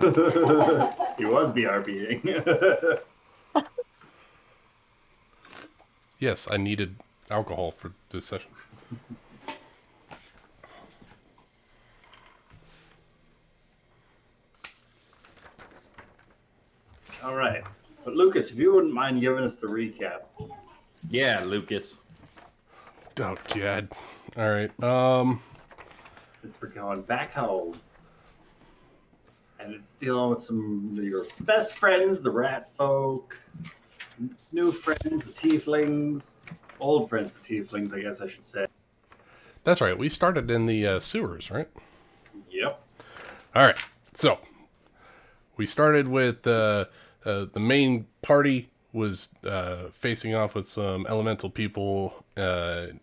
He was BRBing. Yes, I needed alcohol for this session. All right. But Lucas, if you wouldn't mind giving us the recap. Yeah, Lucas. Oh, God. All right. Since we're going back home. And it's dealing with some of your best friends, the rat folk, new friends, the tieflings, old friends, the tieflings, I guess I should say. That's right. We started in the sewers, right? Yep. All right. So we started with the main party was facing off with some elemental people and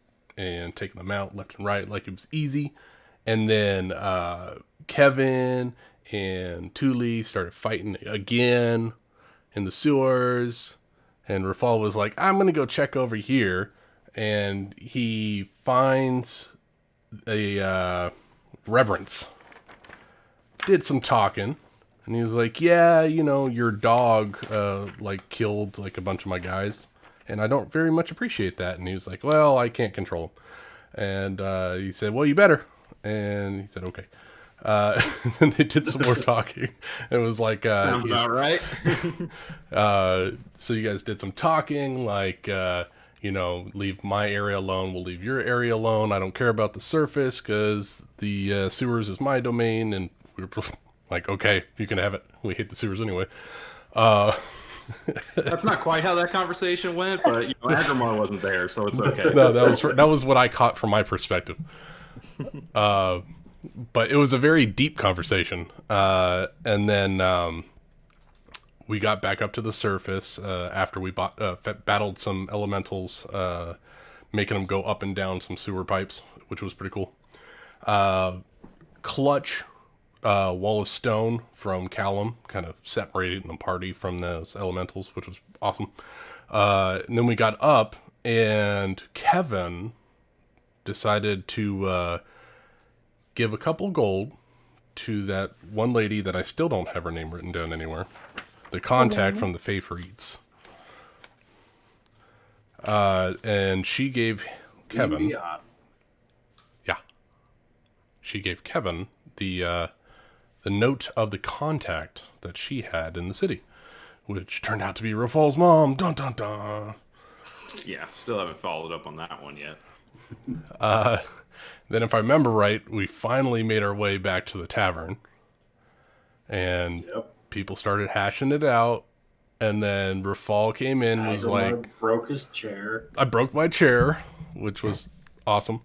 taking them out left and right like it was easy. And then Kevin and Thule started fighting again in the sewers. And Rafal was like, I'm going to go check over here. And he finds a reverence. Did some talking. And he was like, yeah, you know, your dog, killed, like, a bunch of my guys. And I don't very much appreciate that. And he was like, well, I can't control him. And he said, well, you better. And he said, okay. And they did some more talking. It was like... Sounds about right. So you guys did some talking, like, leave my area alone, we'll leave your area alone. I don't care about the surface, because the sewers is my domain. And we were like, okay, you can have it. We hate the sewers anyway. That's not quite how that conversation went, but Aggramar wasn't there, so it's okay. No, that was what I caught from my perspective. But it was a very deep conversation. And then we got back up to the surface after we battled some elementals, making them go up and down some sewer pipes, which was pretty cool. Clutch wall of stone from Callum, kind of separating the party from those elementals, which was awesome. And then we got up, and Kevin decided to give a couple gold to that one lady that I still don't have her name written down anywhere. The contact from the Favorites. And she gave Kevin... Yeah. She gave Kevin the note of the contact that she had in the city, which turned out to be Rafal's mom. Dun dun dun. Yeah, still haven't followed up on that one yet. Then if I remember right, we finally made our way back to the tavern. And people started hashing it out. And then Rafal came in and was like... broke his chair. I broke my chair, which was awesome.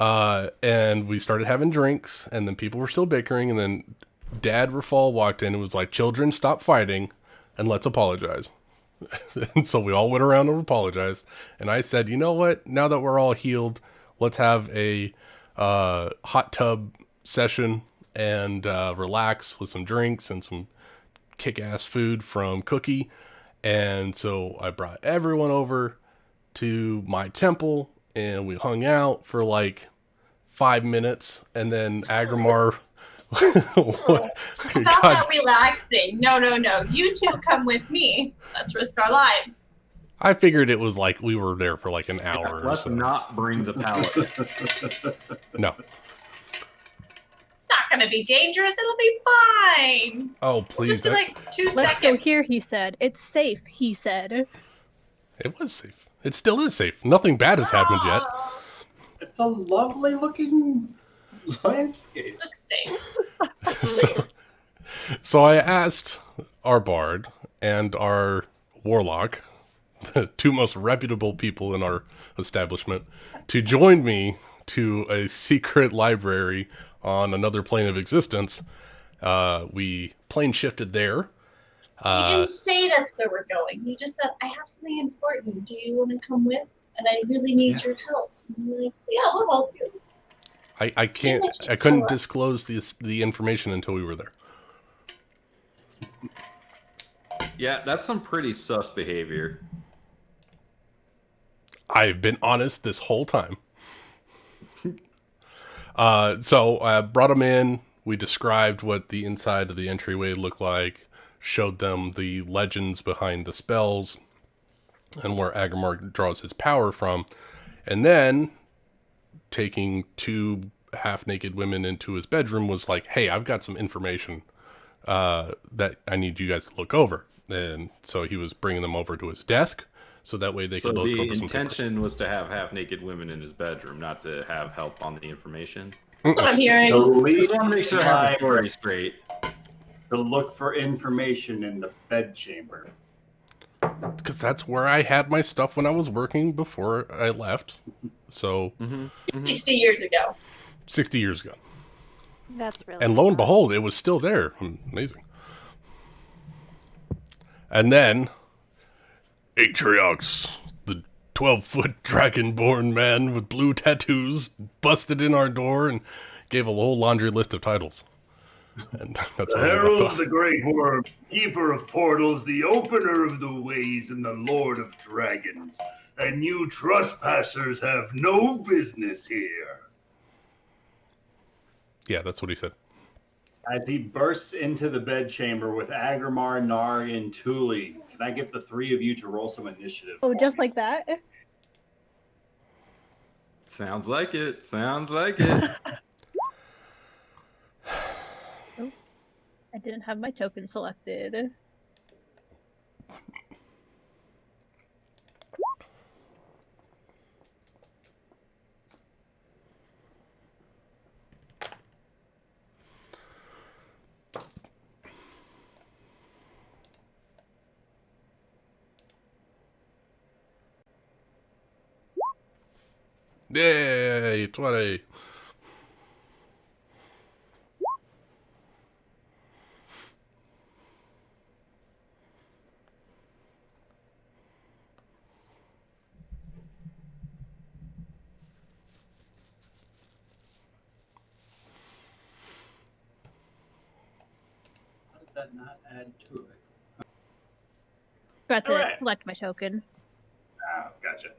And we started having drinks, and then people were still bickering, and then Dad Rafal walked in and was like, children, stop fighting, and let's apologize. And so we all went around and apologized. And I said, you know what? Now that we're all healed, let's have a hot tub session and relax with some drinks and some kick-ass food from Cookie. And so I brought everyone over to my temple, and we hung out for like 5 minutes, and then Aggramar... I found that relaxing. No. You two come with me. Let's risk our lives. I figured it was like we were there for like an hour. Let's not bring the paladin. No. It's not going to be dangerous. It'll be fine. Oh, please. Just be like 2 seconds. Let's go here, he said. It's safe, he said. It was safe. It still is safe. Nothing bad has happened yet. It's a lovely looking landscape. Looks safe. So I asked our bard and our warlock, the two most reputable people in our establishment, to join me to a secret library on another plane of existence. We plane shifted there. You didn't say that's where we're going. You just said, I have something important. Do you want to come with? And I really need your help. And you're like, yeah, we'll help you. I couldn't disclose the information until we were there. Yeah, that's some pretty sus behavior. I've been honest this whole time. So I brought him in. We described what the inside of the entryway looked like, showed them the legends behind the spells, and where Aggramar draws his power from. And then, taking 2 half-naked women into his bedroom was like, hey, I've got some information that I need you guys to look over. And so he was bringing them over to his desk, so that way they So could look the over some intention was to have half-naked women in his bedroom, not to have help on the information. That's what I'm hearing. To lead Just want to make sure I have the story straight. to look for information in the bedchamber. because that's where I had my stuff when I was working before I left. So 60 years ago. 60 years ago. That's really. And lo and sad. behold, it was still there. Amazing. And then Atriox, the 12-foot dragonborn man with blue tattoos, busted in our door and gave a whole laundry list of titles. And that's where we left Herald off. of the Great Worm, Keeper of Portals, the Opener of the Ways, and the Lord of Dragons. And you trespassers have no business here. Yeah, that's what he said. As he bursts into the bedchamber with Aggramar, Nari, and Tuli, can I get the 3 of you to roll some initiative? Oh, for just me? like that? Sounds like it. Sounds like it. I didn't have my token selected. Yay, 20. How did that not add to it? Got to Alright. select my token. Oh, gotcha.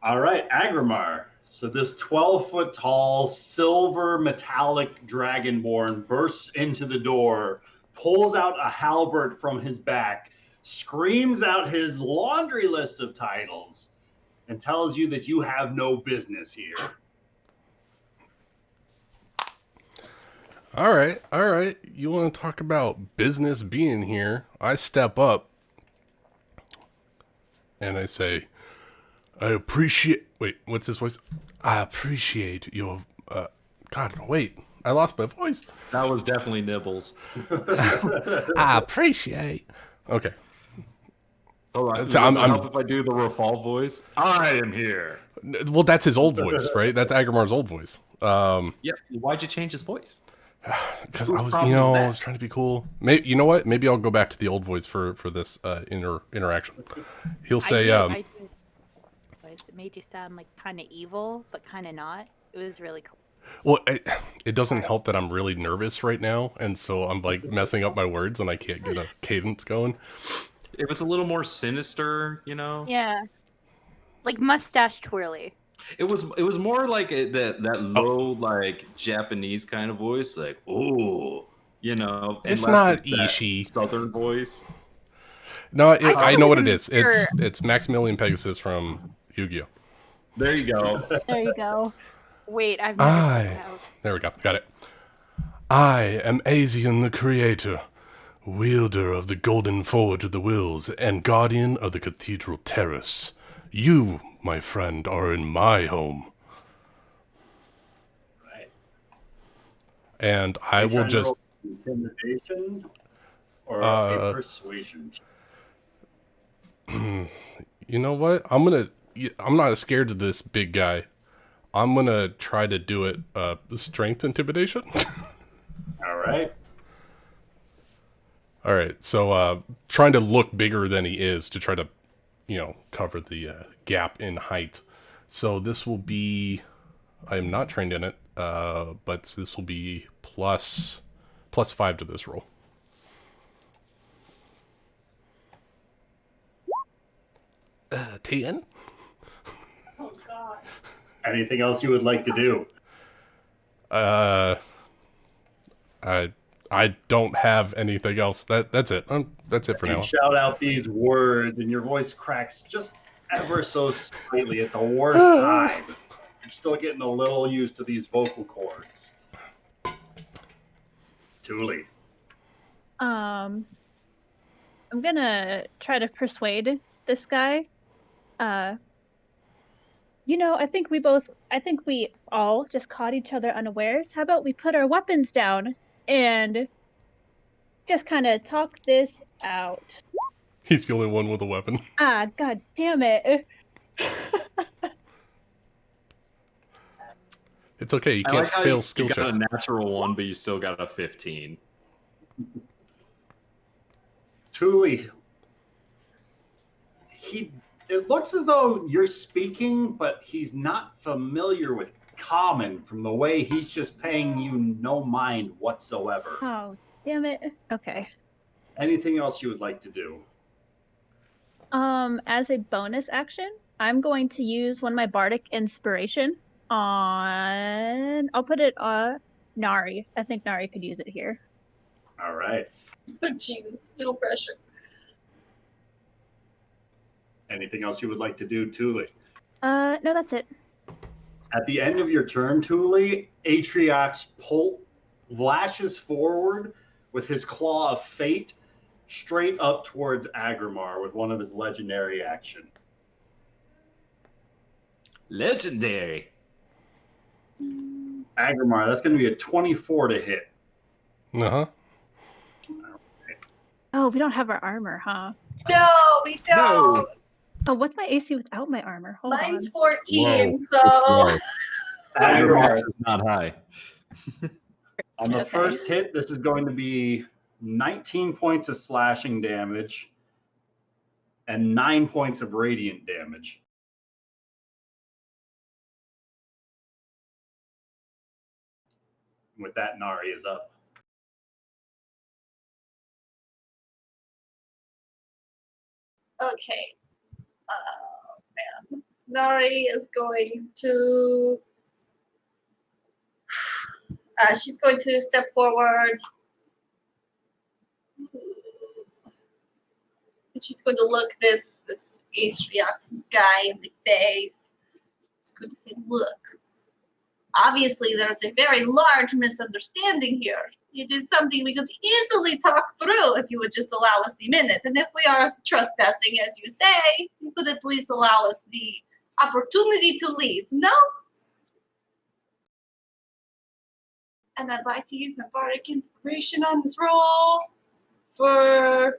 All right, Aggramar. So this 12-foot tall, silver metallic dragonborn bursts into the door, pulls out a halberd from his back, screams out his laundry list of titles, and tells you that you have no business here. All right. You want to talk about business being here? I step up and I say, I appreciate. Wait, what's his voice? I appreciate your. God, wait. I lost my voice. That was definitely Nibbles. I appreciate. Okay. Hold on. So Does I'm- it help if I do the Rafal voice? I am here. Well, that's his old voice, right? That's Agramar's old voice. Yeah. Why'd you change his voice? Because Whose I was, problem is I that? was trying to be cool. Maybe, you know what? Maybe I'll go back to the old voice for this interaction. He'll say, I did voice. It made you sound like kind of evil, but kind of not. It was really cool. well, it doesn't help that I'm really nervous right now, and so I'm like messing up my words, and I can't get a cadence going. It was a little more sinister, you know. Yeah. Like mustache twirly. It was more like that low like Japanese kind of voice, like oh, you know. It's unless not it's that Ishi. Southern voice. No, I know what it wasn't is. It's sure. it's Maximilian Pegasus from Yu-Gi-Oh. There you go. There you go. Wait, I've never seen I. that. There we go. Got it. I am Asian the Creator, wielder of the Golden Forge of the Wills, and guardian of the Cathedral Terrace. You, my friend, are in my home. Right. And I Are you will trying to just... roll intimidation or Uh, a persuasion. You know what? I'm not scared of this big guy. I'm gonna try to do it strength intimidation. All right. All right, so trying to look bigger than he is to try to, cover the gap in height. So this will be, I am not trained in it, but this will be plus 5 to this roll. Uh, 10? Oh, God. Anything else you would like to do? I don't have anything else. That's it. That's it for You now. shout out these words, and your voice cracks just ever so slightly at the worst time. You're still getting a little used to these vocal cords. Thule. I'm gonna try to persuade this guy. I think we all just caught each other unawares. How about we put our weapons down and just kind of talk this out? He's the only one with a weapon. Ah, god damn it. It's okay. You I can't like how fail you skill got checks. a natural 1, but you still got a 15. Thule. It looks as though you're speaking, but he's not familiar with common from the way he's just paying you no mind whatsoever. Oh, damn it. Okay. Anything else you would like to do? As a bonus action, I'm going to use one of my bardic inspiration on. I'll put it on Nari. I think Nari could use it here. All right. Jesus, no pressure. Anything else you would like to do, Thule? No, that's it. At the end of your turn, Thule, Atriox lashes forward with his Claw of Fate straight up towards Aggramar with one of his legendary action. Legendary. Aggramar, that's going to be a 24 to hit. Uh-huh. Oh, we don't have our armor, huh? No, we don't. No. Oh, what's my AC without my armor? Hold Mine's on. 14, It's so low. Your Aggramar, max is not high. on the Okay. first hit, this is going to be 19 points of slashing damage and 9 points of radiant damage. With that, Nari is up. okay. Man. Nari is going to. She's going to step forward. And she's going to look this Atriox guy in the face. She's going to say, "Look, obviously there's a very large misunderstanding here. It is something we could easily talk through if you would just allow us the minute. And if we are trespassing, as you say, you could at least allow us the opportunity to leave. No? And I'd like to use my bardic inspiration on this roll for,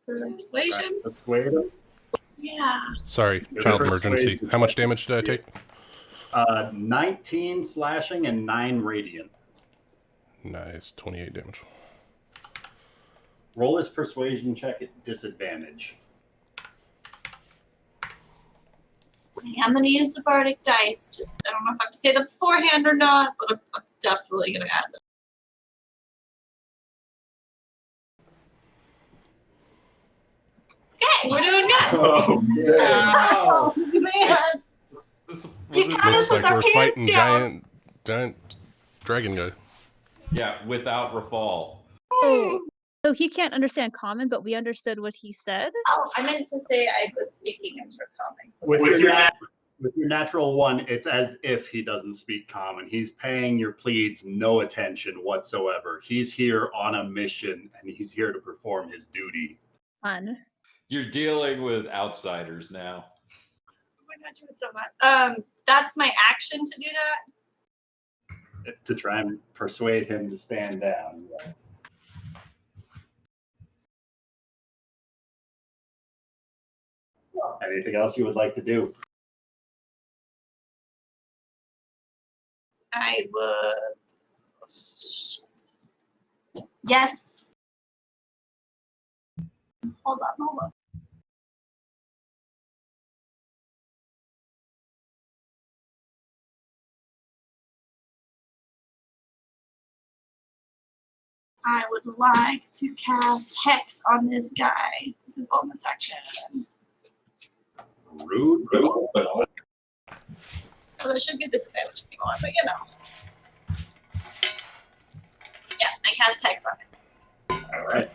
persuasion. Persuade. Yeah. Sorry, It's child persuasion. emergency. How much damage did I take? 19 slashing and 9 radiant. Nice, 28 damage. Roll his persuasion check at disadvantage. I'm going to use the bardic dice. Just, I don't know if I have to say that beforehand or not, but I'm definitely going to add them. Okay, we're doing good. Oh, Oh, man. You got us Looks with like our we're pants fighting down. giant dragon guy. Yeah, without Rafal. Oh, so he can't understand common, but we understood what he said? Oh, I meant to say I was speaking in comic. With your natural 1, it's as if he doesn't speak common. He's paying your pleads no attention whatsoever. He's here on a mission, and he's here to perform his duty. Fun. You're dealing with outsiders now. We're not doing so much. That's my action to do that. To try and persuade him to stand down. Yes. Anything else you would like to do? I would. Yes. Hold on. I would like to cast Hex on this guy. It's a bonus action. Rude. Well, it should be disadvantage if you want, but you know. Yeah, I cast Hex on it. All right.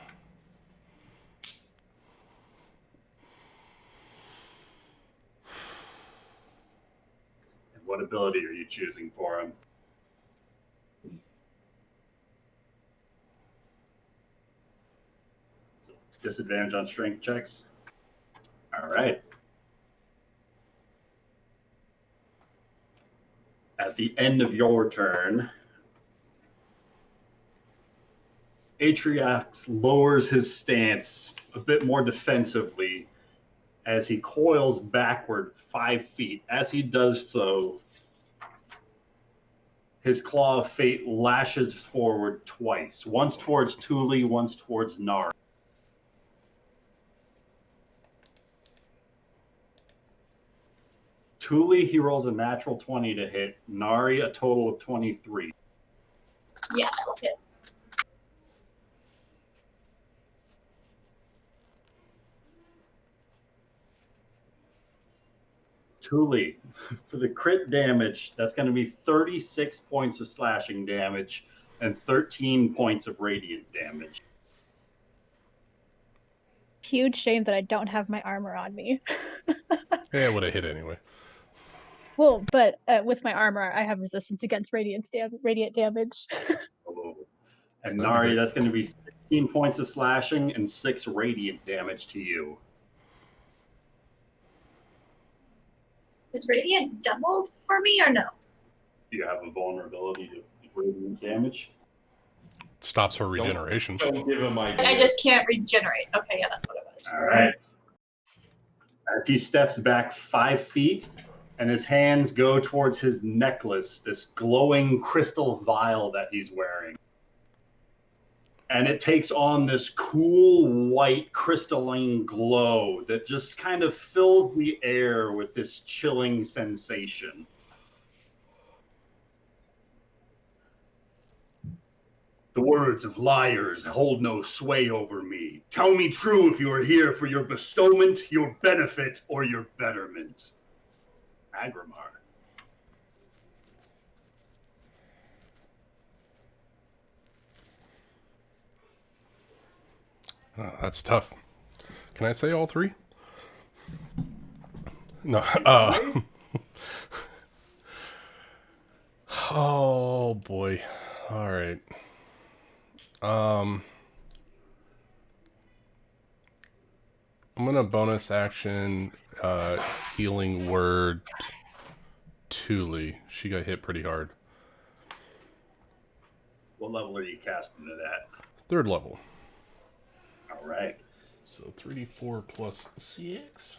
And what ability are you choosing for him? So disadvantage on strength checks. All right. At the end of your turn, Atriox lowers his stance a bit more defensively as he coils backward 5 feet. As he does so, his claw of fate lashes forward twice, once towards Thule, once towards Nar. Thule, he rolls a natural 20 to hit. Nari, a total of 23. Yeah, that'll hit. Thule, for the crit damage, that's going to be 36 points of slashing damage and 13 points of radiant damage. Huge shame that I don't have my armor on me. Yeah, it would have hit anyway. Well, but with my armor, I have resistance against radiant damage. Oh. And That'd be Nari, great. that's going to be 16 points of slashing and 6 radiant damage to you. Is radiant doubled for me or no? Do you have a vulnerability to radiant damage? Stops her regeneration. Don't give him I ideas. just can't regenerate. Okay, yeah, that's what it was. All right. As he steps back 5 feet and his hands go towards his necklace, this glowing crystal vial that he's wearing. And it takes on this cool white crystalline glow that just kind of fills the air with this chilling sensation. The words of liars hold no sway over me. Tell me true if you are here for your bestowment, your benefit, or your betterment. Aggramar. Oh, that's tough. Can I say all three? No. Oh boy. All right. I'm gonna bonus action healing word Thule. She got hit pretty hard. What level are you casting it at? 3rd level. All right. So 3d4 plus 6.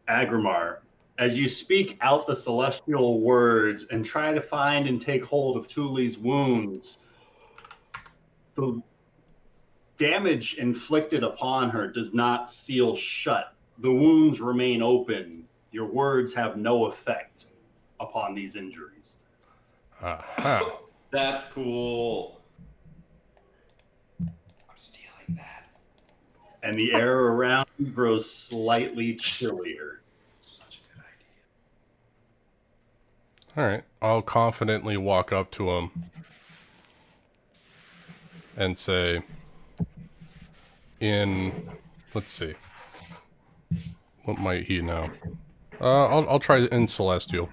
Aggramar, as you speak out the celestial words and try to find and take hold of Thule's wounds, the damage inflicted upon her does not seal shut. The wounds remain open. Your words have no effect upon these injuries. Aha. That's cool. I'm stealing that. And the air around you grows slightly chillier. Such a good idea. All right. I'll confidently walk up to him and say, let's see. What might he know? I'll try in Celestial.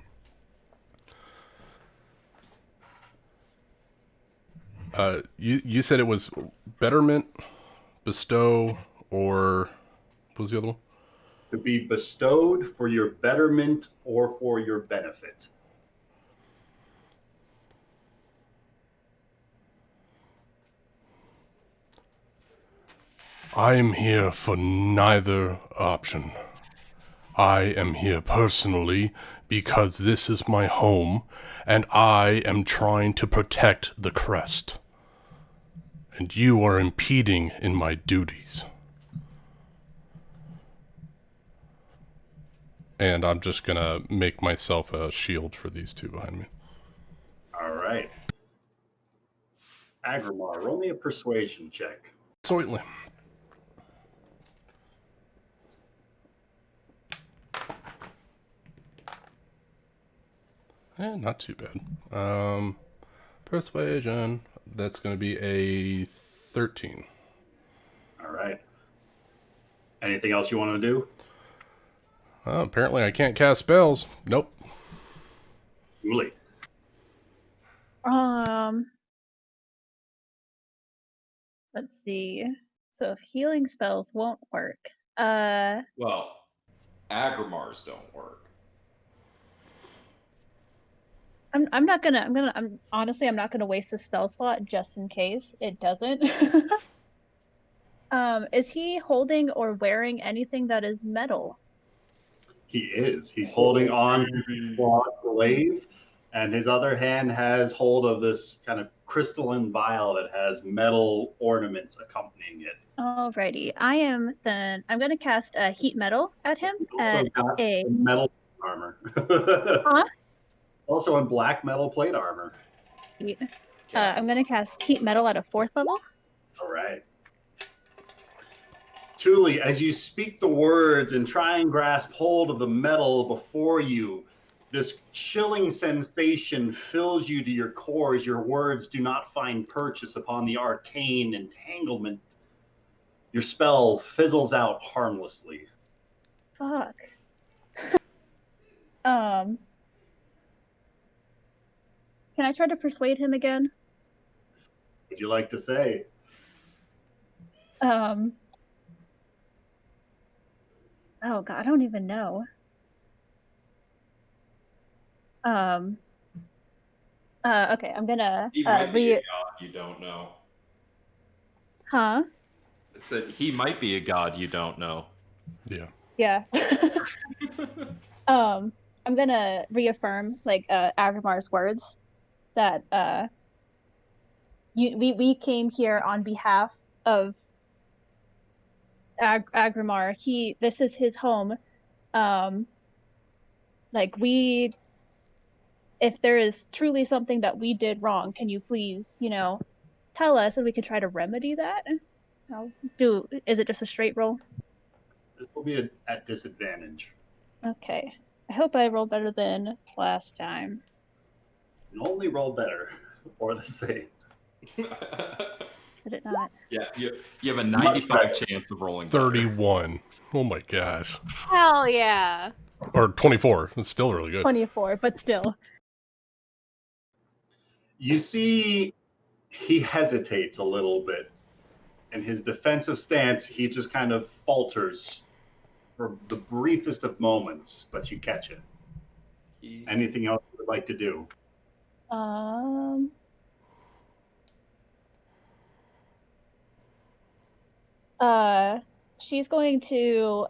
You said it was betterment, bestow, or what was the other one? To be bestowed for your betterment or for your benefit. I am here for neither option. I am here personally because this is my home, and I am trying to protect the crest. And you are impeding in my duties. And I'm just gonna make myself a shield for these two behind me. All right. Aggramar, roll me a persuasion check. Certainly. Not too bad. Persuasion. That's going to be a 13. All right. Anything else you want to do? Apparently I can't cast spells. Nope. Julie. Let's see. So if healing spells won't work, Well, Aggramars don't work. I'm honestly I'm not gonna waste a spell slot just in case it doesn't. Is he holding or wearing anything that is metal? He is. He's holding on to the clawed glaive, and his other hand has hold of this kind of crystalline vial that has metal ornaments accompanying it. Alrighty, I'm gonna cast heat metal at him He's also at got a some metal armor. Huh? Also in black metal plate armor. I'm gonna cast heat metal at a 4th level. All right. Truly, as you speak the words and try and grasp hold of the metal before you, this chilling sensation fills you to your core as your words do not find purchase upon the arcane entanglement. Your spell fizzles out harmlessly. Fuck. Can I try to persuade him again? Would you like to say? Oh god, I don't even know. Okay, I'm gonna He might be a god you don't know. Huh? It said he might be a god you don't know. Yeah. Yeah. I'm gonna reaffirm Agramar's words that we came here on behalf of Aggramar. This is his home. If there is truly something that we did wrong, can you please, tell us and we can try to remedy that? Is it just a straight roll? This will be at disadvantage. Okay. I hope I roll better than last time. You only roll better, or the same. Did it not? Yeah, you have a 95 chance of rolling better. 31. Oh my gosh. Hell yeah. Or 24. It's still really good. 24, but still. You see, he hesitates a little bit. In his defensive stance, he just kind of falters for the briefest of moments, but you catch it. Anything else you would like to do? She's going to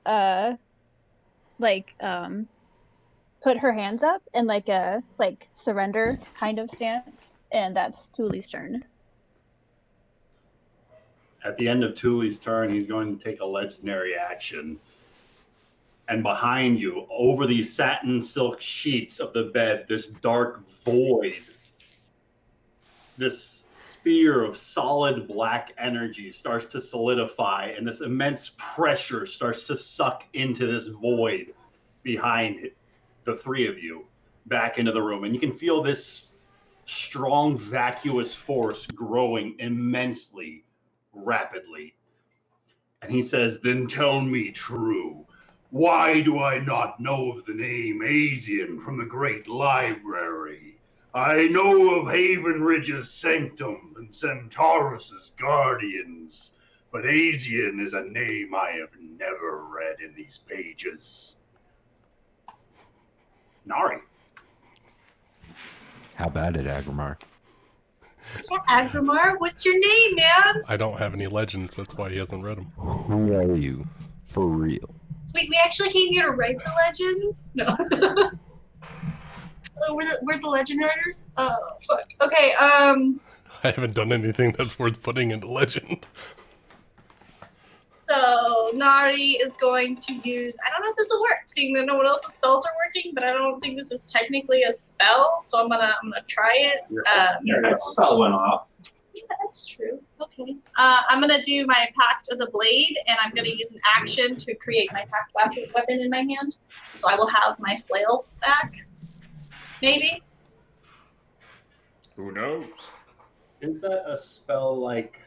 put her hands up in a surrender kind of stance, and that's Thule's turn. At the end of Thule's turn, he's going to take a legendary action. And behind you, over these satin silk sheets of the bed, this dark void, this sphere of solid black energy starts to solidify, and this immense pressure starts to suck into this void behind the three of you back into the room. And you can feel this strong vacuous force growing immensely, rapidly. And he says, "Then tell me true. Why do I not know of the name Asian from the Great Library? I know of Haven Ridge's Sanctum and Centaurus's Guardians, but Asian is a name I have never read in these pages." Nari. How about it, Aggramar? Yeah, Aggramar, what's your name, man? I don't have any legends. That's why he hasn't read them. Who are you? For real? Wait, we actually came here to write the legends? No. We're the legend writers? Oh, fuck. Okay, I haven't done anything that's worth putting into legend. so Nari is going to use, I don't know if this will work, seeing that no one else's spells are working, but I don't think this is technically a spell, so I'm gonna try it. Your spell went off. Yeah, that's true. Okay. I'm gonna do my Pact of the Blade, and I'm gonna use an action to create my Pact weapon in my hand. So I will have my flail back. Maybe. Who knows? Is that a spell-like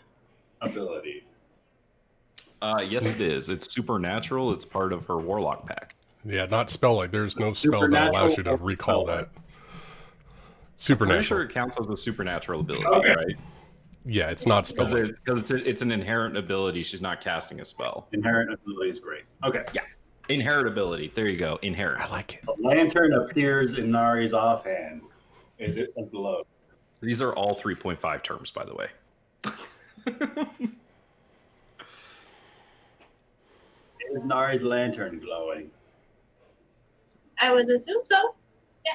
ability? Yes, it is. It's supernatural. It's part of her warlock pact. Yeah, not spell like. There's no spell that allows you to Supernatural recall spell. that. I'm pretty Supernatural. sure it counts as a supernatural ability, Okay. right? Yeah, it's not spell like. Because it's an inherent ability. She's not casting a spell. Inherent ability is great. Okay. Inherent ability. There you go. Inherent. I like it. The lantern appears in Nari's offhand. Is it aglow? These are all 3.5 terms, by the way. Is Nari's lantern glowing? I would assume so. Yeah.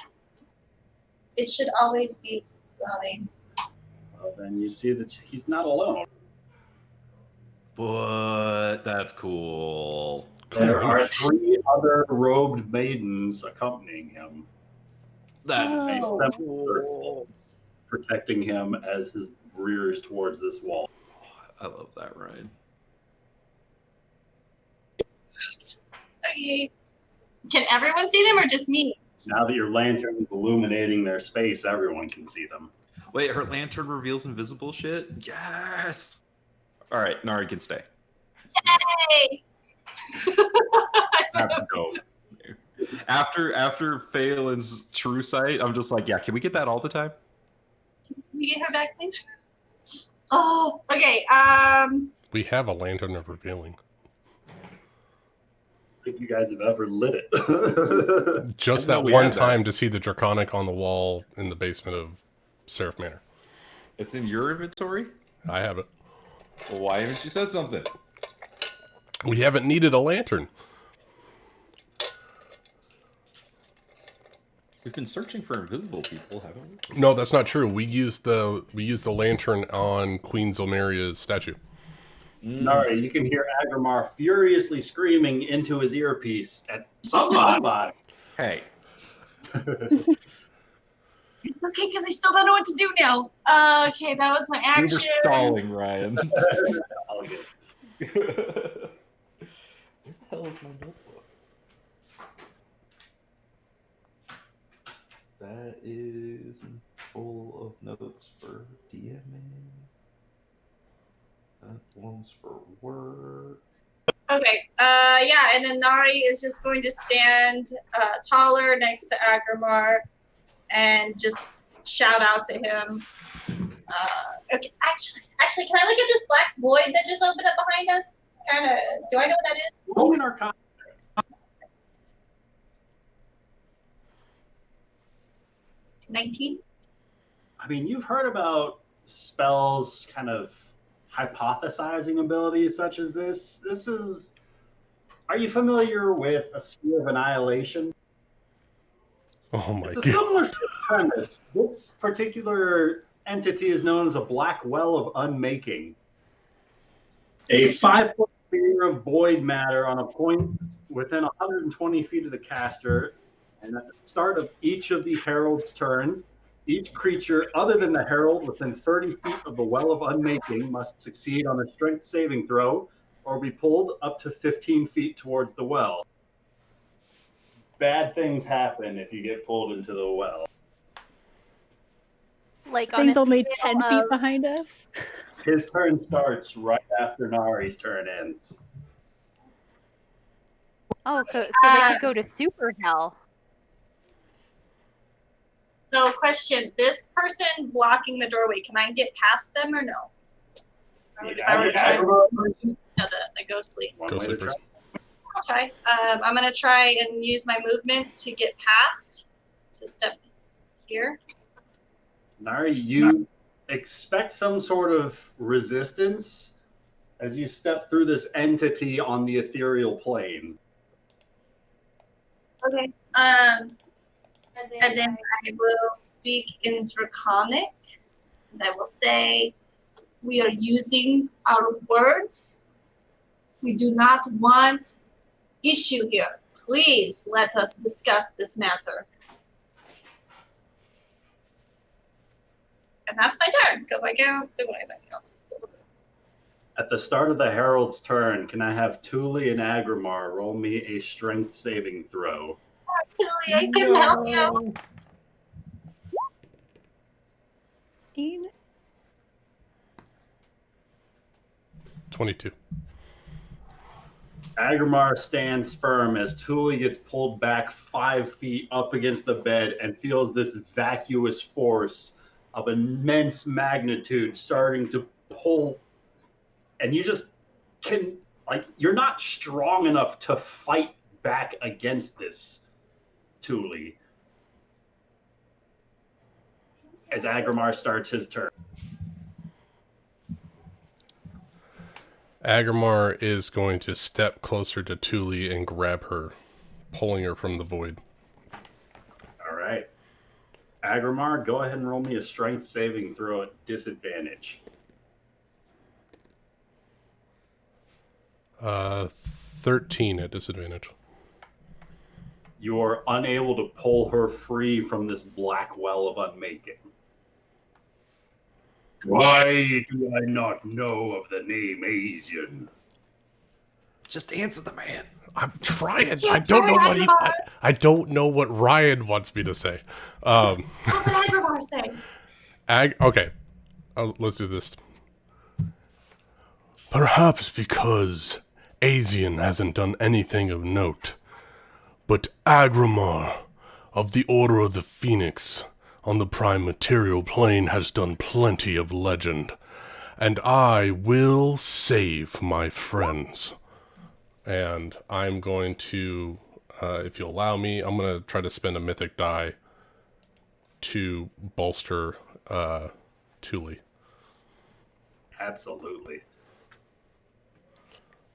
It should always be glowing. Well, then you see that he's not alone. But that's cool. There are 3 other robed maidens accompanying him, That's They so step cool. protecting him as his rears towards this wall. I love that, Ryan. Okay. Can everyone see them or just me? Now that your lantern is illuminating their space, everyone can see them. Wait, her lantern reveals invisible shit? Yes! Alright, Nari can stay. Hey! Have to go. After Phelan's true sight, I'm just like, yeah, can we get that all the time? Can we get her back, please? Oh, okay. We have a lantern of revealing. I think you guys have ever lit it. Just I know that we one had that. time to see the draconic on the wall in the basement of Seraph Manor. It's in your inventory? I have it. Well, why haven't you said something? We haven't needed a lantern. We've been searching for invisible people, haven't we? No, that's not true. We used the lantern on Queen Zilmeria's statue. Nari, you can hear Aggramar furiously screaming into his earpiece at somebody. Hey, it's okay because I still don't know what to do now. Okay, that was my we were action. stalling, Ryan. I'll get it. Where the hell is my notebook? That is full of notes for DMing. That one's for work. Okay, yeah, and then Nari is just going to stand taller next to Aggramar and just shout out to him. Okay, actually, can I look at this black void that just opened up behind us? Kind of, do I know what that is? Roll an Arcana. 19? I mean, you've heard about spells kind of hypothesizing abilities such as this. Are you familiar with a Sphere of Annihilation? Oh my It's a god. similar sort of premise. This particular entity is known as a black well of unmaking. A 5-foot sphere of void matter on a point within 120 feet of the caster, and at the start of each of the herald's turns, each creature other than the herald within 30 feet of the well of unmaking must succeed on a strength saving throw or be pulled up to 15 feet towards the well. Bad things happen if you get pulled into the well. Like on Things a only scale 10 feet of- behind us. His turn starts right after Nari's turn ends. Oh, so they could go to super hell. So, question: this person blocking the doorway, can I get past them or no? If I were to try, no, the ghostly. One Ghostly way to try. person. I'll try. I'm gonna try and use my movement to get past, to step here. Nari, you expect some sort of resistance as you step through this entity on the ethereal plane. Okay. And then I will speak in Draconic. And I will say, we are using our words. We do not want issue here. Please let us discuss this matter. And that's my turn, because I can't do anything else. So. At the start of the Herald's turn, can I have Thule and Aggramar roll me a strength saving throw? Actually, I can help you. 22. Aggramar stands firm as Thule gets pulled back 5 feet up against the bed and feels this vacuous force of immense magnitude starting to pull. And you just can, like, you're not strong enough to fight back against this, Thule. As Aggramar starts his turn. Aggramar is going to step closer to Thule and grab her, pulling her from the void. All right. Aggramar, go ahead and roll me a strength saving throw at disadvantage. 13 at disadvantage. You are unable to pull her free from this black well of unmaking. Why do I not know of the name Asian? Just answer the man. I'm trying. Yeah, I don't know what Aggramar. I don't know what Ryan wants me to say. What would Aggramar say? Okay. Let's do this. Perhaps because Asian hasn't done anything of note, but Aggramar of the Order of the Phoenix on the Prime Material Plane has done plenty of legend, and I will save my friends. And I'm going to, if you'll allow me, I'm going to try to spend a mythic die to bolster Thule. Absolutely.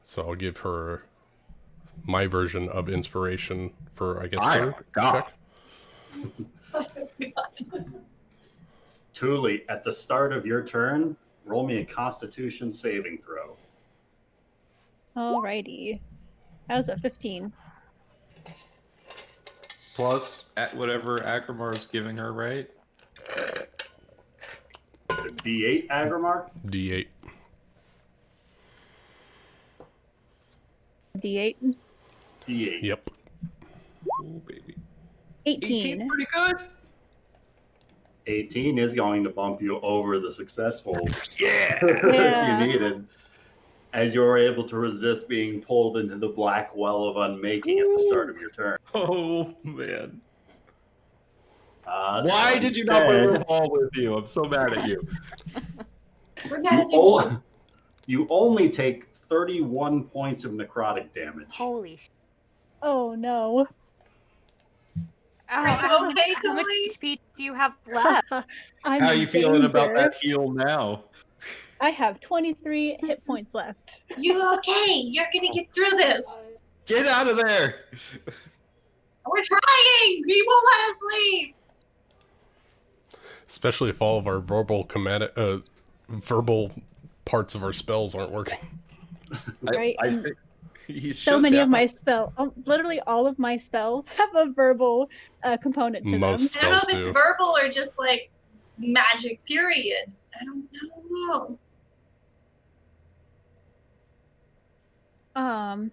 So I'll give her my version of inspiration for, I guess, My her God. check. Thule, at the start of your turn, roll me a Constitution saving throw. Alrighty. That was a 15. Plus at whatever Agramar's giving her, right? The D8, Aggramar? D8. D8. D8. Yep. Oh, baby. 18. Pretty good. 18 is going to bump you over the successful Yeah. Yeah. you needed, as you're able to resist being pulled into the black well of unmaking at the start of your turn. Oh, man. So Why did you not bring instead, Revolve with you? I'm so mad at you. We're not at you only take 31 points of necrotic damage. Holy sh! Oh no. Are you okay, How much Tuli? HP do you have left? I'm How are in you feeling about danger. that heal now? I have 23 hit points left. You okay? You're gonna get through this. Get out of there. We're trying. He won't let us leave. Especially if all of our verbal parts of our spells aren't working. Right, I and think he's So shut many down. of my spells, literally all of my spells have a verbal component to Most I don't know if spells it's do. verbal or just like magic. Period. I don't know. them.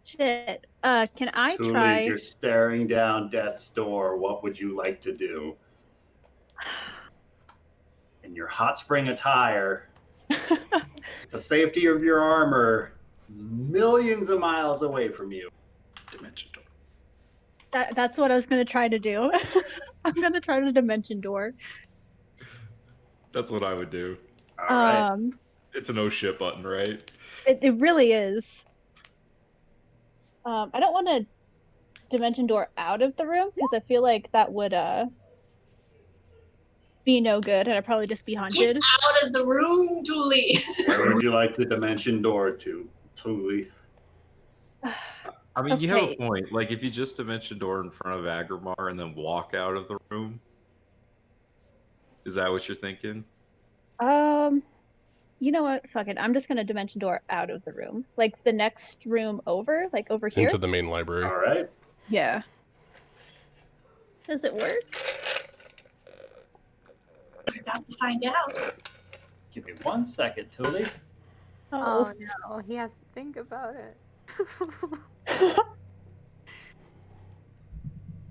Shit. Can I Thule, try? as you're staring down death's door, what would you like to do? In your hot spring attire, the safety of your armor, millions of miles away from you. Dimension door. That's what I was gonna try to do. I'm gonna try the dimension door. That's what I would do. All right. It's an oh shit button, right? It really is. I don't want to dimension door out of the room because I feel like that would be no good, and I'd probably just be Get haunted. out of the room, Tuli. Where would you like the dimension door to, Thule? I mean, you have a Okay. point. Like, if you just dimension door in front of Aggramar and then walk out of the room, is that what you're thinking? You know what? Fuck it. I'm just gonna dimension door out of the room, like the next room over, like over here. Into the main library. All right. Yeah. Does it work? We're about to find out. Give me 1 second, Thule. Oh no, he has to think about it. That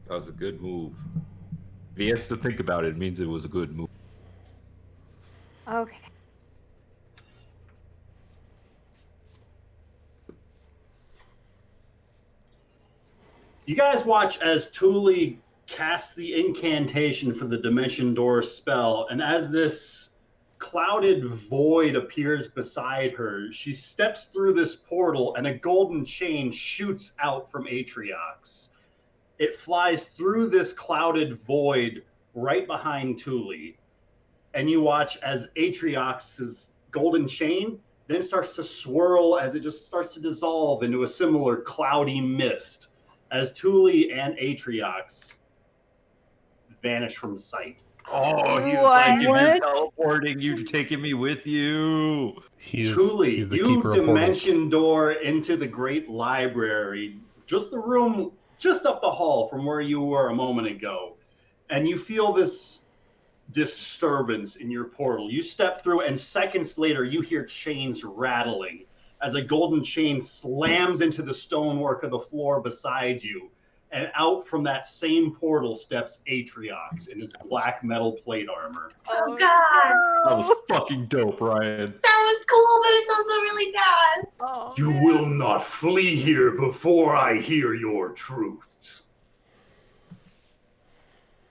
was a good move. If he has to think about it, it means it was a good move. Okay. You guys watch as Thule casts the incantation for the Dimension Door spell, and as this clouded void appears beside her, she steps through this portal, and a golden chain shoots out from Atriox. It flies through this clouded void right behind Thule, and you watch as Atriox's golden chain then starts to swirl as it just starts to dissolve into a similar cloudy mist as Thule and Atriox vanish from sight. Oh, he was What? like, if you're What? teleporting, you're taking me with you. He's Thule, the you keeper of portals. dimension door into the great library, just the room just up the hall from where you were a moment ago. And you feel this disturbance in your portal. You step through, and seconds later, you hear chains rattling as a golden chain slams into the stonework of the floor beside you. And out from that same portal steps Atriox in his black metal plate armor. Oh God, That was fucking dope, Ryan. that was cool, but it's also really bad. Oh, You man. will not flee here before I hear your truths.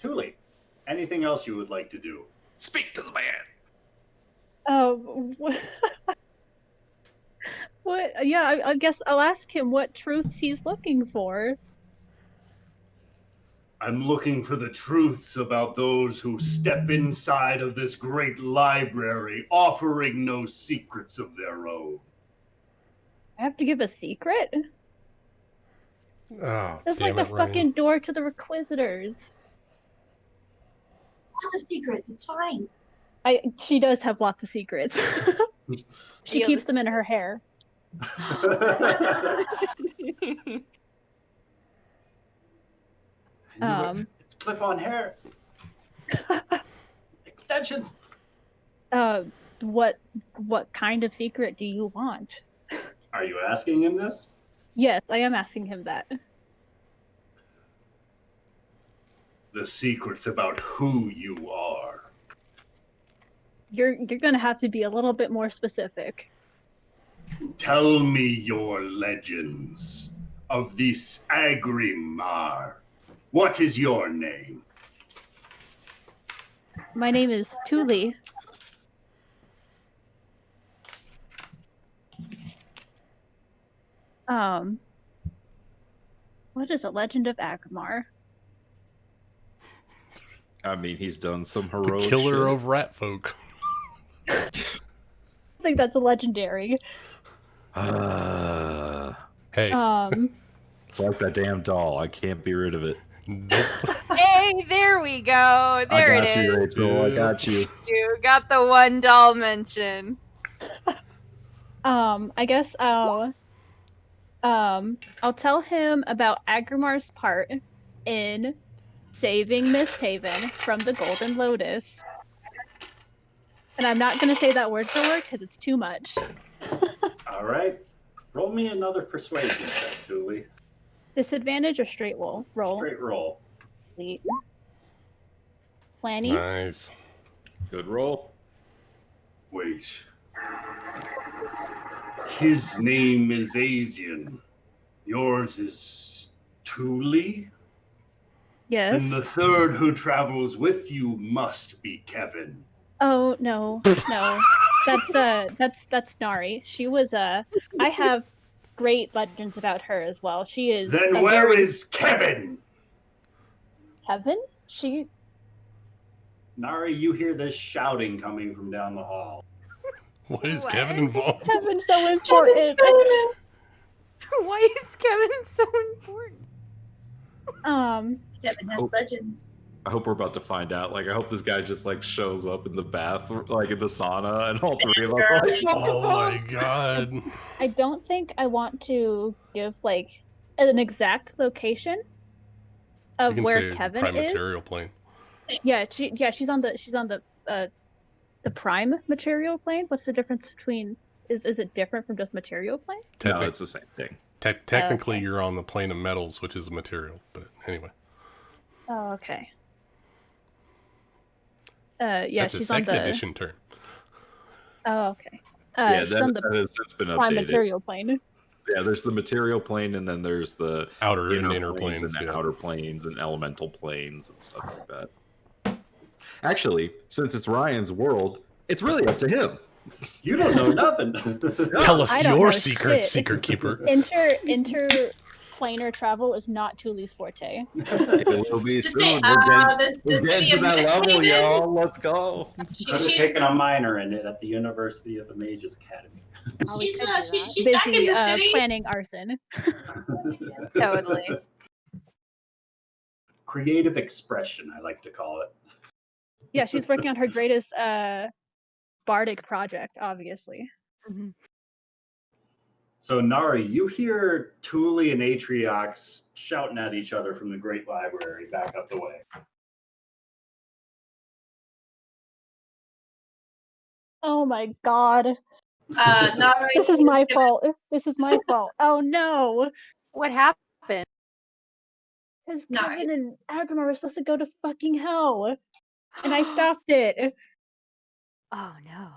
Thule, anything else you would like to do? Speak to the man. What? Yeah, I guess I'll ask him what truths he's looking for. I'm looking for the truths about those who step inside of this great library, offering no secrets of their own. I have to give a secret? Oh, That's damn like it, the Ryan. fucking door to the Requisitors. Lots of secrets. It's fine. She does have lots of secrets. She Yeah, keeps them in her hair. It's clip-on hair. Extensions. What kind of secret do you want? Are you asking him this? Yes, I am asking him that. The secrets about who you are. You're gonna have to be a little bit more specific. Tell me your legends of this Aggramar. What is your name? My name is Thule. What is a legend of Aggramar? I mean, he's done some The heroic killer shit. of rat folk. I think that's a legendary. Hey, It's like that damn doll. I can't be rid of it. nope. Hey, there we go. There I it got you, is. Rachel. I got you. You got the one doll mention. I guess I'll tell him about Aggremar's part in saving MistHaven from the Golden Lotus. And I'm not gonna say that word for word because it's too much. All right. Roll me another persuasion check, Thule. Disadvantage or straight roll? Straight roll. Sweet. Planning. Nice. Good roll. Wait. His name is Asian. Yours is Thule? Yes. And the third who travels with you must be Kevin. Oh no. That's Nari. She was I have great legends about her as well. She is Then where is Kevin? Kevin? She Nari, you hear this shouting coming from down the hall. What is What? Kevin involved? Kevin's so important. Why is Kevin so important? Kevin has Oh. legends. I hope we're about to find out. Like, I hope this guy just like shows up in the bath, like in the sauna, and all three of us are like, Oh my god. I don't think I want to give like an exact location You of can where say Kevin prime is. material plane. Yeah, she's on the prime material plane. What's the difference between is it different from just material plane? no, Technic- it's the same thing. technically, Okay. you're on the plane of metals, which is a material. But anyway, Oh, okay. Yeah, that's a she's on second the. edition term. Oh, okay. Yeah, She's on that the has since been prime updated. material plane. there's the material plane, and then there's the Outer and inner planes planes. and Yeah. outer planes and elemental planes and stuff like that. Actually, since it's Ryan's world, it's really up to him. You don't know nothing. Tell us I don't your know secret, shit. Secret Keeper. Interplanar travel is not Thule's forte. It will be Just soon. say, We're the getting city to of that level, MistHaven. y'all. Let's go. Could have taken a minor in it at the University of the Mages Academy. Oh, we She's, could do that. she's back in Busy the city. planning arson. Totally. Creative expression, I like to call it. Yeah, she's working on her greatest bardic project, obviously. Mhm. So, Nari, you hear Thule and Atriox shouting at each other from the Great Library back up the way. Oh my god. Nari This is my fault. This is my fault. Oh no. What happened? Because No. Kevin and Aggramar were supposed to go to fucking hell. And I stopped it. Oh no.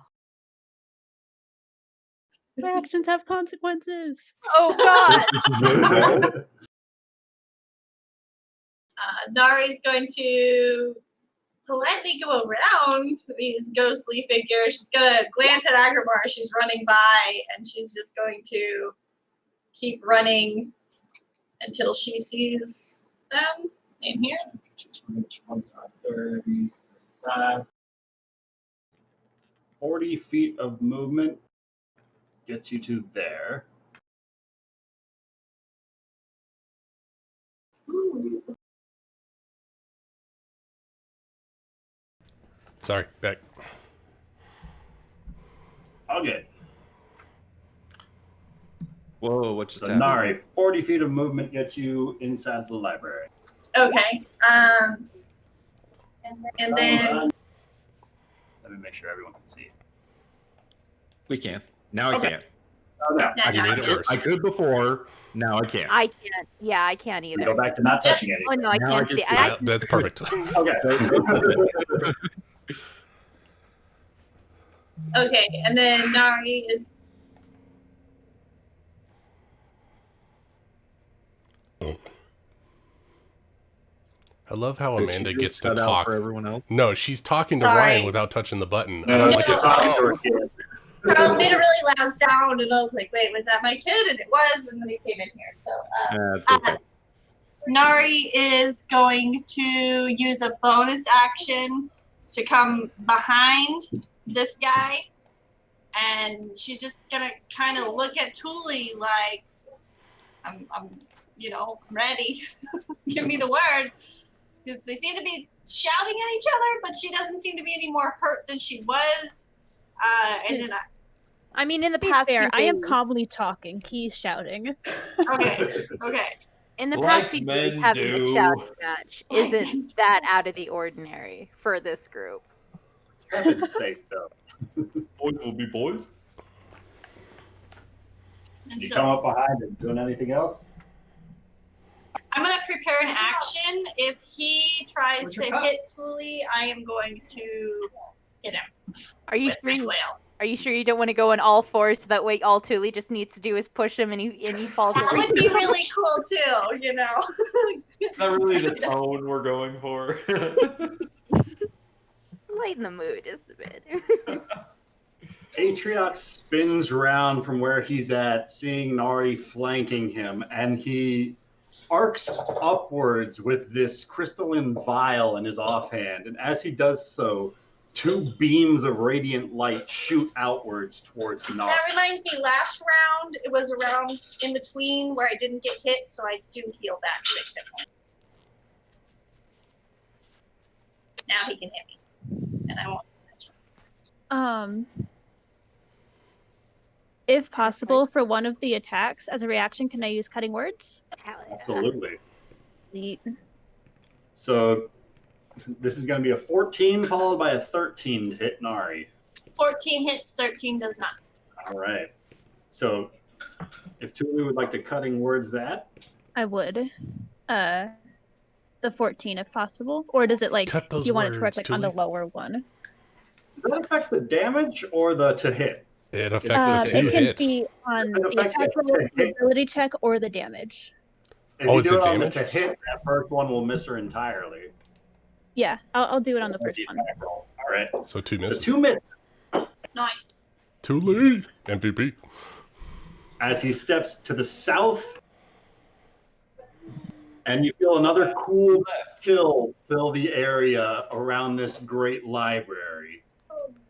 My actions have consequences. Oh god. Nari's going to politely go around these ghostly figures. She's gonna glance at Aggramar. She's running by, and she's just going to keep running until she sees them in here. 25, 30, 40 feet of movement gets you to there. Ooh. Sorry, back. Okay. Whoa, what just So, happened? Nari, 40 feet of movement gets you inside the library. Okay. And then Let me make sure everyone can see it. We can. Now I Okay. can't. Okay. You made it worse. I could before. Now I can't. I can't. Yeah, I can't We either. go back to not touching Oh anything. no, I Now I can't can see. see Yeah, that's perfect. Okay. okay, and then Nari is I love how Did she Amanda just gets to cut out talk. for everyone else. No, she's talking to Sorry. Ryan without touching the button. I No, don't no, like you're it. talking to her kid. Charles made a really loud sound, and I was like, "Wait, was that my kid?" And it was, and then he came in here. So That's okay. Nari is going to use a bonus action to come behind this guy, and she's just gonna kind of look at Thule like, "I'm ready. Give me the word." Because they seem to be shouting at each other, but she doesn't seem to be any more hurt than she was. And then I mean, in the To be past fair, few I am days- calmly talking. He's shouting. okay. in the Like past few days, men having do. a shouting match isn't that out of the ordinary for this group. Kevin's safe, though. Boys will be boys. And You so come up behind and doing anything else? I'm gonna prepare an action. If he tries What's to your cut? hit Thule, I am going to hit him Are you with sure? my flail. Are you sure you don't want to go on all fours so that way all Thule just needs to do is push him and he falls That over? would be really cool too, you know. Is that really the tone we're going for? Lighten the mood just a bit. Atriox spins around from where he's at, seeing Nari flanking him, and he arcs upwards with this crystalline vial in his offhand. And as he does so, two beams of radiant light shoot outwards towards Nari. That reminds me, last round it was around in between where I didn't get hit, so I do heal back 6 hit points. Now he can hit me, and I won't. If possible, for one of the attacks, as a reaction, can I use cutting words? Absolutely. Neat. So this is going to be a 14 followed by a 13 to hit Nari. 14 hits, 13 does not. All right. So if Thule would like to cutting words that, I would. The 14 if possible. Or does it like Cut those you want it to work words, like on the Thule. lower one? does that affect the damage or the to hit? It affects It two It can hit. be on It the affects attack it. roll, the ability check, or the damage. If Oh, you it's do a it on the damage? to hit, that first one will miss her entirely. Yeah, I'll do it on the With first one. attack roll. All right. So 2 So misses. 2 misses Nice. Too late. MVP. as he steps to the south, and you feel another cool chill fill the area around this great library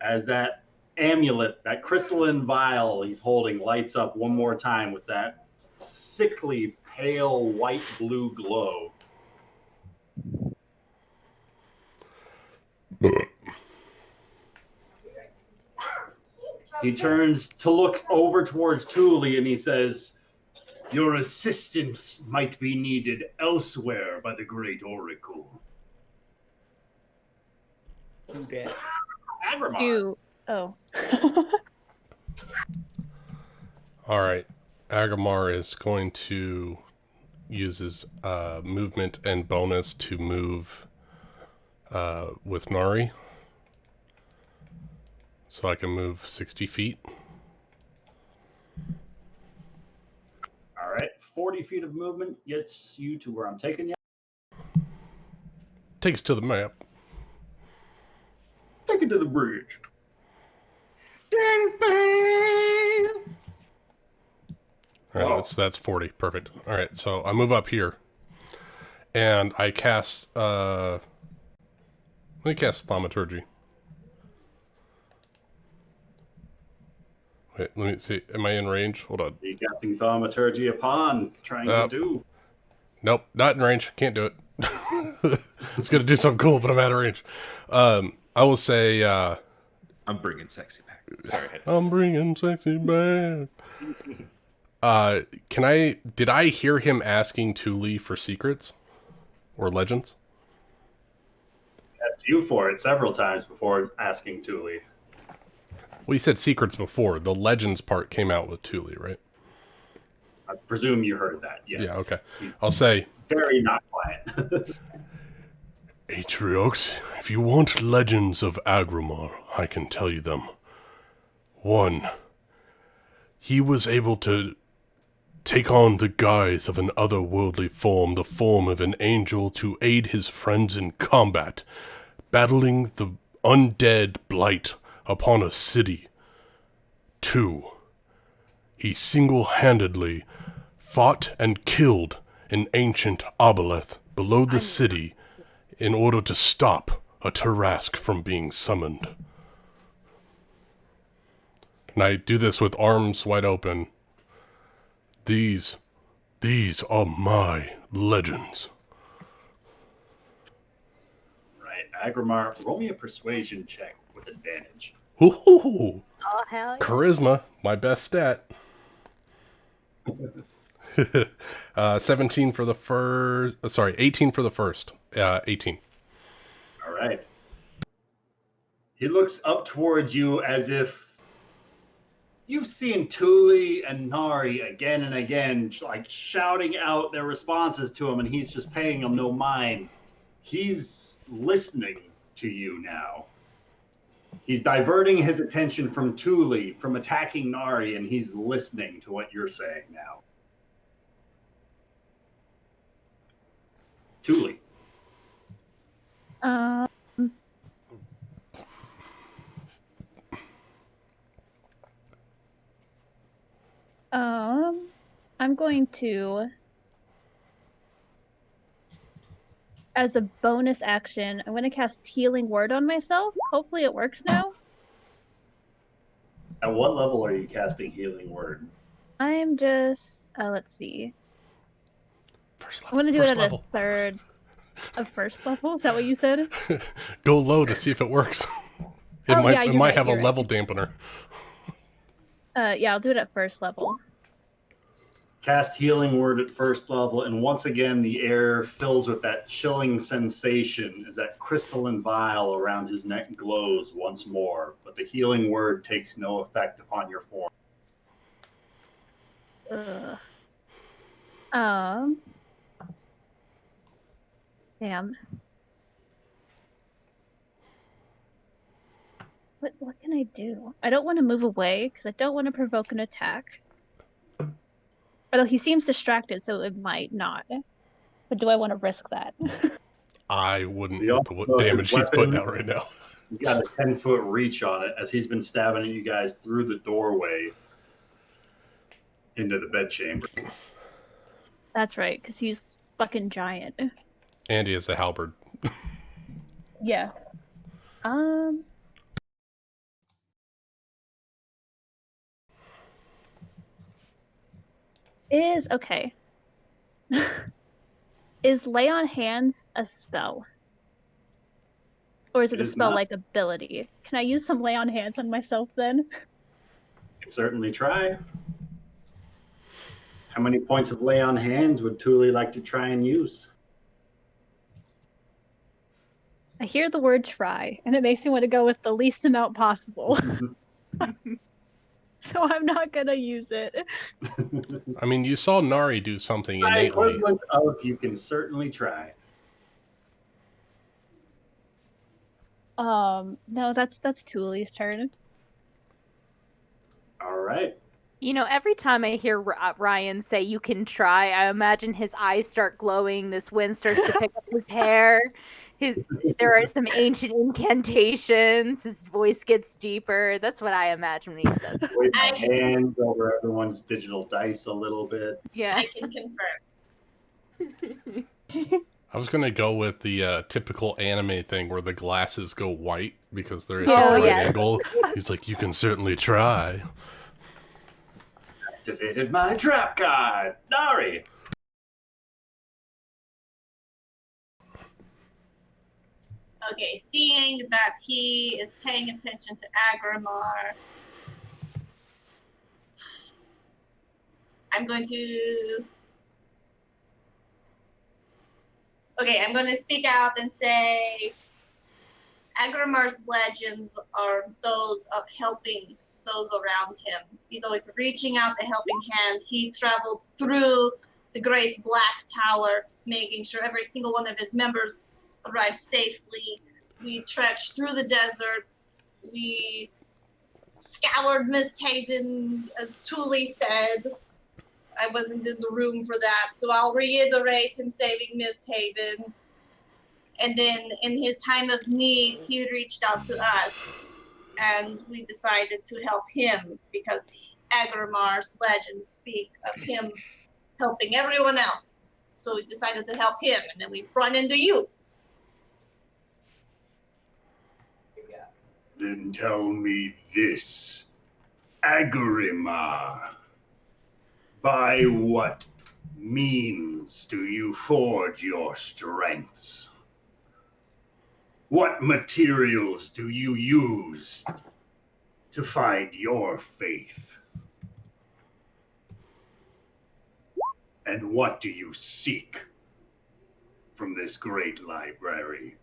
as that amulet, that crystalline vial he's holding, lights up one more time with that sickly pale white blue glow. He turns to look over towards Thule and he says, "Your assistance might be needed elsewhere by the great oracle." Aggramar. You. Oh. All right. Aggramar is going to use his movement and bonus to move with Nari. So I can move 60 feet. All right, 40 feet of movement gets you to where I'm taking you. Take us to the map. Take it to the bridge. All right, that's 40. Perfect. All right, so I move up here, and I cast. Let me cast Thaumaturgy. Wait, let me see. Am I in range? Hold on. The casting thaumaturgy upon trying to do. Nope, not in range. Can't do it. It's gonna do something cool, but I'm out of range. I will say. I'm bringing sexy back. Sorry, I had to I'm bringing sexy back. Did I hear him asking Thule for secrets or legends? Asked you for it several times before asking Thule. Well, you said secrets before. The legends part came out with Thule, right? I presume you heard that. Yes. Yeah, okay. He's I'll say, very not quiet. Atriox, if you want legends of Aggramar, I can tell you them. 1. He was able to take on the guise of an otherworldly form, the form of an angel, to aid his friends in combat, battling the undead blight upon a city. 2. He single-handedly fought and killed an ancient obeleth below the city in order to stop a Tarask from being summoned. And I do this with arms wide open. These are my legends. Right. Aggramar, roll me a persuasion check with advantage. Ooh, Oh, hell yeah. charisma, my best stat. 17 for the first. 18 for the first. 18. All right. He looks up towards you as if you've seen Thule and Nari again and again, like shouting out their responses to him, and he's just paying them no mind. He's listening to you now. He's diverting his attention from Thule, from attacking Nari, and he's listening to what you're saying now. Thule. I'm going to, as a bonus action, I'm going to cast Healing Word on myself. Hopefully it works now. At what level are you casting Healing Word? I'm just, let's see. First I'm level. going to do it at a third of first level. Is that what you said? Go low to see if it works. It Oh, might, yeah, it you're might right, have a you're right. level dampener. Yeah, I'll do it at first level. Cast Healing Word at first level, and once again the air fills with that chilling sensation as that crystalline vial around his neck glows once more, but the Healing Word takes no effect upon your form. Damn. What can I do? I don't want to move away because I don't want to provoke an attack. Although he seems distracted, so it might not. But do I want to risk that? I wouldn't The with the also, damage his he's putting weapon- out right now. You got a 10-foot reach on it as he's been stabbing at you guys through the doorway into the bedchamber. That's right, because he's fucking giant. Andy is a halberd. Yeah. Okay. Is Lay on Hands a spell? Or is it It a is spell not. like ability? Can I use some Lay on Hands on myself then? You can certainly try. How many points of lay on hands would Thule like to try and use? I hear the word try, and it makes me want to go with the least amount possible. So I'm not gonna use it. I mean, you saw Nari do something My innately. equivalent of you can certainly try. No, that's Thule's turn. All right. You know, every time I hear Ryan say you can try, I imagine his eyes start glowing, this wind starts to pick up his hair, there are some ancient incantations, his voice gets deeper. That's what I imagine when he says. Wave my hands over everyone's digital dice a little bit. Yeah. I can confirm. I was gonna go with the typical anime thing where the glasses go white because they're at Oh, the right yeah. angle. He's like, you can certainly try. Activated my trap card. Nari. Okay, seeing that he is paying attention to Aggramar, I'm going to speak out and say Agramar's legends are those of helping those around him. He's always reaching out the helping hand. He traveled through the Great Black Tower, making sure every single one of his members arrived safely. We trekked through the deserts. We scoured MistHaven, as Thule said. I wasn't in the room for that, so I'll reiterate him saving MistHaven. And then in his time of need, he reached out to us, and we decided to help him because Agramar's legends speak of him helping everyone else. So we decided to help him, and then we run into you. Then tell me this, Aggramar. By what means do you forge your strengths? What materials do you use to find your faith? And what do you seek from this great library?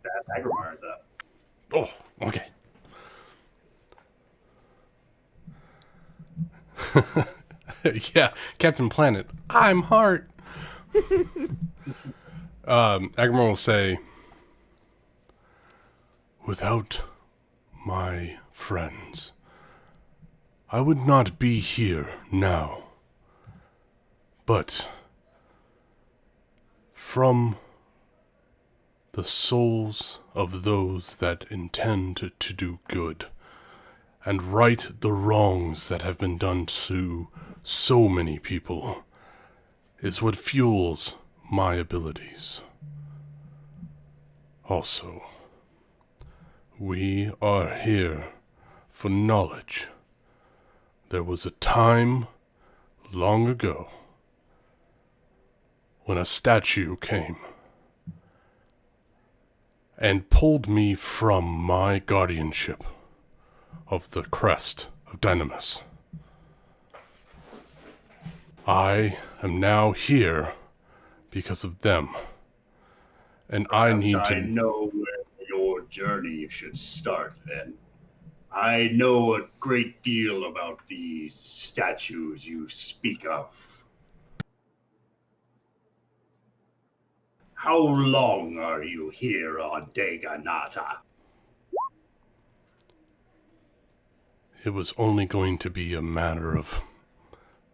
That Aggramar is up. Oh, okay. Yeah, Captain Planet. I'm Heart. Aggramar will say, without my friends, I would not be here now. But from the souls of those that intend to do good and right the wrongs that have been done to so many people is what fuels my abilities. Also, we are here for knowledge. There was a time long ago when a statue came and pulled me from my guardianship of the crest of Dynamis. I am now here because of them, and I need Perhaps to... I know where your journey should start then. I know a great deal about the statues you speak of. How long are you here on Daganata? It was only going to be a matter of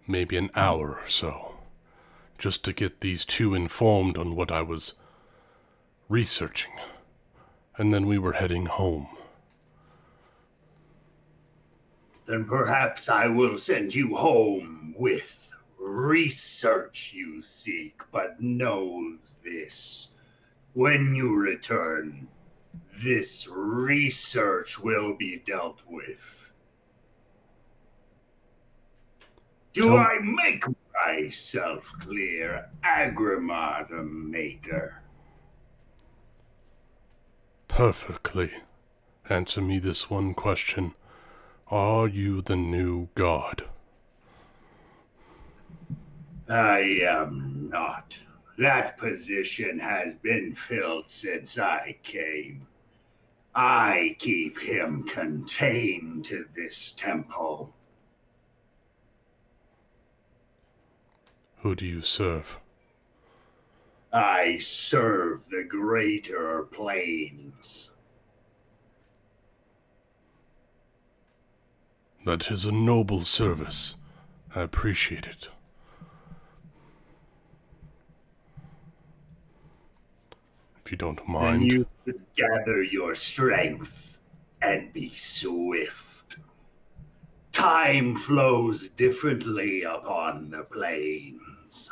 maybe an hour or so, just to get these two informed on what I was researching, and then we were heading home. Then perhaps I will send you home with research you seek, but know this. When you return, this research will be dealt with. Do I make myself clear, Aggramar the Maker? Perfectly. Answer me this one question. Are you the new god? I am not. That position has been filled since I came. I keep him contained to this temple. Who do you serve? I serve the greater planes. That is a noble service. I appreciate it. If you don't Then mind. you should gather your strength and be swift. Time flows differently upon the plains.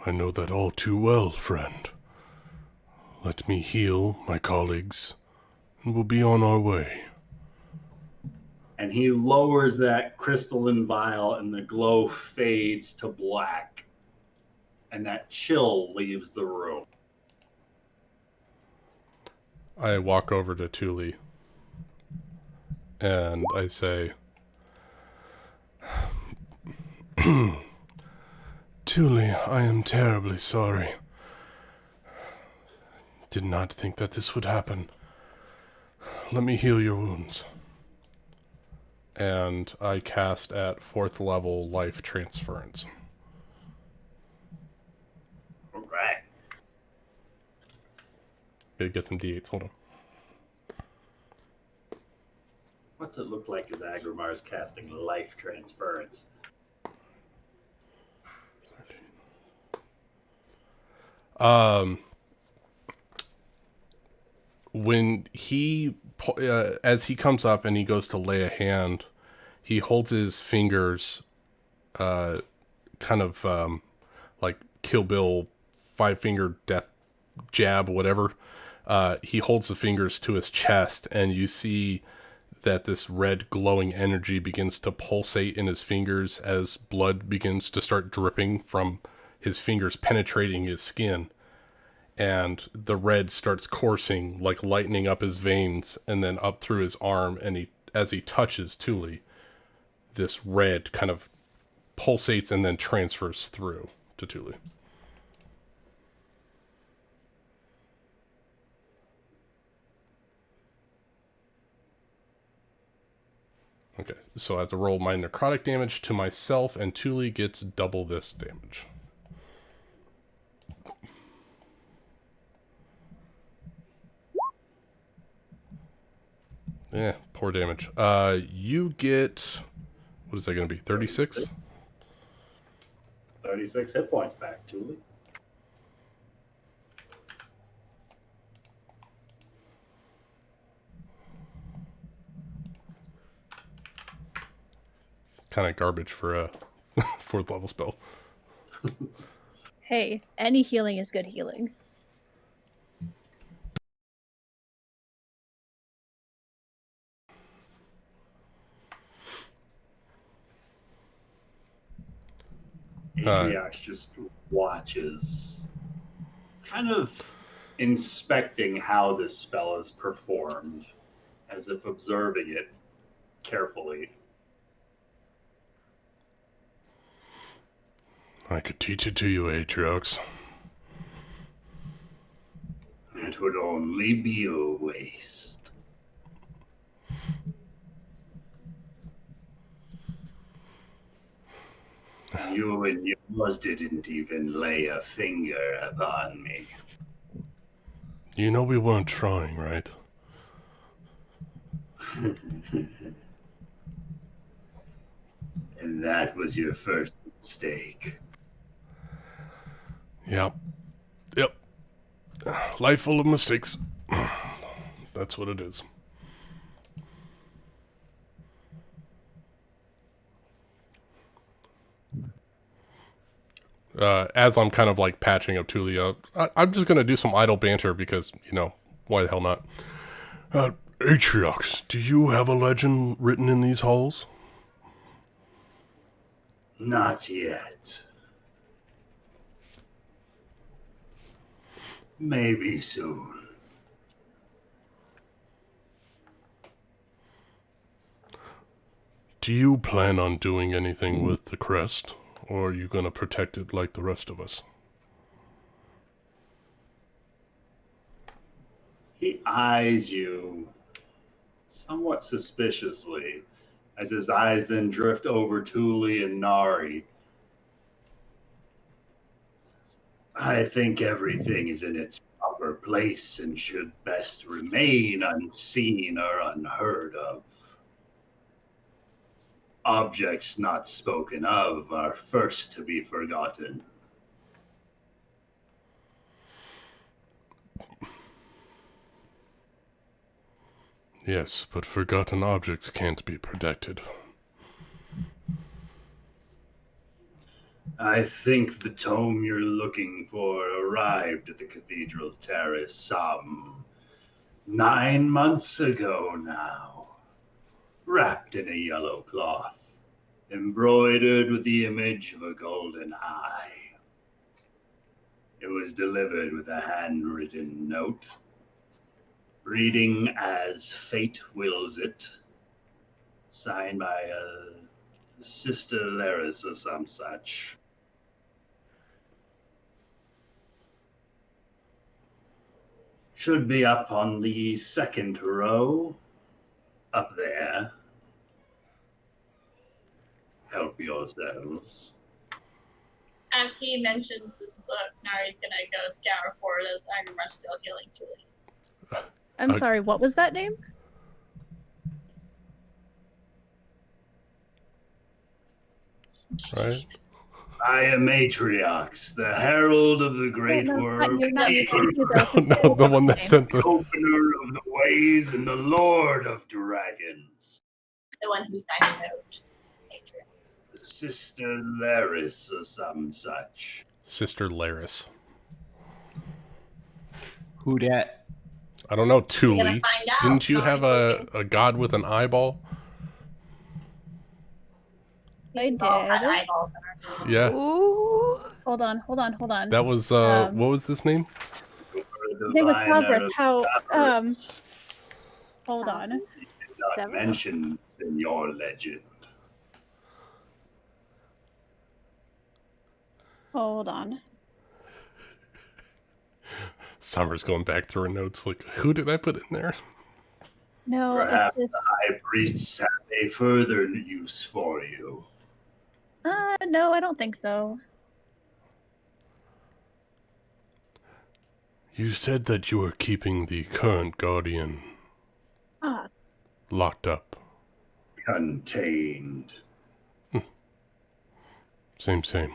I know that all too well, friend. Let me heal my colleagues, and we'll be on our way. And he lowers that crystalline vial, and the glow fades to black. And that chill leaves the room. I walk over to Thule, and I say, Thule, I am terribly sorry. Did not think that this would happen. Let me heal your wounds. And I cast at 4th level life transference. All right. Gotta get some d8s, hold on. What's it look like as Aggramar's casting life transference? When he, as he comes up and he goes to lay a hand, he holds his fingers, kind of, like Kill Bill 5-finger death jab, whatever. He holds the fingers to his chest, and you see that this red glowing energy begins to pulsate in his fingers as blood begins to start dripping from his fingers penetrating his skin. And the red starts coursing, like lightning up his veins and then up through his arm. And as he touches Thule, this red kind of pulsates and then transfers through to Thule. Okay, so I have to roll my necrotic damage to myself, and Thule gets double this damage. Yeah, poor damage. You get... What is that going to be? 36? 36 hit points back, Julie. Kind of garbage for a 4th level spell. Hey, any healing is good healing. Atriox just watches, kind of inspecting how this spell is performed, as if observing it carefully. I could teach it to you, Atriox. It would only be a waste. You and your Yours didn't even lay a finger upon me. You know we weren't trying, right? And that was your first mistake. Yep. Yep. Life full of mistakes. That's what it is. As I'm kind of like patching up Tulia, I'm just going to do some idle banter because, you know, why the hell not? Atriox, do you have a legend written in these halls? Not yet. Maybe soon. Do you plan on doing anything with the crest, or are you going to protect it like the rest of us? He eyes you somewhat suspiciously as his eyes then drift over Tuli and Nari. I think everything is in its proper place and should best remain unseen or unheard of. Objects not spoken of are first to be forgotten. Yes, but forgotten objects can't be protected. I think the tome you're looking for arrived at the Cathedral Terrace some 9 months ago now, wrapped in a yellow cloth, embroidered with the image of a golden eye. It was delivered with a handwritten note, reading as fate wills it, signed by Sister Laurice or some such. Should be up on the second row, up there. Help yourselves. As he mentions this book, Nari's gonna go scour for it as Aggramar still healing Tuli. I'm sorry, what was that name? Right? I am Atriox, the herald of the great No, not world, you, not you. the Thank you, though. No, the one that sent the... opener of the ways, and the lord of dragons. The one who signed the note. Atriox. Sister Laurice or some such. Sister Laurice. Who dat? I don't know, We're gonna Tuli. find out. Didn't you Nari's have looking. a god with an eyeball? I We've all had did. eyeballs in our teeth. Yeah. Ooh. Hold on. That was, what was his name? His name was Sabras. How, hold on. Not Seven? mentioned in your legend. Hold on. Summer's going back through her notes like, who did I put in there? No, Perhaps it's the high priests have a further use for you. no, I don't think so. You said that you were keeping the current guardian Ah, locked up. Contained. Same.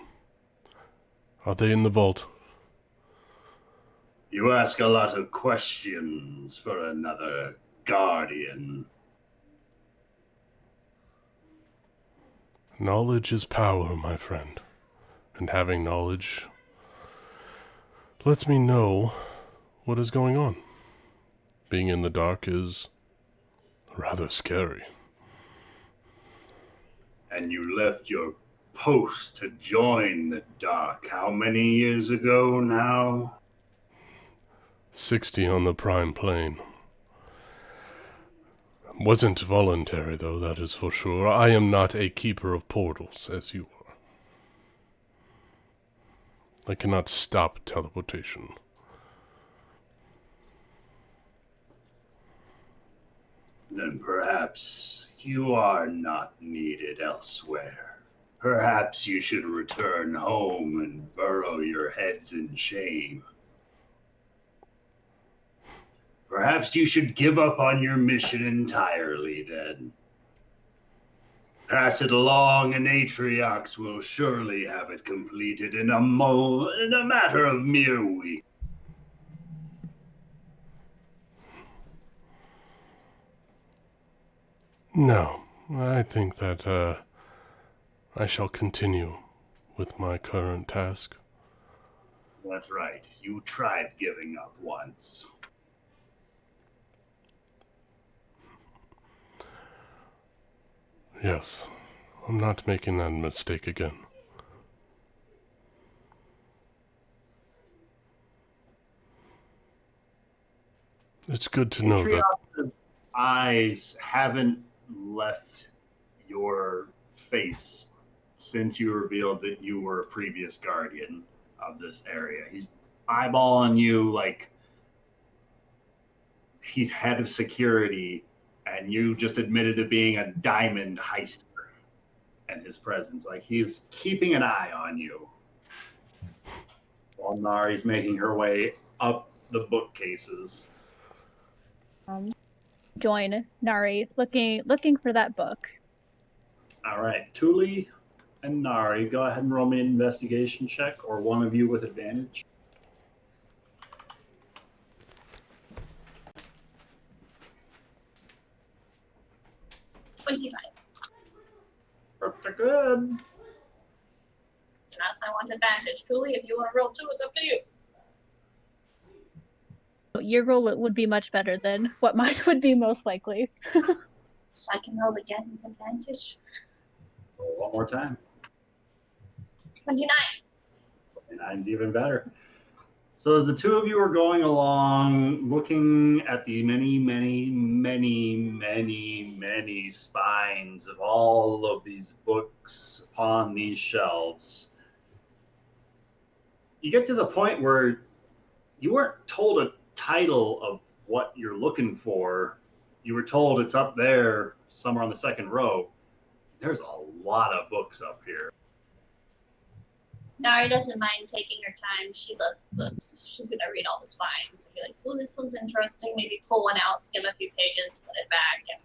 Are they in the vault? You ask a lot of questions for another guardian. Knowledge is power, my friend. And having knowledge lets me know what is going on. Being in the dark is rather scary. And you left your post to join the dark how many years ago now? 60 on the prime plane. Wasn't voluntary, though, that is for sure. I am not a keeper of portals, as you are. I cannot stop teleportation. Then perhaps you are not needed elsewhere. Perhaps you should return home and burrow your heads in shame. Perhaps you should give up on your mission entirely, then. Pass it along, and Atriox will surely have it completed in a matter of mere weeks. No, I think that I shall continue with my current task. That's right. You tried giving up once. Yes, I'm not making that mistake again. It's good to know that. Atriox's eyes haven't left your face since you revealed that you were a previous guardian of this area. He's eyeballing you like he's head of security, and you just admitted to being a diamond heister in his presence. Like, he's keeping an eye on you. While Nari's making her way up the bookcases. Join Nari, looking for that book. All right, Tuli and Nari, go ahead and roll me an investigation check, or one of you with advantage. Pretty good. Unless I want advantage. Truly, if you want to roll two, it's up to you. Your roll would be much better than what mine would be most likely. So I can roll again with advantage. Roll one more time. 29. 29's even better. So as the two of you are going along, looking at the many, many, many, many, many spines of all of these books upon these shelves, you get to the point where you weren't told a title of what you're looking for. You were told it's up there somewhere on the second row. There's a lot of books up here. Nari doesn't mind taking her time. She loves books. She's going to read all the spines and be like, oh, this one's interesting. Maybe pull one out, skim a few pages, put it back. And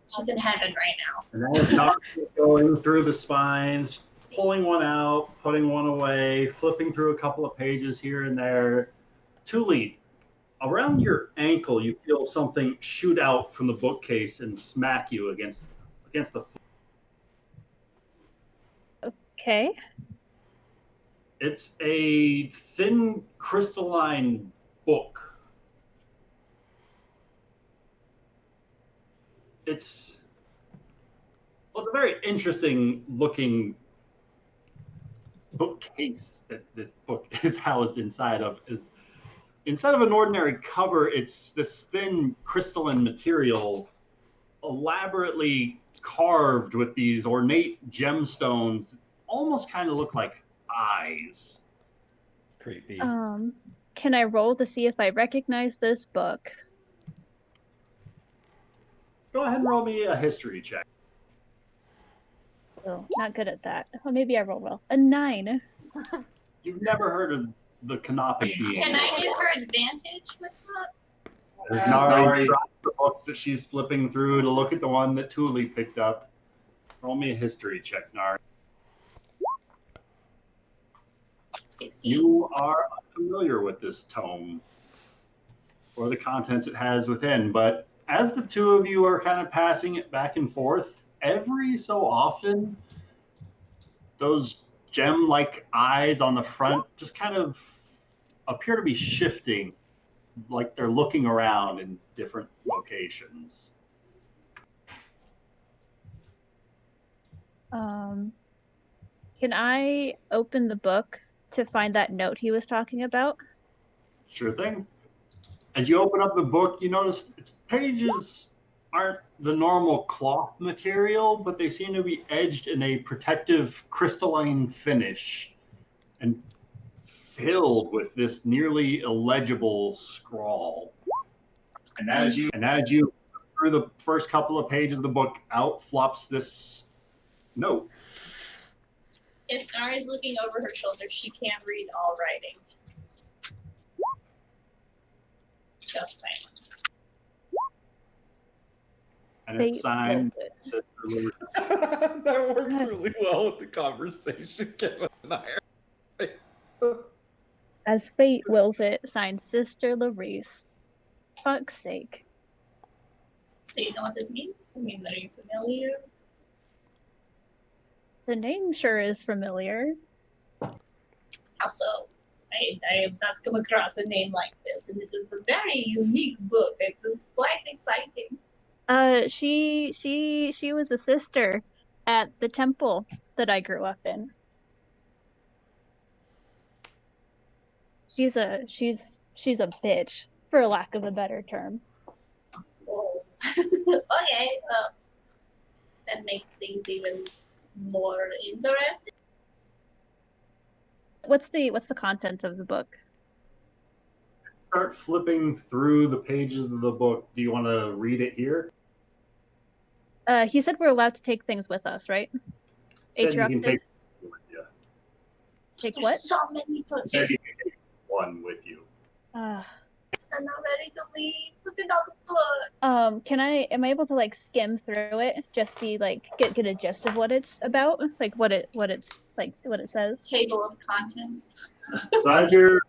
she's in heaven right now. And as Nari's going through the spines, pulling one out, putting one away, flipping through a couple of pages here and there, Tuli, around your ankle, you feel something shoot out from the bookcase and smack you against the floor. Okay. It's a thin crystalline book. It's a very interesting looking bookcase that this book is housed inside of. Instead of an ordinary cover, it's this thin crystalline material elaborately carved with these ornate gemstones that almost kind of look like eyes. Creepy. Can I roll to see if I recognize this book? Go ahead and roll me a history check. Oh, not good at that. Well, maybe I roll well. A 9. You've never heard of the Canopy being. Can I give her advantage with that? As Nari drops the books that she's flipping through to look at the one that Tuli picked up. Roll me a history check, Nari. 16. You are unfamiliar with this tome or the contents it has within, but as the two of you are kind of passing it back and forth, every so often, those gem-like eyes on the front just kind of appear to be shifting, like they're looking around in different locations. Can I open the book to find that note he was talking about? Sure thing. As you open up the book, you notice its pages aren't the normal cloth material, but they seem to be edged in a protective crystalline finish and filled with this nearly illegible scrawl. And as you through the first couple of pages of the book, out flops this note. If Nari's looking over her shoulder, she can't read all writing. Just saying. And Fate it's signed wills it. Sister Laurice. That works really well with the conversation Kevin and I are. As fate wills it, signed Sister Laurice. Fuck's sake. Do you know what this means? I mean, are you familiar? The name sure is familiar. How so? I have not come across a name like this, and this is a very unique book. It is quite exciting. She was a sister at the temple that I grew up in. She's a bitch, for lack of a better term. Oh. Okay, well, that makes things even more interesting. What's the content of the book? Start flipping through the pages of the book. Do you want to read it here? He said we're allowed to take things with us, right? Said you Atriox can did? take one with you. Take There's what? so many books. Said you can take one with you. Uh, I'm not ready to leave. Look at all the books. am I able to like skim through it, just see like get a gist of what it's about, like what it says? Table of contents. So as you're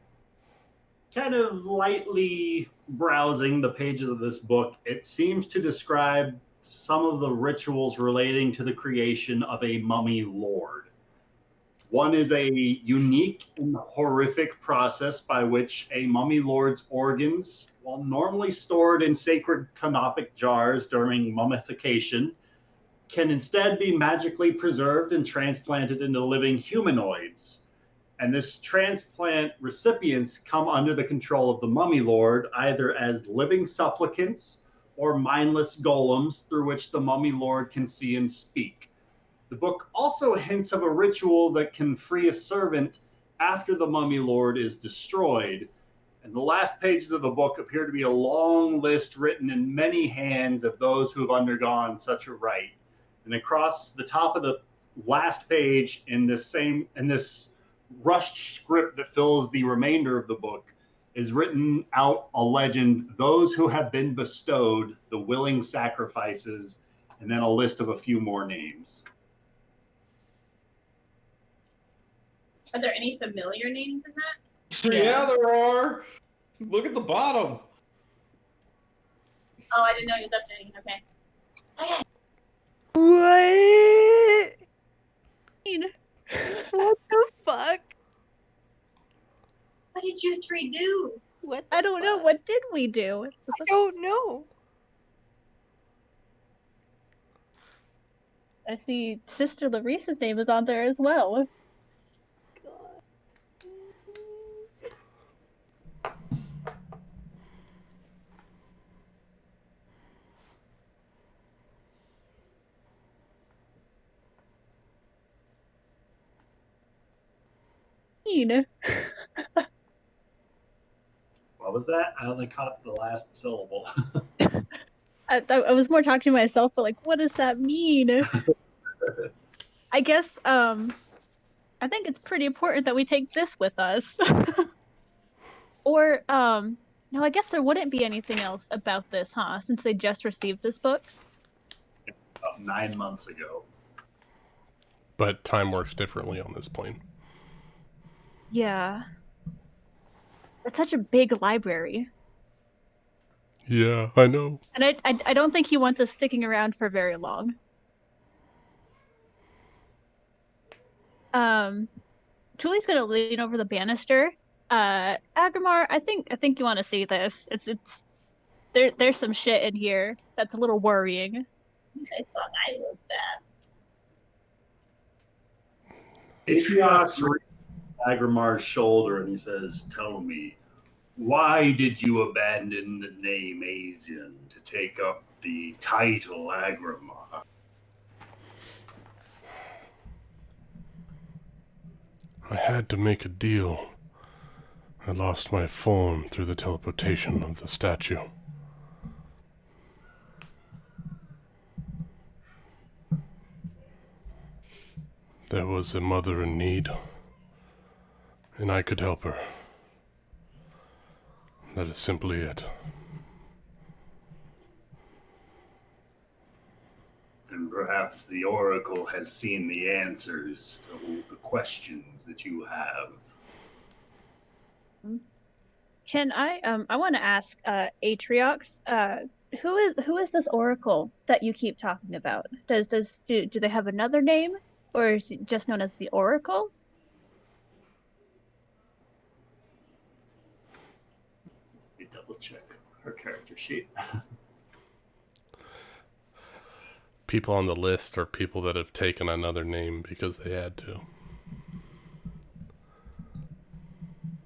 kind of lightly browsing the pages of this book, it seems to describe some of the rituals relating to the creation of a mummy lord. One is a unique and horrific process by which a mummy lord's organs, while normally stored in sacred canopic jars during mummification, can instead be magically preserved and transplanted into living humanoids. And this transplant recipients come under the control of the mummy lord, either as living supplicants or mindless golems through which the mummy lord can see and speak. The book also hints of a ritual that can free a servant after the mummy lord is destroyed. And the last pages of the book appear to be a long list written in many hands of those who have undergone such a rite. And across the top of the last page in this rushed script that fills the remainder of the book is written out a legend, those who have been bestowed, the willing sacrifices, and then a list of a few more names. Are there any familiar names in that? Yeah, there are. Look at the bottom. Oh, I didn't know he was updating. Okay. What? What the fuck? What did you three do? What? The I don't know. fuck? What did we do? I don't know. I see Sister Laurice's name is on there as well. What was that? I only caught the last syllable. I was more talking to myself, but like, what does that mean? I guess I think it's pretty important that we take this with us. Or no, I guess there wouldn't be anything else about this, huh? Since they just received this book. About 9 months ago. But time works differently on this plane. Yeah. It's such a big library. Yeah, I know. And I don't think he wants us sticking around for very long. Tully's gonna lean over the banister. Aggramar, I think you want to see this. There's some shit in here that's a little worrying. I thought I was bad. Atriox reaches Aggramar's shoulder and he says, "Tell me, why did you abandon the name Asian to take up the title Aggramar?" I had to make a deal. I lost my form through the teleportation of the statue. There was a mother in need, and I could help her. That is simply it. And perhaps the Oracle has seen the answers to the questions that you have. Can I want to ask Atriox, who is this oracle that you keep talking about? Do they have another name, or is it just known as the Oracle? You double check her character sheet. People on the list are people that have taken another name because they had to.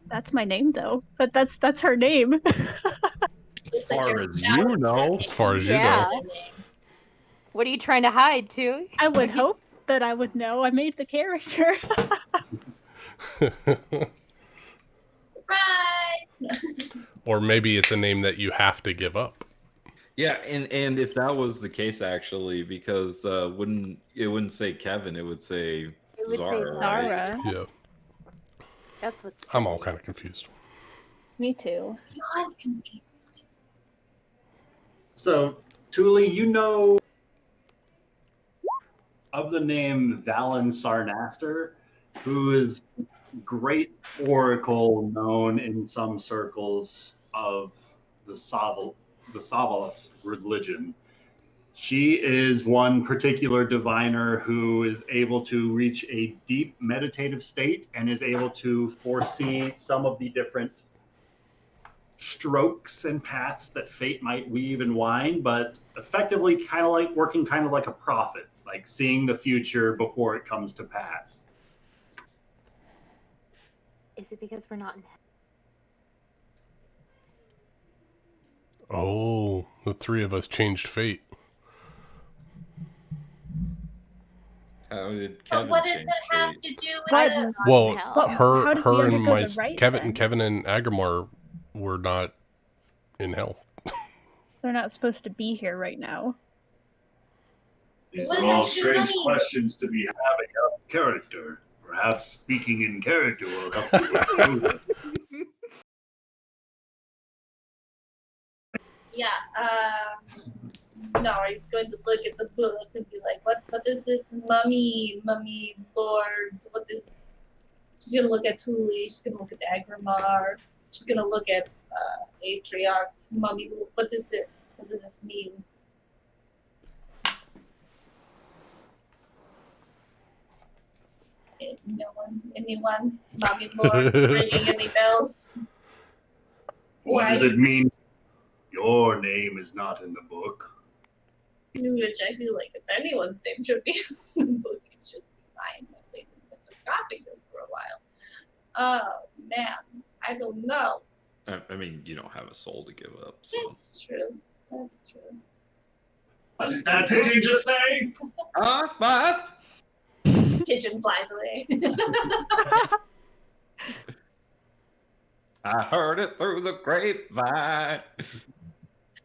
That's my name, though. That's her name. As far as you know. As far as Yeah. you What are you trying to hide, too? I would hope that I would know. I made the character. know. Surprise! Or maybe it's a name that you have to give up. Yeah, and if that was the case, actually, because it wouldn't say Kevin, it would say It would say Zara. Right? Zara. Yeah. That's what's. I'm all kind of confused. Me too. Not confused. So, Thule, you know of the name Valen Sarnaster, who is great oracle known in some circles of the Savalas religion. She is one particular diviner who is able to reach a deep meditative state and is able to foresee some of the different strokes and paths that fate might weave and wind, but effectively kind of like working kind of like a prophet, like seeing the future before it comes to pass. Is it because we're not in Oh, the three of us changed fate. How did But Kevin what does change that have fate? to do with What? the... Well, hell? But how did we her and undergo my the right then? Kevin and Aggramar were not in hell. They're not supposed to be here right now. These What are does all that strange mean? questions to be having out of character. Perhaps speaking in character will help you with movement. Yeah, Nari's going to look at the book and be like, what is this mummy lord, what is... She's going to look at Thule, she's going to look at Aggramar, she's going to look at Atriox, mummy, what is this? What does this mean? No one, anyone, mummy lord, ringing any bells? What does it mean? Your name is not in the book. Which I feel like if anyone's name should be in the book, it should be mine. I've been copying this for a while. Oh man, I don't know. I mean, you don't have a soul to give up. So. That's true. That's true. What did that pigeon just say? What? Pigeon flies away. I heard it through the grapevine.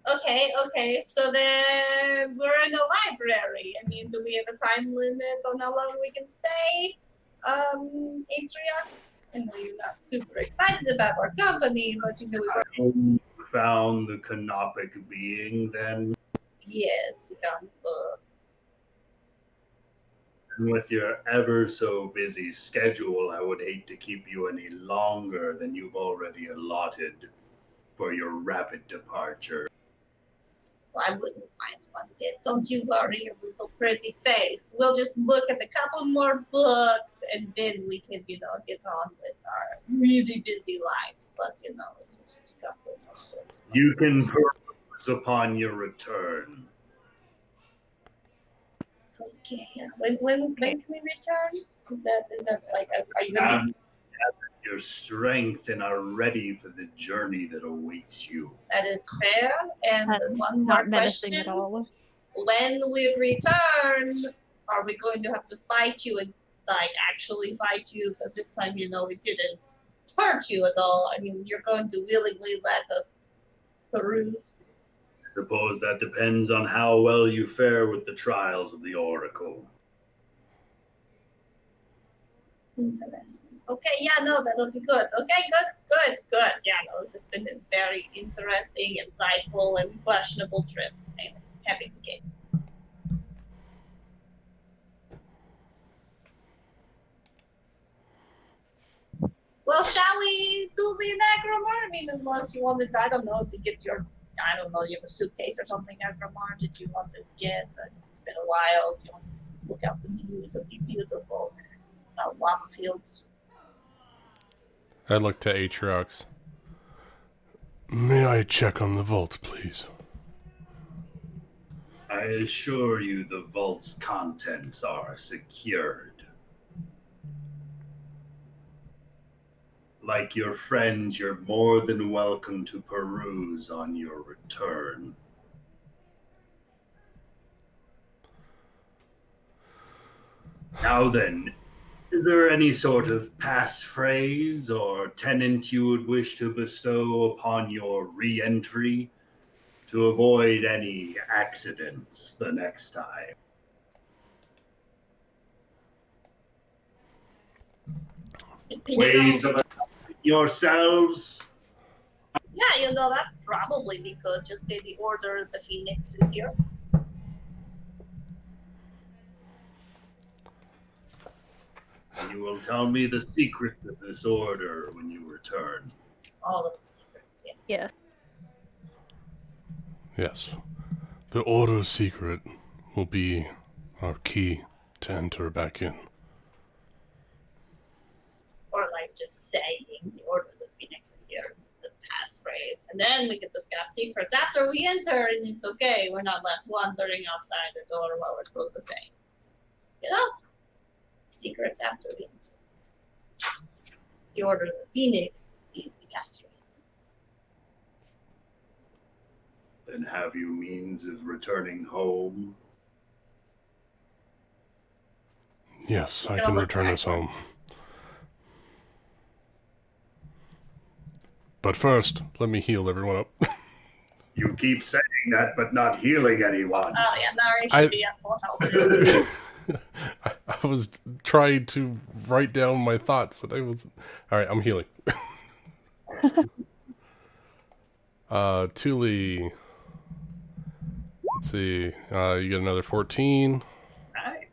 Okay. So then we're in a library. I mean, do we have a time limit on how long we can stay? Atriox? I know you're not super excited about our company, but you know we were. You found the canopic being then? Yes, we found the book. And with your ever so busy schedule, I would hate to keep you any longer than you've already allotted for your rapid departure. Well, I wouldn't mind one bit. Don't you worry your little pretty face. We'll just look at a couple more books and then we can, get on with our really busy lives. But, just a couple more books. You can purpose upon your return. Okay, yeah. When can we return? Is that like, are you going Have to... your strength and are ready for the journey that awaits you. That is fair. And That's one more not menacing question. at all. When we return, are we going to have to fight you and actually fight you? Because this time, we didn't hurt you at all. I mean, you're going to willingly let us peruse. I suppose that depends on how well you fare with the trials of the Oracle. Interesting. Okay, yeah, no, that'll be good. Okay, good. Yeah, no, this has been a very interesting, insightful, and questionable trip. I'm happy we came. Well, shall we do the Aggramar? I mean, unless you wanted, I don't know, to get your, I don't know, you have a suitcase or something, Aggramar, did you want to get? It's been a while. Do you want to look out the views of the beautiful lava fields? I look to Atriox. May I check on the vault, please? I assure you the vault's contents are secured. Like your friends, you're more than welcome to peruse on your return. Now then, is there any sort of passphrase or tenant you would wish to bestow upon your re-entry to avoid any accidents the next time? Ways of yourselves? Yeah, you know, that probably be good. Just say the Order of the Phoenix is here. And you will tell me the secrets of this order when you return. All of the secrets, yes. Yes. Yes. The Order's secret will be our key to enter back in. Or like just saying the Order of the Phoenix is here is the passphrase. And then we can discuss secrets after we enter, and it's okay. We're not left wandering outside the door while we're supposed to say. You know? Secrets after we enter. The Order of the Phoenix is the passphrase. Then have you means of returning home? Yes, He's I gonna can look return back. us home. But first, let me heal everyone up. You keep saying that, but not healing anyone. Oh yeah, Nari should be at full health. I was trying to write down my thoughts, and I was... Alright, I'm healing. Thule... Let's see. You get another 14. Right.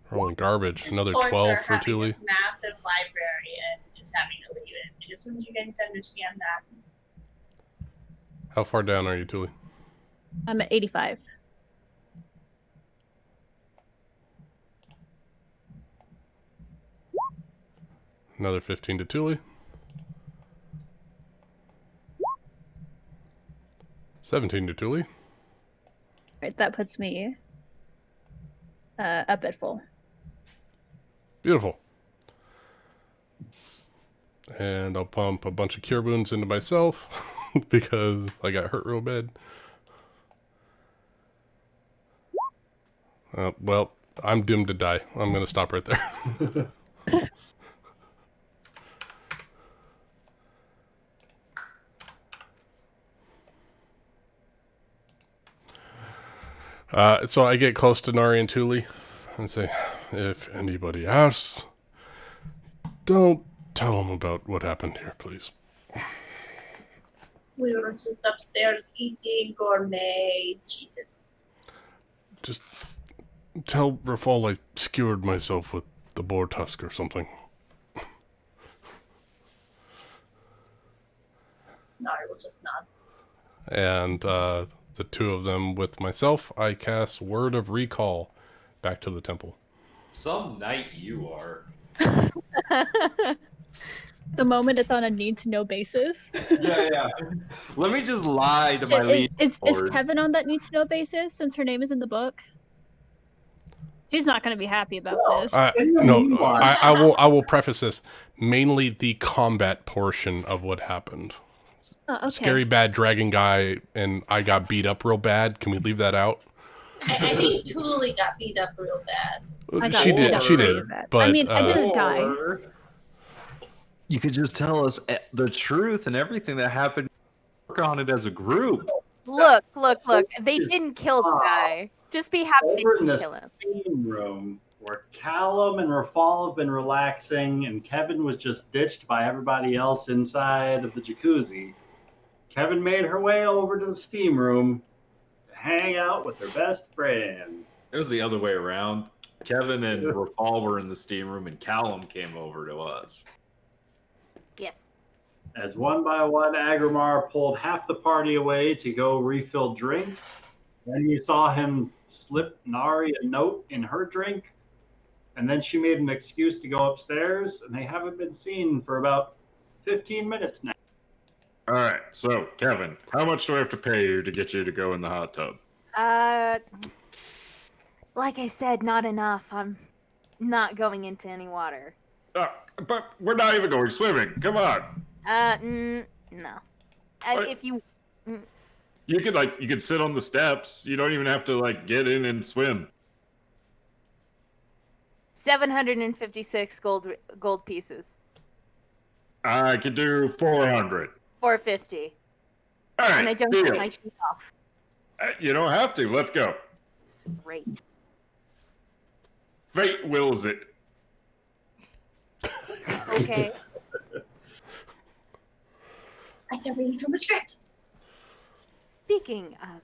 Rolling garbage. Just Another torture 12 for having Thule. this massive library and just having to leave it. I just want you guys to understand that. How far down are you, Thule? I'm at 85. Another 15 to Thule. 17 to Thule. Right, that puts me up at full. Beautiful. And I'll pump a bunch of cure wounds into myself because I got hurt real bad. Well, I'm doomed to die. I'm going to stop right there. So I get close to Nari and Thule and say, if anybody asks, don't tell them about what happened here, please. We were just upstairs eating gourmet cheeses. Just tell Rafal I skewered myself with the boar tusk or something. Nari will just nod. And the two of them with myself, I cast Word of Recall back to the temple. Some knight you are. The moment it's on a need-to-know basis. Yeah. Let me just lie to my lead. Is Kevin on that need-to-know basis since her name is in the book? She's not going to be happy about this. No, I will preface this. Mainly the combat portion of what happened. Oh, okay. Scary bad dragon guy, and I got beat up real bad. Can we leave that out? I think Thule got beat up real bad. She did. But I mean, I didn't die. Or you could just tell us the truth and everything that happened. Work on it as a group. Look. They Just didn't kill the stop. guy. Just be happy they Over in didn't the kill him. steam room where Callum and Rafal have been relaxing and Kevin was just ditched by everybody else inside of the jacuzzi, Kevin made her way over to the steam room to hang out with her best friends. It was the other way around. Kevin and Rafal were in the steam room, and Callum came over to us. Yes. As one by one, Aggramar pulled half the party away to go refill drinks. Then you saw him slip Nari a note in her drink. And then she made an excuse to go upstairs, and they haven't been seen for about 15 minutes now. All right, so Kevin, how much do I have to pay you to get you to go in the hot tub? Like I said, not enough. I'm not going into any water. But we're not even going swimming. Come on. No. What? If you... You could sit on the steps. You don't even have to get in and swim. 756 gold pieces. I could do 400. 450. All right, And I don't deal. take my shoes off. You don't have to. Let's go. Great. Fate wills it. Okay. Like they're reading from a script. Speaking of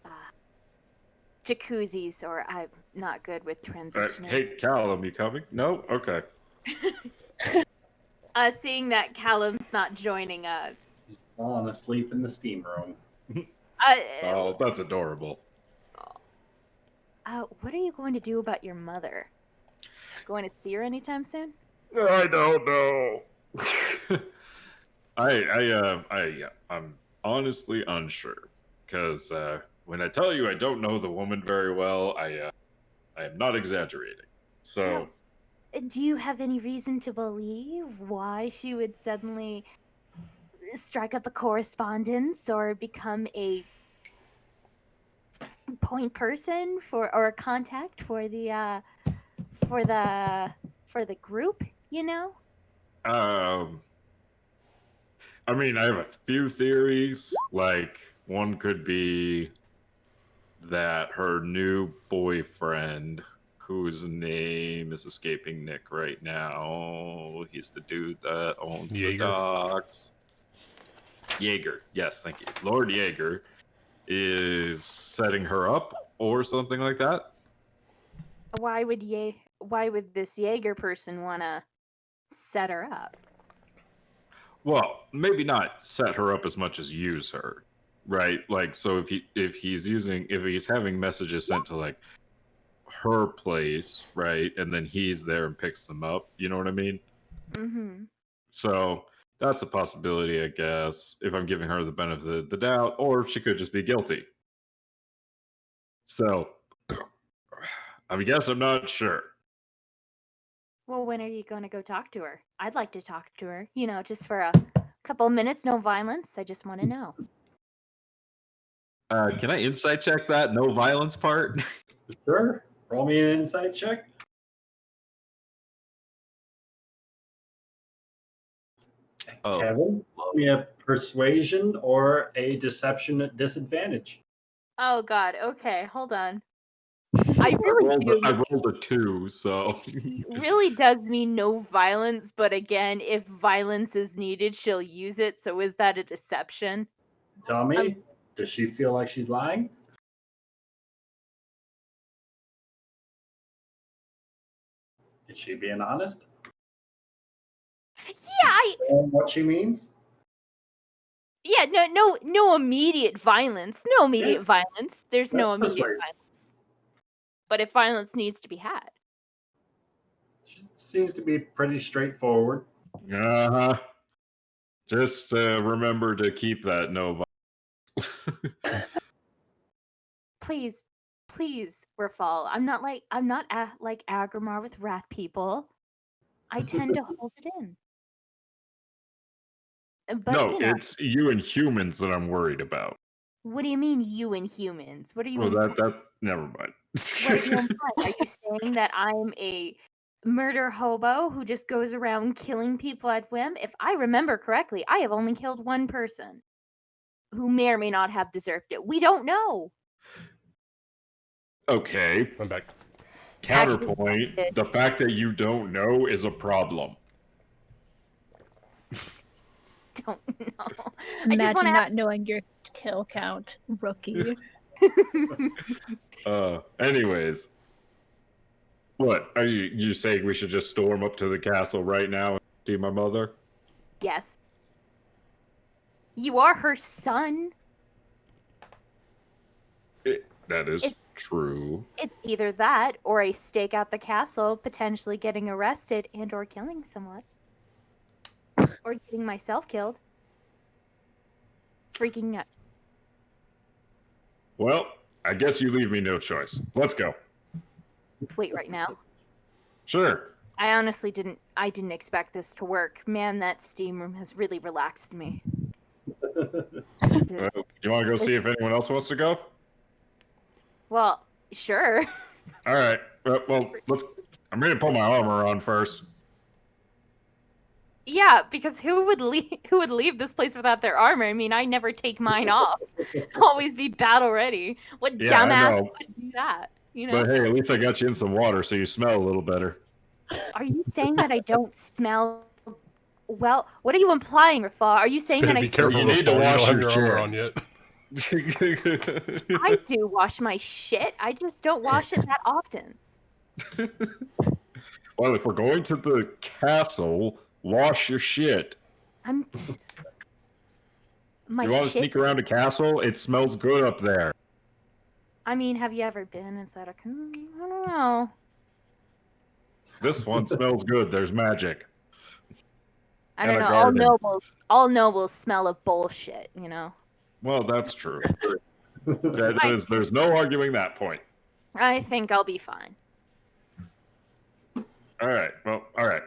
jacuzzis, or I'm not good with transitioning. Hey, Callum, you coming? No? Okay. Seeing that Callum's not joining us. He's falling asleep in the steam room. Oh, that's adorable. What are you going to do about your mother? Going to see her anytime soon? I don't know. I'm honestly unsure, because when I tell you I don't know the woman very well, I am not exaggerating. So, Do you have any reason to believe why she would suddenly strike up a correspondence or become a point person or a contact for the group? You know. I mean, I have a few theories. One could be that her new boyfriend, whose name is escaping Nick right now, he's the dude that owns the docks. Jaeger. Yes, thank you. Lord Jaeger is setting her up or something like that. Why would this Jaeger person want to set her up? Well, maybe not set her up as much as use her, right? So if he's having messages sent to her place, right, and then he's there and picks them up, you know what I mean? Mm-hmm. So that's a possibility, I guess, if I'm giving her the benefit of the doubt, or she could just be guilty. So I guess I'm not sure. Well, when are you going to go talk to her? I'd like to talk to her, just for a couple of minutes, no violence. I just want to know. Can I insight check that no violence part? Sure. Roll me an insight check. Kevin, roll me a persuasion or a deception at disadvantage. Oh, God. Okay, hold on. I rolled a 2, so really does mean no violence, but again, if violence is needed, she'll use it. So is that a deception? Tell me, does she feel like she's lying? Is she being honest? Yeah, Saying what she means? Yeah, no immediate violence. No immediate violence. There's no That's immediate right. violence. But if violence needs to be had. She seems to be pretty straightforward. Just remember to keep that no violence. Please, Rafal. I'm not like Aggramar with rat people. I tend to hold it in. But, no, it's you and humans that I'm worried about. What do you mean, you and humans? What are you? Well, that never mind. What are you implying? Are you saying that I'm a murder hobo who just goes around killing people at whim? If I remember correctly, I have only killed one person. who may or may not have deserved it. We don't know. Okay. I'm back. Counterpoint, Actually, the fact that you don't know is a problem. Don't know. Imagine wanna not knowing your kill count, rookie. Anyways. What? Are you saying we should just storm up to the castle right now and see my mother? Yes. You are her son. That is It's- true. It's either that or a stake out the castle, potentially getting arrested and or killing someone. Or getting myself killed. Freaking out. Well, I guess you leave me no choice. Let's go. Wait, right now. Sure. I honestly didn't expect this to work. Man, that steam room has really relaxed me. You want to go see if anyone else wants to go? Well, sure. All right. Well, let's. I'm going to put my armor on first. Yeah, because who would leave this place without their armor? I mean, I never take mine off. Always be battle ready. What Yeah, I dumbass know. would do that? You know? But hey, at least I got you in some water, so you smell a little better. Are you saying that I don't smell well? What are you implying, Rafal? Are you saying Better that be I careful. You need to Rafal, wash you don't have your your armor chair. on yet. I do wash my shit. I just don't wash it that often. Well, if we're going to the castle, wash your shit. My You want to shit. sneak around a castle? It smells good up there. I mean, have you ever been inside a? I don't know. This one smells good. There's magic. I And don't a know. garden. All nobles smell of bullshit. You know. Well, that's true. There's no arguing that point. I think I'll be fine. All right. Well, all right.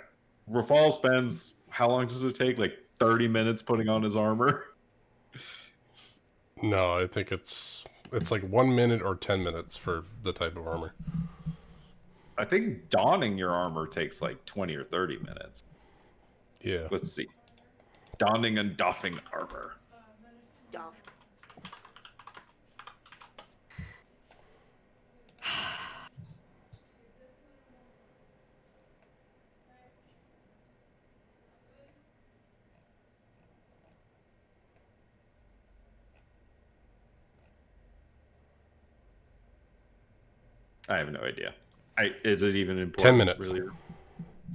Rafal spends, how long does it take? Like 30 minutes putting on his armor? No, I think it's like 1 minute or 10 minutes for the type of armor. I think donning your armor takes like 20 or 30 minutes. Yeah. Let's see. Donning and doffing armor. Doff. I have no idea. Is it even important? 10 minutes. Really?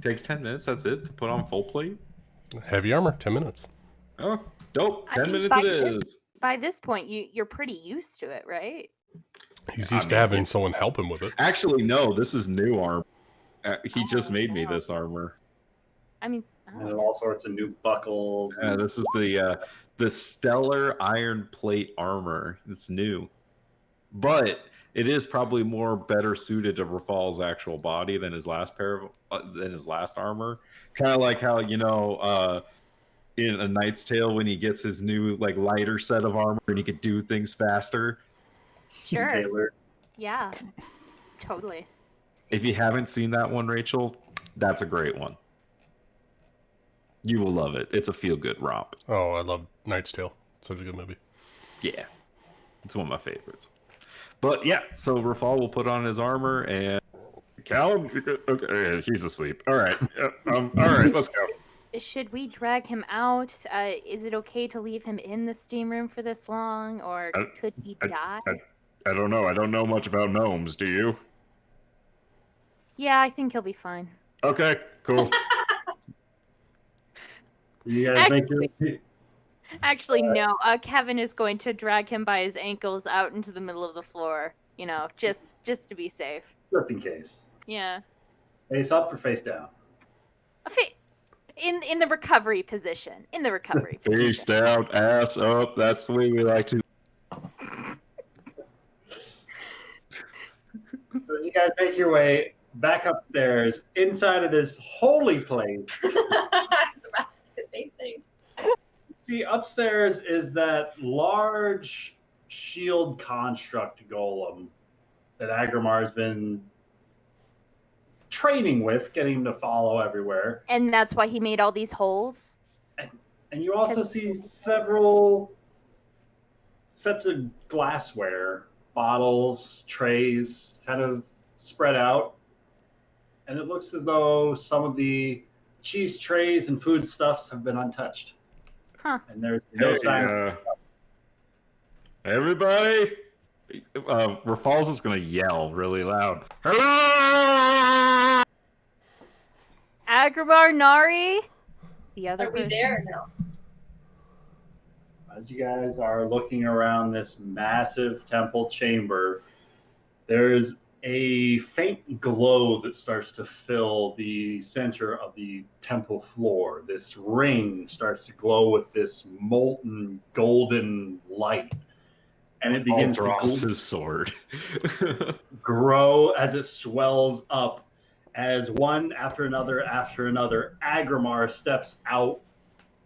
Takes 10 minutes. That's it to put on full plate. Heavy armor, 10 minutes. Oh, dope! 10 I mean, minutes it is. By this point, you're pretty used to it, right? He's I used to mean, having someone help him with it. Actually, no. This is new armor. He just made me this armor. I mean, And all sorts of new buckles. This is the stellar iron plate armor. It's new, but it is probably more better suited to Rafal's actual body than his last armor. Kind of like how in A Knight's Tale when he gets his new like lighter set of armor and he could do things faster. sure. Taylor. Yeah, totally. If you haven't seen that one, Rachel, that's a great one. You will love it. It's a feel-good romp. Oh, I love Knight's Tale. Such a good movie. Yeah, it's one of my favorites. But yeah, so Rafal will put on his armor and Callum. Okay, he's asleep. All right, all right, let's go. Should we drag him out? Is it okay to leave him in the steam room for this long, or could he die? I don't know. I don't know much about gnomes. Do you? Yeah, I think he'll be fine. Okay, cool. You guys make your. Actually, no. Kevin is going to drag him by his ankles out into the middle of the floor. You know, just to be safe. Just in case. Yeah. Face up or face down? In the recovery position. In the recovery Face position. down, ass up. That's the way we like to. So as you guys make your way back upstairs, inside of this holy place, I was about to say the same thing. see upstairs is that large shield construct golem that Aggramar has been training with, getting him to follow everywhere. And that's why he made all these holes. And you also see several sets of glassware, bottles, trays, kind of spread out. And it looks as though some of the cheese trays and foodstuffs have been untouched. Huh. And there's no sign. Everybody, Rafals is going to yell really loud. Hello! Aggramar, Nari, the other Are we person. there now? As you guys are looking around this massive temple chamber, there's a faint glow that starts to fill the center of the temple floor. This ring starts to glow with this molten golden light. And it begins Altaros' sword. grow as it swells up, as one after another, Aggramar steps out,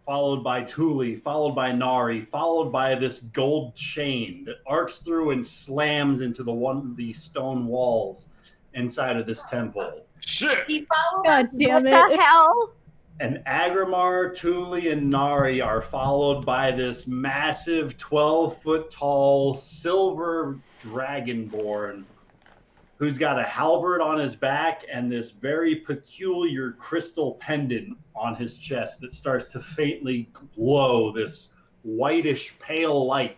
followed by Thule, followed by Nari, followed by this gold chain that arcs through and slams into the stone walls inside of this temple. Shit! He followed God us. damn What it. the hell? And Aggramar, Thule, and Nari are followed by this massive 12-foot tall silver dragonborn who's got a halberd on his back and this very peculiar crystal pendant on his chest that starts to faintly glow this whitish pale light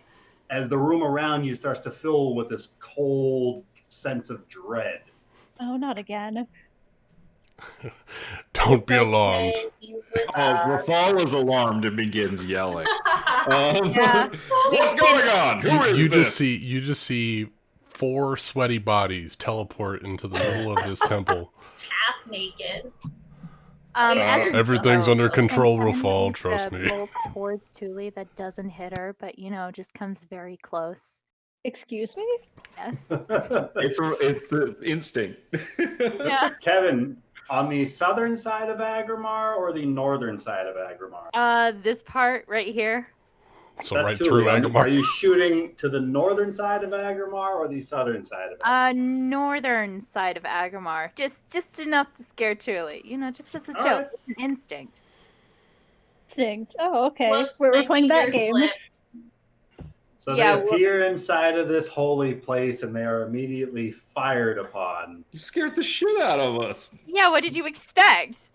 as the room around you starts to fill with this cold sense of dread. Oh, not again. Don't be It's alarmed. okay, he's with Oh, us. Rafal is alarmed and begins yelling. Yeah. What's going on? Who is You this? just see 4 sweaty bodies teleport into the middle of this temple. Half naked. Everything's under control, Kevin Rafal, makes trust a me. bolt towards Thule that doesn't hit her, but just comes very close. Excuse me? Yes. It's an instinct. Yeah. Kevin, on the southern side of Aggramar or the northern side of Aggramar? This part right here. So That's right Thule. through Are Aggramar. you shooting to the northern side of Aggramar or the southern side of Aggramar? Northern side of Aggramar. Just enough to scare Thule. Just as a All joke. right. It's an instinct. Instinct. Oh, okay. Whoops, We're my playing that finger game. slipped. So Yeah, they appear inside of this holy place and they are immediately fired upon. You scared the shit out of us. Yeah, what did you expect?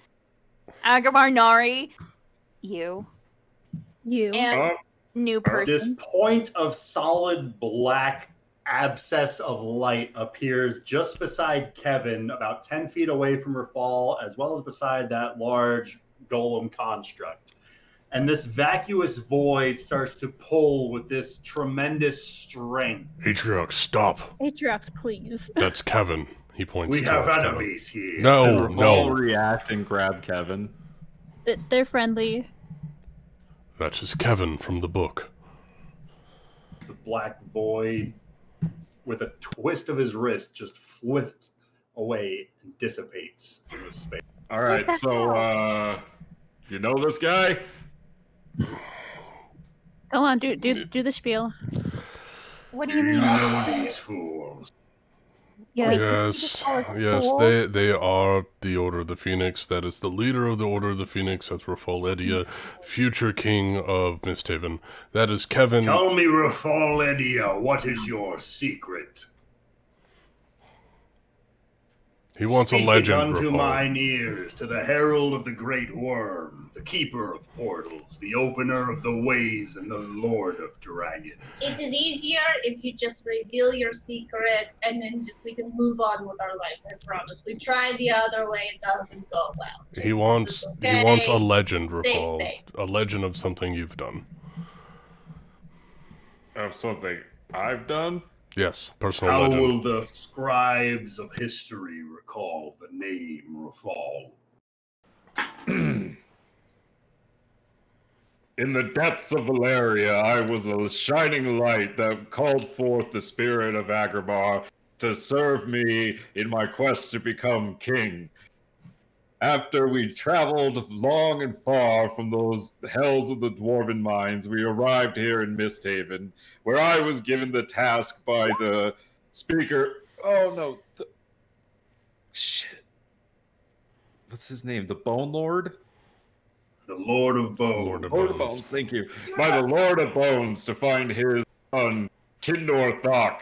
Aggramar, Nari, you, You. and new This person. point of solid black abscess of light appears just beside Kevin, about 10 feet away from Rafal, as well as beside that large golem construct. And this vacuous void starts to pull with this tremendous strength. Atriox, stop. Atriox, please. That's Kevin. He points We have towards Kevin. enemies here. No, Can Rafal no. react and grab Kevin? They're friendly. That is Kevin from the book. The black void, with a twist of his wrist, just flips away and dissipates in the space. All right, the so you know this guy? Go on, do the spiel. What do you mean? These fools. Yeah. Wait, Yes, yes, fool? they are the Order of the Phoenix. That is the leader of the Order of the Phoenix. That's Rafal Edia, future king of MistHaven. That is Kevin. Tell me, Rafal Edia, what is your secret? He wants Speak a legend, it unto Rafal. mine ears, to the herald of the great worm, the keeper of portals, the opener of the ways, and the lord of dragons. It is easier if you just reveal your secret and then we can move on with our lives, I promise. We tried the other way, it doesn't go well. He wants a legend, Stay Rafal. safe. A legend of something you've done. Of something I've done? Yes, personal How legend. will the scribes of history recall the name Rafal? In the depths of Valeria, I was a shining light that called forth the spirit of Aggramar to serve me in my quest to become king. After we traveled long and far from those hells of the dwarven mines, we arrived here in MistHaven, where I was given the task by the speaker. Oh no. Shit. What's his name? The Bone Lord? The Lord of Bones. Lord of Lord of Bones. Bones, thank you. By the Lord of Bones to find his on Kindor Thok,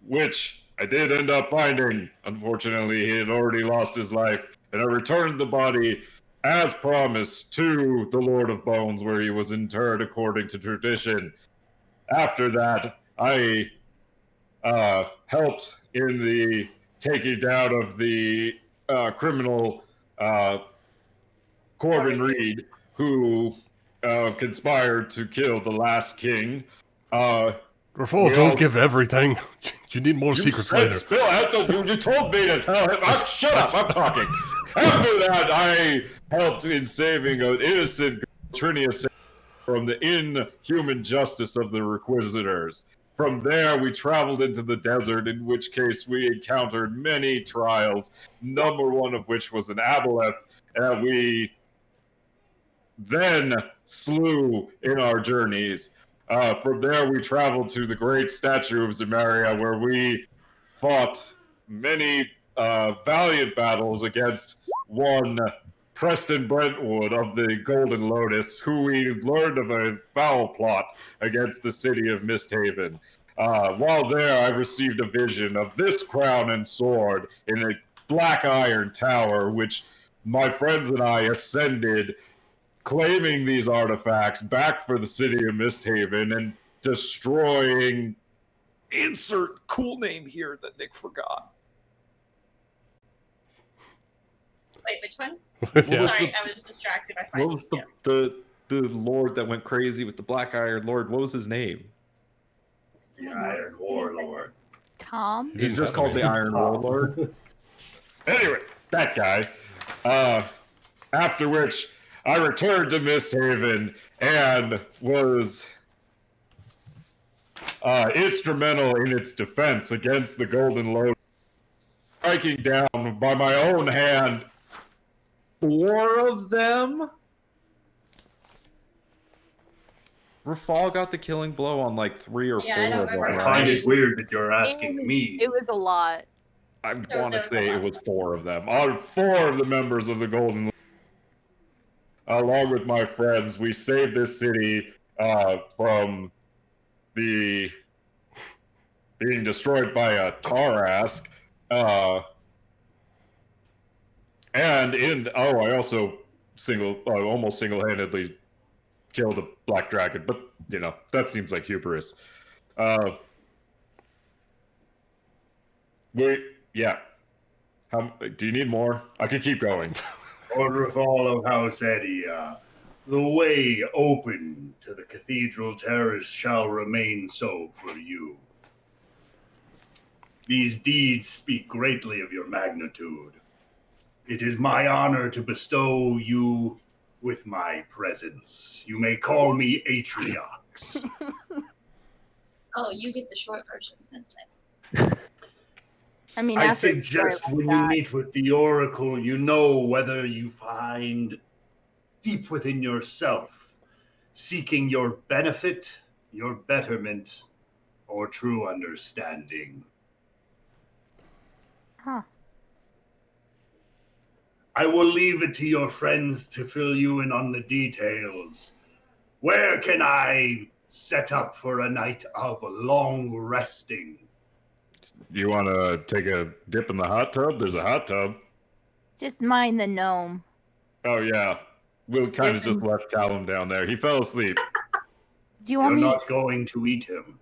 which I did end up finding. Unfortunately, he had already lost his life, and I returned the body as promised to the Lord of Bones, where he was interred according to tradition. After that, I helped in the taking down of the criminal Corbin Reed, who conspired to kill the last king. Rafal, don't give everything. You need more secrets later. Spill out you told me to tell him. Shut up, I'm talking. After that, I helped in saving an innocent Trinius from the inhuman justice of the Requisitors. From there, we traveled into the desert, in which case we encountered many trials, number one of which was an aboleth, and we then slew in our journeys. From there, we traveled to the great statue of Zemaria, where we fought many valiant battles against one Preston Brentwood of the Golden Lotus, who we learned of a foul plot against the city of MistHaven. While there, I received a vision of this crown and sword in a black iron tower, which my friends and I ascended, claiming these artifacts back for the city of MistHaven and destroying... Insert cool name here that Nick forgot. Wait, which one? Yeah. Sorry, I was distracted by What was finding the lord that went crazy with the black iron lord? What was his name? The Iron Warlord. Tom? He's just called the Iron Warlord. Anyway, that guy. After which, I returned to MistHaven and was instrumental in its defense against the Golden Lotus, striking down by my own hand 4 of them? Rafal got the killing blow on like 3 or 4 Yeah, I don't of them. remember I how find many. it weird that you're asking me. It was a lot. I There want to was a say it lot. was 4 of them. 4 of the members of the Golden Lotus. Along with my friends, we saved this city from being destroyed by a Tarask. I also almost single-handedly killed a black dragon, but that seems like hubris. Do you need more? I can keep going. Order of all of House Edia, the way open to the Cathedral Terrace shall remain so for you. These deeds speak greatly of your magnitude. It is my honor to bestow you with my presence. You may call me Atriox. Oh, you get the short version. That's nice. I mean, I after a story suggest like when you that- meet with the Oracle, you know whether you find deep within yourself, seeking your benefit, your betterment, or true understanding. Huh. I will leave it to your friends to fill you in on the details. Where can I set up for a night of long resting? You want to take a dip in the hot tub? There's a hot tub. Just mind the gnome. Oh, yeah. Will kind of just left Callum down there. He fell asleep. Do you You're want me? not going to eat him.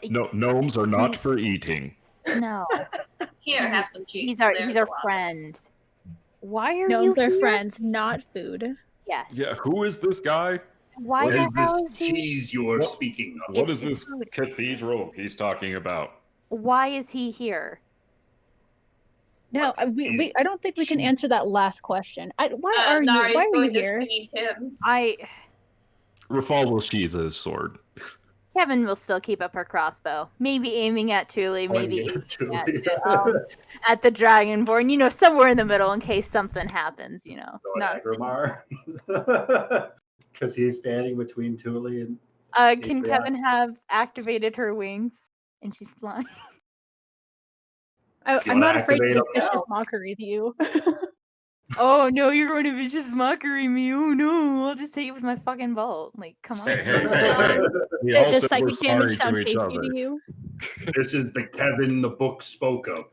No, gnomes are not for eating. No. Here, have some cheese. He's our There's a lot. friend. Why are No, you they're here? friends, not food. Yes. Yeah, who is this guy? Why What the is hell this is he? cheese you are What? speaking of? What It's- is this it's food. cathedral he's talking about? Why is he here? No, What I don't think we can cheese? answer that last question. Why are you? Nari's Why are you going to here? feed him. Rafal will sheathe his sword. Kevin will still keep up her crossbow. Maybe aiming at Thule, maybe Pointing at aiming Thule. at the Dragonborn. Somewhere in the middle in case something happens. So Not. Aggramar. Because he's standing between Thule and Can Kevin Atriox. have activated her wings and she's flying? I'm wanna not afraid to activate do them vicious now? mockery with you. Oh no, you're going to vicious mockery me. Oh no, I'll just take it with my fucking bolt. Like, come on. Hey, hey, So, hey. We Does all said we're psychic damage sorry sound to each tasty other. to you? This is the Kevin the book spoke of.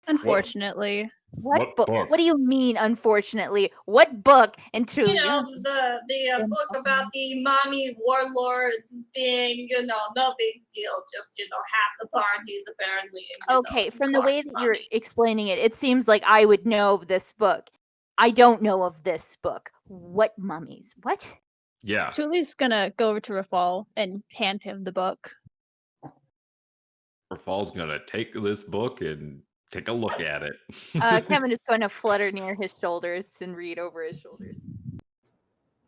Unfortunately. What What book? book? What do you mean? Unfortunately, what book? And you truly, know, the book about the mommy warlord thing, no big deal. Just, half the parties apparently. okay. From the way that you're mommy. explaining it, it seems like I would know of this book. I don't know of this book. What mummies? What? Yeah. Tully's gonna go over to Rafal and hand him the book. Rafal's gonna take this book and take a look at it. Kevin is going to flutter near his shoulders and read over his shoulders.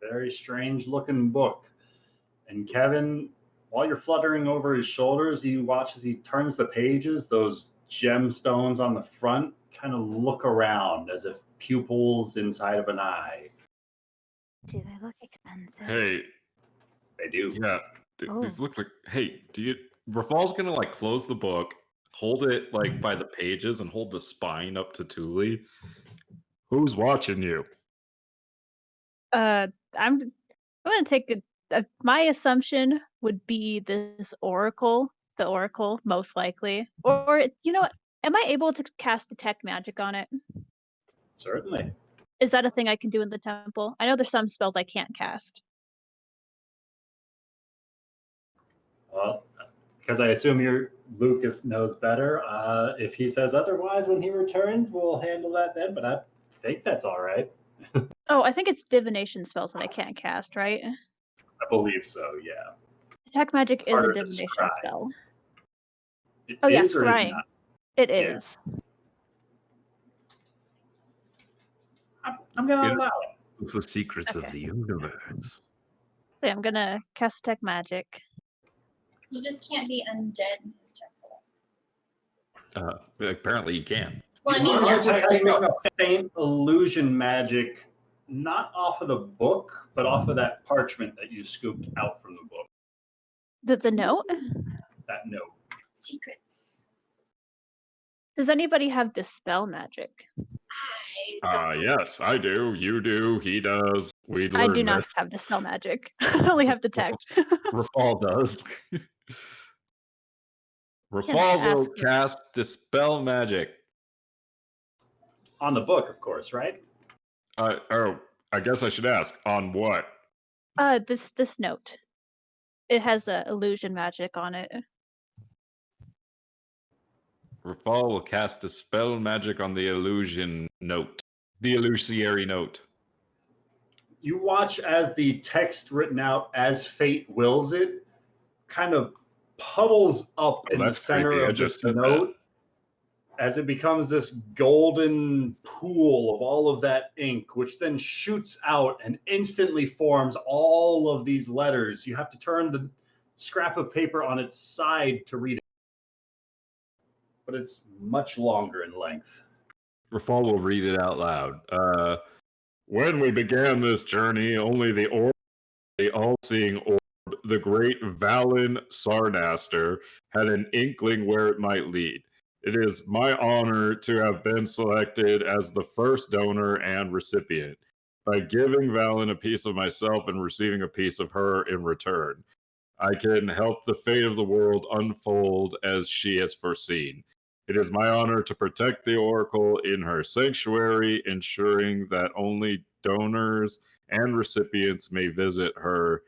Very strange looking book. And Kevin, while you're fluttering over his shoulders, he watches, he turns the pages, those gemstones on the front kind of look around as if pupils inside of an eye. Do they look expensive? Hey, They do. yeah, Oh. these look like. Hey, do you? Rafal's gonna like close the book, hold it like by the pages, and hold the spine up to Thule. Who's watching you? I'm gonna take my assumption would be this oracle, the oracle, most likely. Or you know what? Am I able to cast detect magic on it? Certainly. Is that a thing I can do in the temple? I know there's some spells I can't cast. Well, because I assume Lucas knows better. If he says otherwise when he returns, we'll handle that then. But I think that's all right. Oh, I think it's divination spells that I can't cast, right? I believe so. Yeah. Detect magic It's is a harder to divination describe. spell. It Oh yeah, is or is scrying. not? It Yeah. is. I'm gonna It- allow it. It's the secrets of Okay. the universe. So I'm gonna cast detect magic. You just can't be undead in his temple. Apparently you can. Well, I You mean, are yeah. detecting a faint illusion magic, not off of the book, but off of that parchment that you scooped out from the book. The note? That note. Secrets. Does anybody have dispel magic? I don't Yes, I do. You do. He does. We I do learned not this. have dispel magic. I only have detect. Rafal does. Can I Rafal will ask- cast Dispel Magic. On the book, of course, right? Oh, I guess I should ask on what? This note. It has a illusion magic on it. Rafal will cast Dispel Magic on the illusion note. The illusory note. You watch as the text written out as fate wills it kind of puddles up in the That's center creepy. I of just this said note as it becomes this golden pool of all of that ink, which then shoots out and instantly forms all of these letters. You have to turn the scrap of paper on its side to read it, but it's much longer in length. Rafal will read it out loud. When we began this journey, only the orb, the all-seeing orb, the great Valen Sarnaster, had an inkling where it might lead. It is my honor to have been selected as the first donor and recipient, by giving Valen a piece of myself and receiving a piece of her in return. I can help the fate of the world unfold as she has foreseen. It is my honor to protect the Oracle in her sanctuary, ensuring that only donors and recipients may visit her.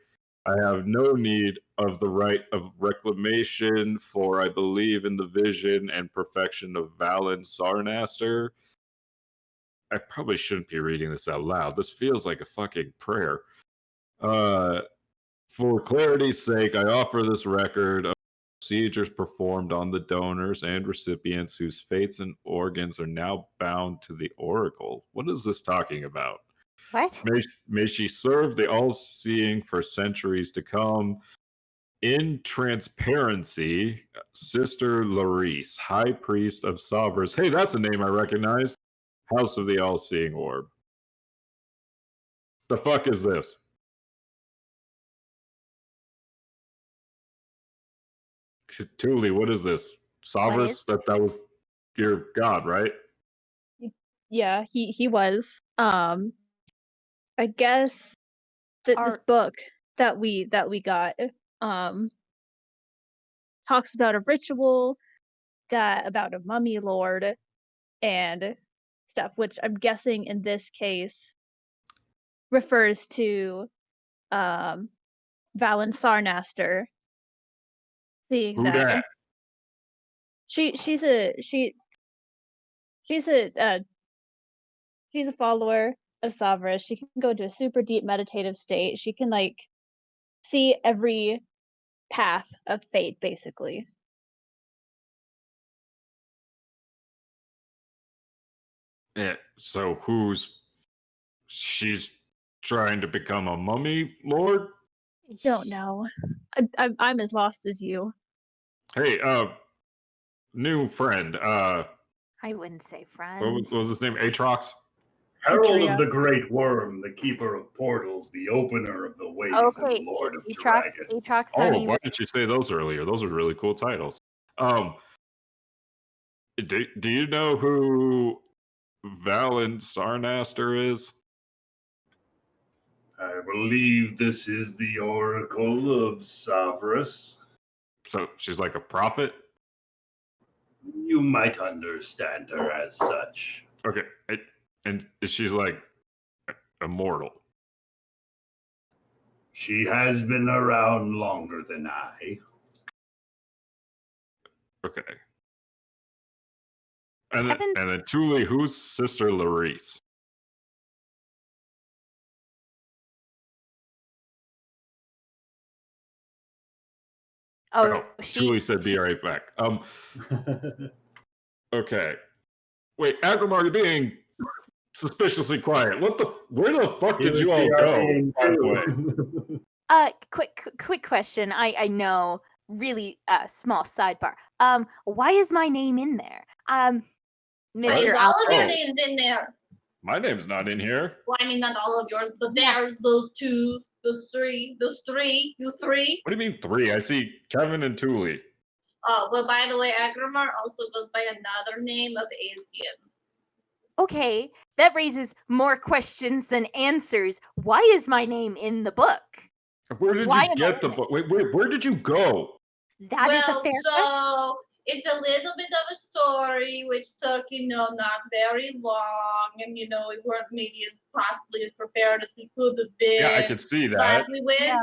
I have no need of the right of reclamation, for I believe in the vision and perfection of Valen Sarnaster. I probably shouldn't be reading this out loud. This feels like a fucking prayer. For clarity's sake, I offer this record of procedures performed on the donors and recipients whose fates and organs are now bound to the Oracle. What is this talking about? What? May she serve the all-seeing for centuries to come. In transparency, Sister Laurice, High Priest of Sovereigns. Hey, that's a name I recognize. House of the All-Seeing Orb. The fuck is this? Thule, what is this? Sovereigns? That was your god, right? Yeah, he was. I guess that this Are- book that we got talks about a ritual, got about a mummy lord and stuff, which I'm guessing in this case refers to Valen Sarnaster. Seeing Who that that? she's a she's a follower of Savras. She can go into a super deep meditative state. She can like see every path of fate, basically. Yeah. So she's trying to become a mummy lord? Don't know. I'm as lost as you. Hey, new friend. I wouldn't say What friend. was his name? Atrox? Herald of Atria. the Great Worm, the keeper of portals, the opener of the ways, and Okay, Lord of Atrox, Dragons. Atrox, Oh, honey. why didn't you say those earlier? Those are really cool titles. Do you know who Valen Sarnaster is? I believe this is the Oracle of Savras. So she's like a prophet? You might understand her as such. Okay. And she's like immortal. She has been around longer than I. Okay. And then, Kevin- and then Thule, who's sister Laurice? Oh, she. Thule said be right back. Okay. Wait, Aggramar, you're being suspiciously quiet. Where the fuck did you all go, by the way? Quick question. I know, really small sidebar. Why is my name in there? Why Mr. is all of your Oh. names in there? My name's not in here. Well, I mean, not all of yours, but there's those two, those three, you three. What do you mean 3? I see Kevin and Thule. Oh, well, by the way, Aggramar also goes by another name of Asian. Okay, that raises more questions than answers. Why is my name in the book? Where did Why you am I get the in it? book? Wait, where did you go? That is Well, a fair question. so it's a little bit of a story which took, not very long, and we weren't maybe as possibly as prepared as we could have been. Yeah, I could see But that. we went, Yeah.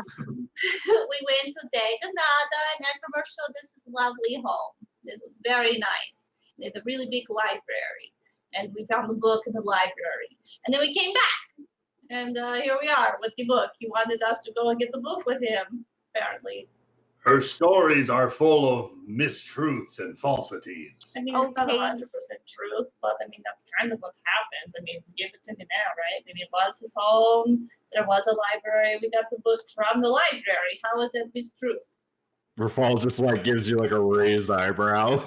we went to Daganada, and Aggramar showed us his lovely home. This was very nice. They had a really big library, and we found the book in the library, and then we came back, and here we are with the book. He wanted us to go and get the book with him, apparently. Her stories are full of mistruths and falsities. I mean, it's not Okay. 100% truth, but I mean, that's kind of what's happened. I mean, give it to me now, right? I mean, it was his home. There was a library. We got the book from the library. How is that mistruth? Rafal just like gives you like a raised eyebrow.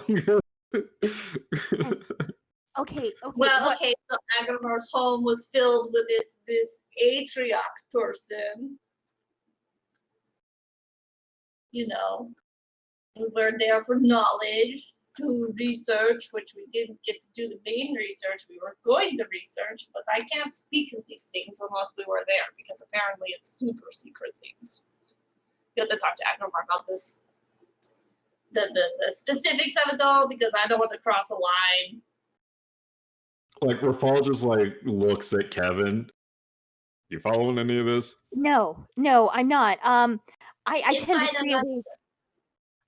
Okay. Well, what- okay, so Agramar's home was filled with this Atriox person. We were there for knowledge, to research, which we didn't get to do the main research we were going to research, but I can't speak of these things unless we were there, because apparently it's super secret things. You have to talk to Aggramar about this, the specifics of it all, because I don't want to cross a line. Like Rafal just like looks at Kevin. You following any of this? No, I'm not. I tend to Inside stay of away.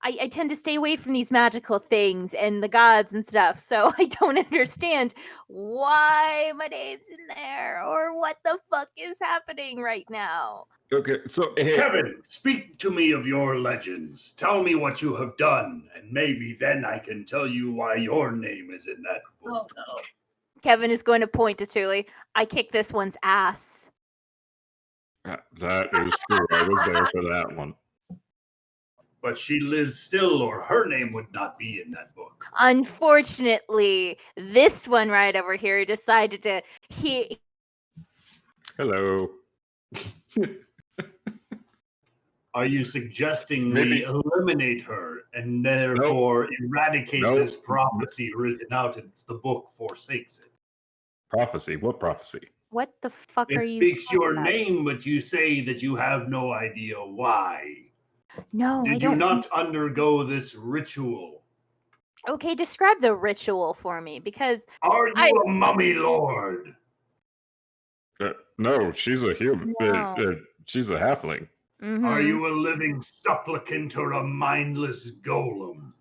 I tend to stay away from these magical things and the gods and stuff, so I don't understand why my name's in there or what the fuck is happening right now. Okay, so hey, Kevin, speak to me of your legends. Tell me what you have done, and maybe then I can tell you why your name is in that book. Oh no. Kevin is going to point to Tuli. I kicked this one's ass. That is true. I was there for that one. But she lives still, or her name would not be in that book. Unfortunately, this one right over here decided to Hello. Are you suggesting Maybe- we eliminate her and therefore eradicate Nope. this prophecy written out and the book forsakes it? Prophecy? What prophecy? What the fuck are It you speaks talking your about? name, but you say that you have no idea why. No, I Did you don't. not undergo this ritual? Okay, describe the ritual for me because Are you I a mummy lord? No, she's a human. No. She's a halfling. Are Mhm. you a living supplicant or a mindless golem?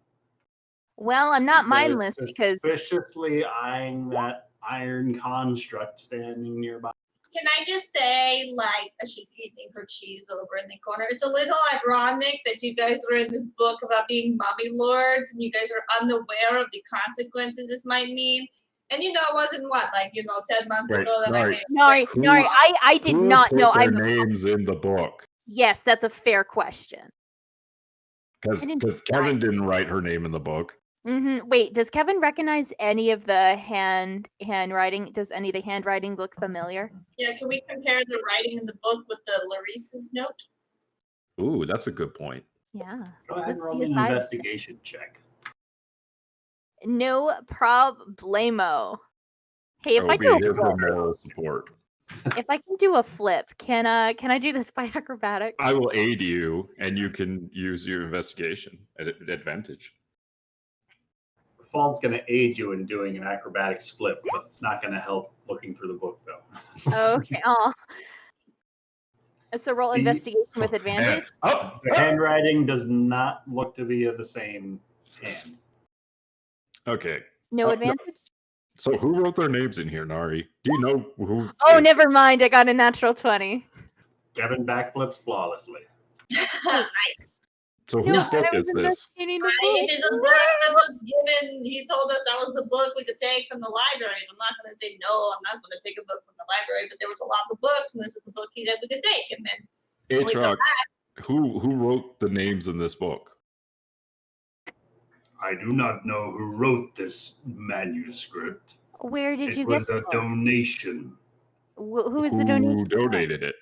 Well, I'm not He says, mindless because suspiciously eyeing that iron construct standing nearby. Can I just say, like, as she's eating her cheese over in the corner, it's a little ironic that you guys are in this book about being mummy lords and you guys are unaware of the consequences this might mean. And it wasn't 10 months Wait, ago that I Nari, made. Nari, Who- I did Who not put know. their I'm names in the book? Yes, that's a fair question. Because I didn't Kevin decide. didn't write her name in the book. Wait, does Kevin recognize any of the handwriting? Does any of the handwriting look familiar? Yeah, can we compare the writing in the book with the Laurice's note? Ooh, that's a good point. Yeah. Go ahead and Let's roll see me an if I- investigation check. No problemo. Hey, if I'll I be do here a for flip, moral support. if I can do a flip, can I do this by acrobatics? I will aid you, and you can use your investigation at advantage. Fall's going to aid you in doing an acrobatics flip, but it's not going to help looking through the book, though. Okay. Oh. So roll The- investigation with advantage. Oh, The handwriting does not look to be of the same hand. okay. No no. advantage. So who wrote their names in here, Nari? Do you know who? Oh, never mind. I got a natural 20. Kevin backflips flawlessly. Nice. So No, whose but book I was is this? investigating the It book. is a book that was given. He told us that was the book we could take from the library. And I'm not going to say no. I'm not going to take a book from the library, but there was a lot of books, and this is the book he said we could take. And then when we come Aatrox, who wrote the names in this book? I do not know who wrote this manuscript. Where did you It get was the a book? donation. Who is the Who donation? donated it?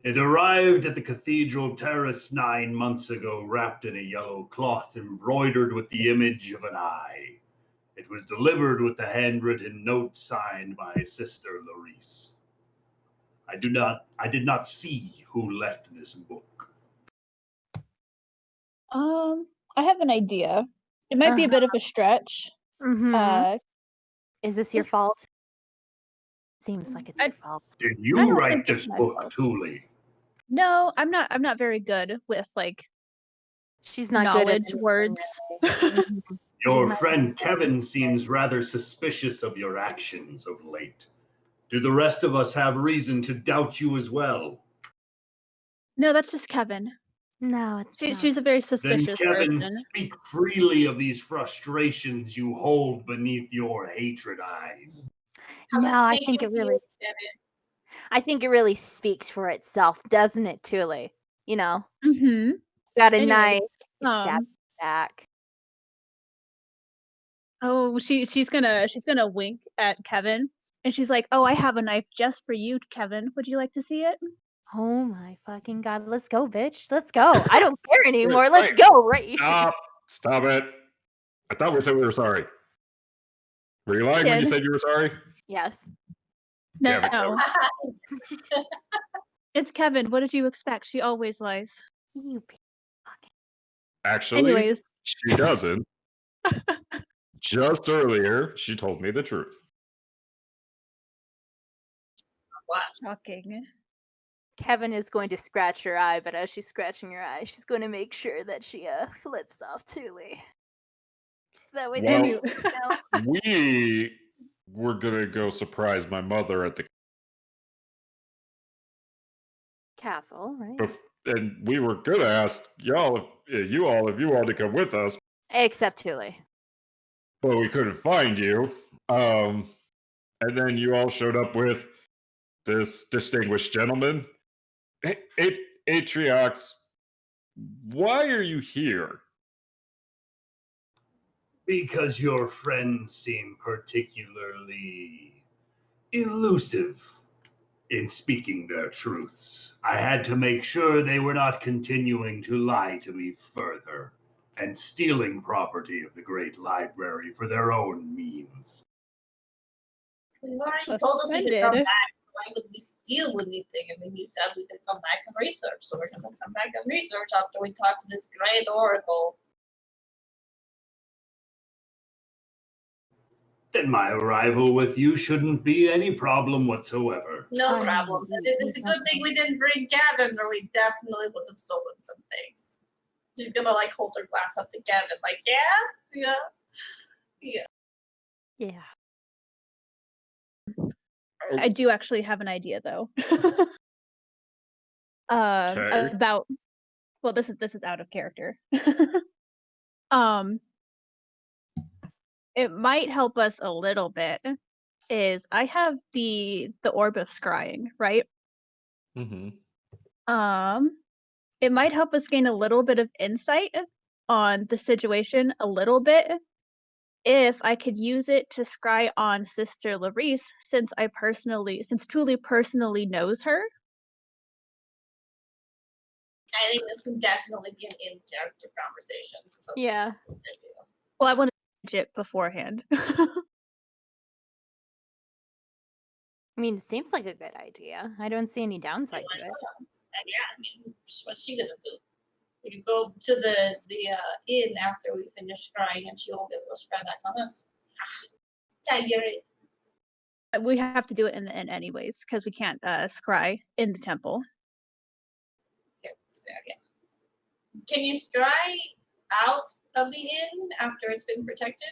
It arrived at the Cathedral Terrace 9 months ago, wrapped in a yellow cloth embroidered with the image of an eye. It was delivered with a handwritten note signed by Sister Laurice. I did not see who left this book. I have an idea. It might be a bit of a stretch. Is this your fault? Seems like it's your fault. Did I you don't write think it's this my book, fault. Thule? No, I'm not very good with She's not good at knowledge anything, words. really. Your My- friend Kevin seems rather suspicious of your actions of late. Do the rest of us have reason to doubt you as well? No, that's just Kevin. No, it's not. She's a very Then, suspicious Kevin, person. speak freely of these frustrations you hold beneath your hatred eyes. No, I think I it really speaks for itself, doesn't it, Tule? Mm-hmm. Got a Anyway, knife. It stabs back. Oh, she's gonna wink at Kevin, and she's like, "Oh, I have a knife just for you, Kevin. Would you like to see it?" Oh my fucking god! Let's go, bitch. Let's go. I don't care anymore. Let's Wait. go right. Stop it! I thought we said we were sorry. Were you lying when you Did. said you were sorry? Yes. Damn it, No, it's Kevin. What did you expect? She always lies. You fucking. Actually, Anyways, she doesn't. Just earlier, she told me the truth. shocking. Kevin is going to scratch her eye, but as she's scratching her eye, she's going to make sure that she flips off Tule. So that way Well, they can know. we were gonna go surprise my mother at the Castle, right? and we were gonna ask y'all if you all to come with us, Except Tule. but we couldn't find you. And then you all showed up with this distinguished gentleman. Atriox, why are you here? Because your friends seem particularly elusive in speaking their truths. I had to make sure they were not continuing to lie to me further and stealing property of the great library for their own means. You already Well, told us we could come splendid. back. So why would we steal anything? I mean, you said we could come back and research, so we're gonna come back and research after we talk to this great oracle. Then my arrival with you shouldn't be any problem whatsoever. No I problem. mean, It's a good thing we didn't bring Gavin, or we definitely would have stolen some things. She's gonna like hold her glass up to Gavin, like, yeah. Yeah. I do actually have an idea though. Okay. About well, this is out of character. um, it might help us a little bit. Is I have the Orb of Scrying, right? Mm-hmm. It might help us gain a little bit of insight on the situation a little bit if I could use it to scry on Sister Laurice, since Tuli personally knows her. I think this can definitely be an in-character conversation. So Yeah. Well, I want to change it beforehand. I mean, it seems like a good idea. I don't see any downside to it. And yeah, I mean, what's she gonna do? We can go to the inn after we finish crying, and she won't be able to scry back on us. Tiger it. We have to do it in the inn anyways, because we can't scry in the temple. Okay, that's fair. Yeah. Can you scry out of the inn after it's been protected?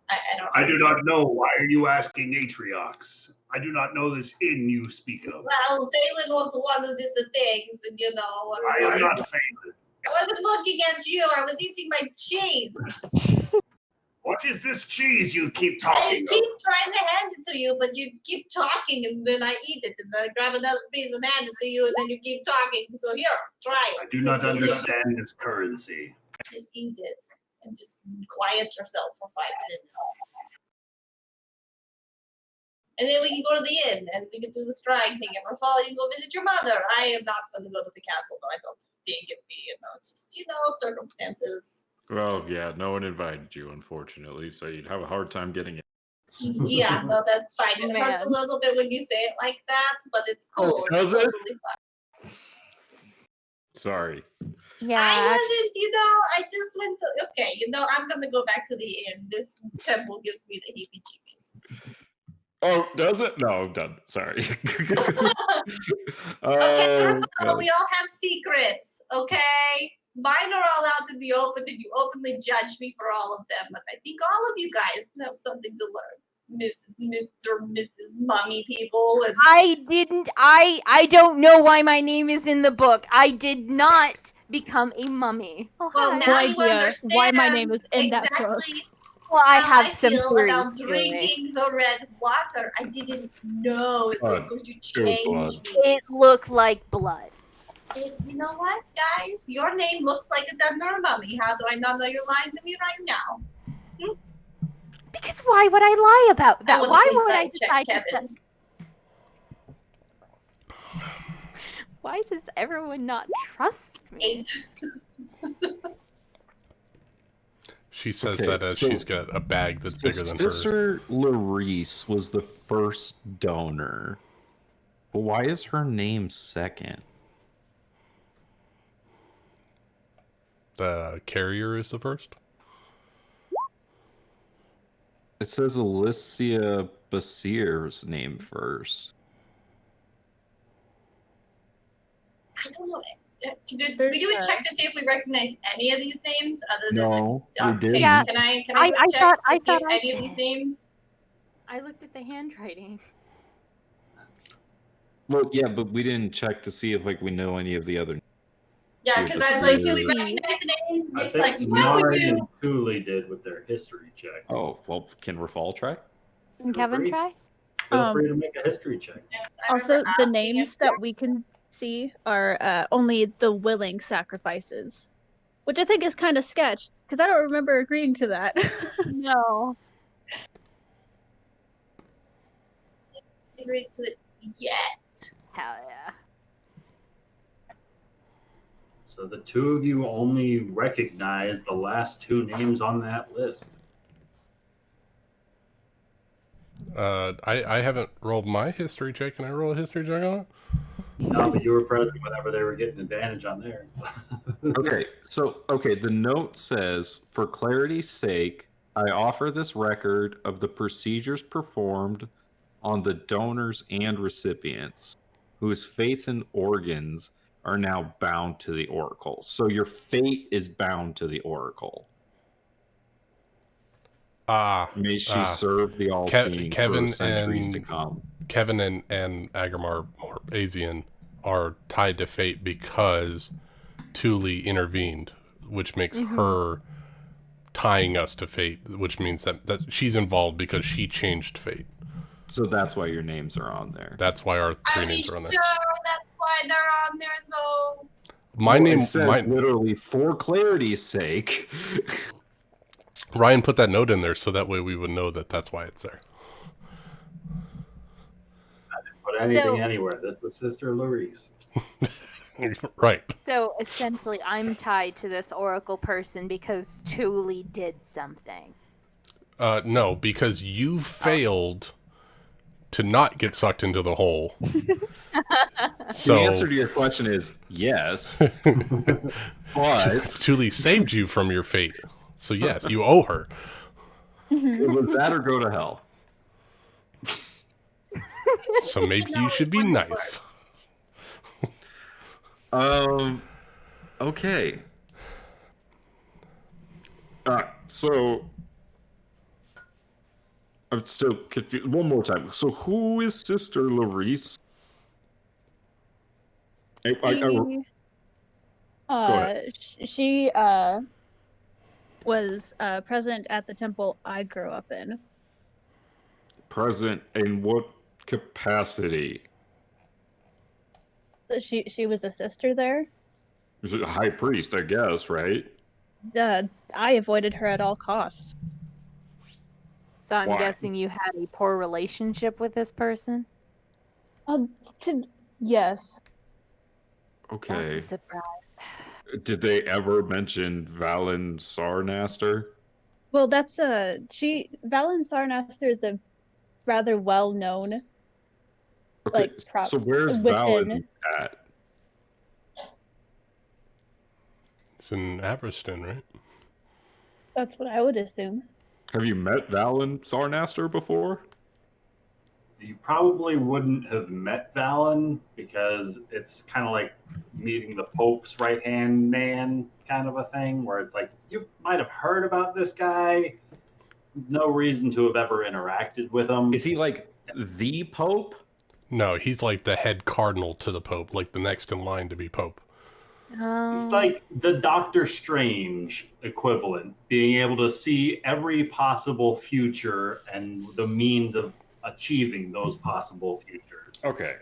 I don't. I do not know. Why are you asking Atriox? I do not know this inn you speak of. Well, Phelan was the one who did the things, and I am not Phelan. I wasn't looking at you. I was eating my cheese. What is this cheese you keep I talking keep of? trying to hand it to you, but you keep talking, and then I eat it, and then I grab another piece and hand it to you, and then you keep talking. So here, try it. I do not It's delicious. understand this currency. Just eat it and just quiet yourself for 5 minutes. And then we can go to the inn and we can do the scrying thing. And fall, you can go visit your mother. I am not going to go to the castle, though. I don't think it'd be, just, circumstances. Well, yeah, no one invited you, unfortunately, so you'd have a hard time getting in. Yeah, no, that's fine. It hurts a Man. little bit when you say it like that, but it's cool. Does It's it? totally fine. Sorry. Yeah. I wasn't, I just went to, okay, I'm going to go back to the inn. This temple gives me the heebie-jeebies. Oh, does it? No, I'm done. Sorry. Okay, Oh, Rafael, we all have secrets, okay? Mine are all out in the open, and you openly judge me for all of them. But I think all of you guys have something to learn, Mr. Mrs. Mummy people. And I don't know why my name is in the book. I did not become a mummy. Oh, well, hi. now No you idea understand why my name is in that book. exactly Well, I how have some feel theories about to it. drinking the red water. I didn't know it was going to change me. It looked like blood. You know what, guys? Your name looks like it's under a mummy. How do I not know you're lying to me right now? Because why would I lie about I that? want Why an would I insight check, decide to Kevin. Why does everyone not trust me? 8. She says Okay, that as so- she's got a bag that's So bigger than her. Sister Laurice was the first donor. But why is her name second? The carrier is the first. It says Alicia Basir's name first. I don't know. Did we do a check to see if we recognize any of these names other than No, we okay, didn't. Yeah. Can I do I a check thought- to I see thought if I any of did. these names? I looked at the handwriting. Well, yeah, but we didn't check to see if we know any of the other. Yeah, See because if I was it's like, do we you. recognize the name? I It's think like, yeah, we Nari do. and Thule did with their history checks. Oh, well, can Rafal try? Can Kevin free. try? Feel free to make a history check. Yes, I Also, remember the asking names if- that we can see are only the willing sacrifices, which I think is kind of sketch because I don't remember agreeing to that. No. agreed to it yet. Hell yeah. So the two of you only recognize the last two names on that list. I haven't rolled my history check. Can I roll a history check on it? No, but you were present whenever they were getting advantage on theirs. Okay, the note says, for clarity's sake, I offer this record of the procedures performed on the donors and recipients whose fates and organs are now bound to the oracle. So your fate is bound to the oracle. May she serve the all-seeing for centuries to come. Kevin and Aggramar or Asian are tied to fate because Thule intervened, which makes her tying us to fate, which means that she's involved because she changed fate. So that's why your names are on there. That's why our three Are we names are on there. sure that's why they're on there, though? My name it says literally for clarity's sake. Ryan put that note in there so that way we would know that that's why it's there. I didn't put anything anywhere. This was Sister Laurice. Right. So essentially, I'm tied to this oracle person because Thule did something. No, because you failed to not get sucked into the hole. So the answer to your question is yes. But Thule saved you from your fate. So yes, you owe her. It was that or go to hell. So maybe you should be nice. Okay. So I'm still confused. One more time. So who is Sister Laurice? She was present at the temple I grew up in. Present in what capacity? She was a sister there. She's a high priest, I guess, right? I avoided her at all costs. So I'm Why? guessing you had a poor relationship with this person? Yes. Okay. That's a surprise. Did they ever mention Valen Sarnaster? Well, that's Valen Sarnaster is a rather well-known. Okay, so where's Valen at? It's in Aberston, right? That's what I would assume. Have you met Valen Sarnaster before? You probably wouldn't have met Valen because it's kind of like meeting the Pope's right-hand man kind of a thing, where it's like, you might have heard about this guy, no reason to have ever interacted with him. Is he like the Pope? No, he's like the head cardinal to the Pope, like the next in line to be Pope. He's like the Doctor Strange equivalent, being able to see every possible future and the means of achieving those possible futures. Okay.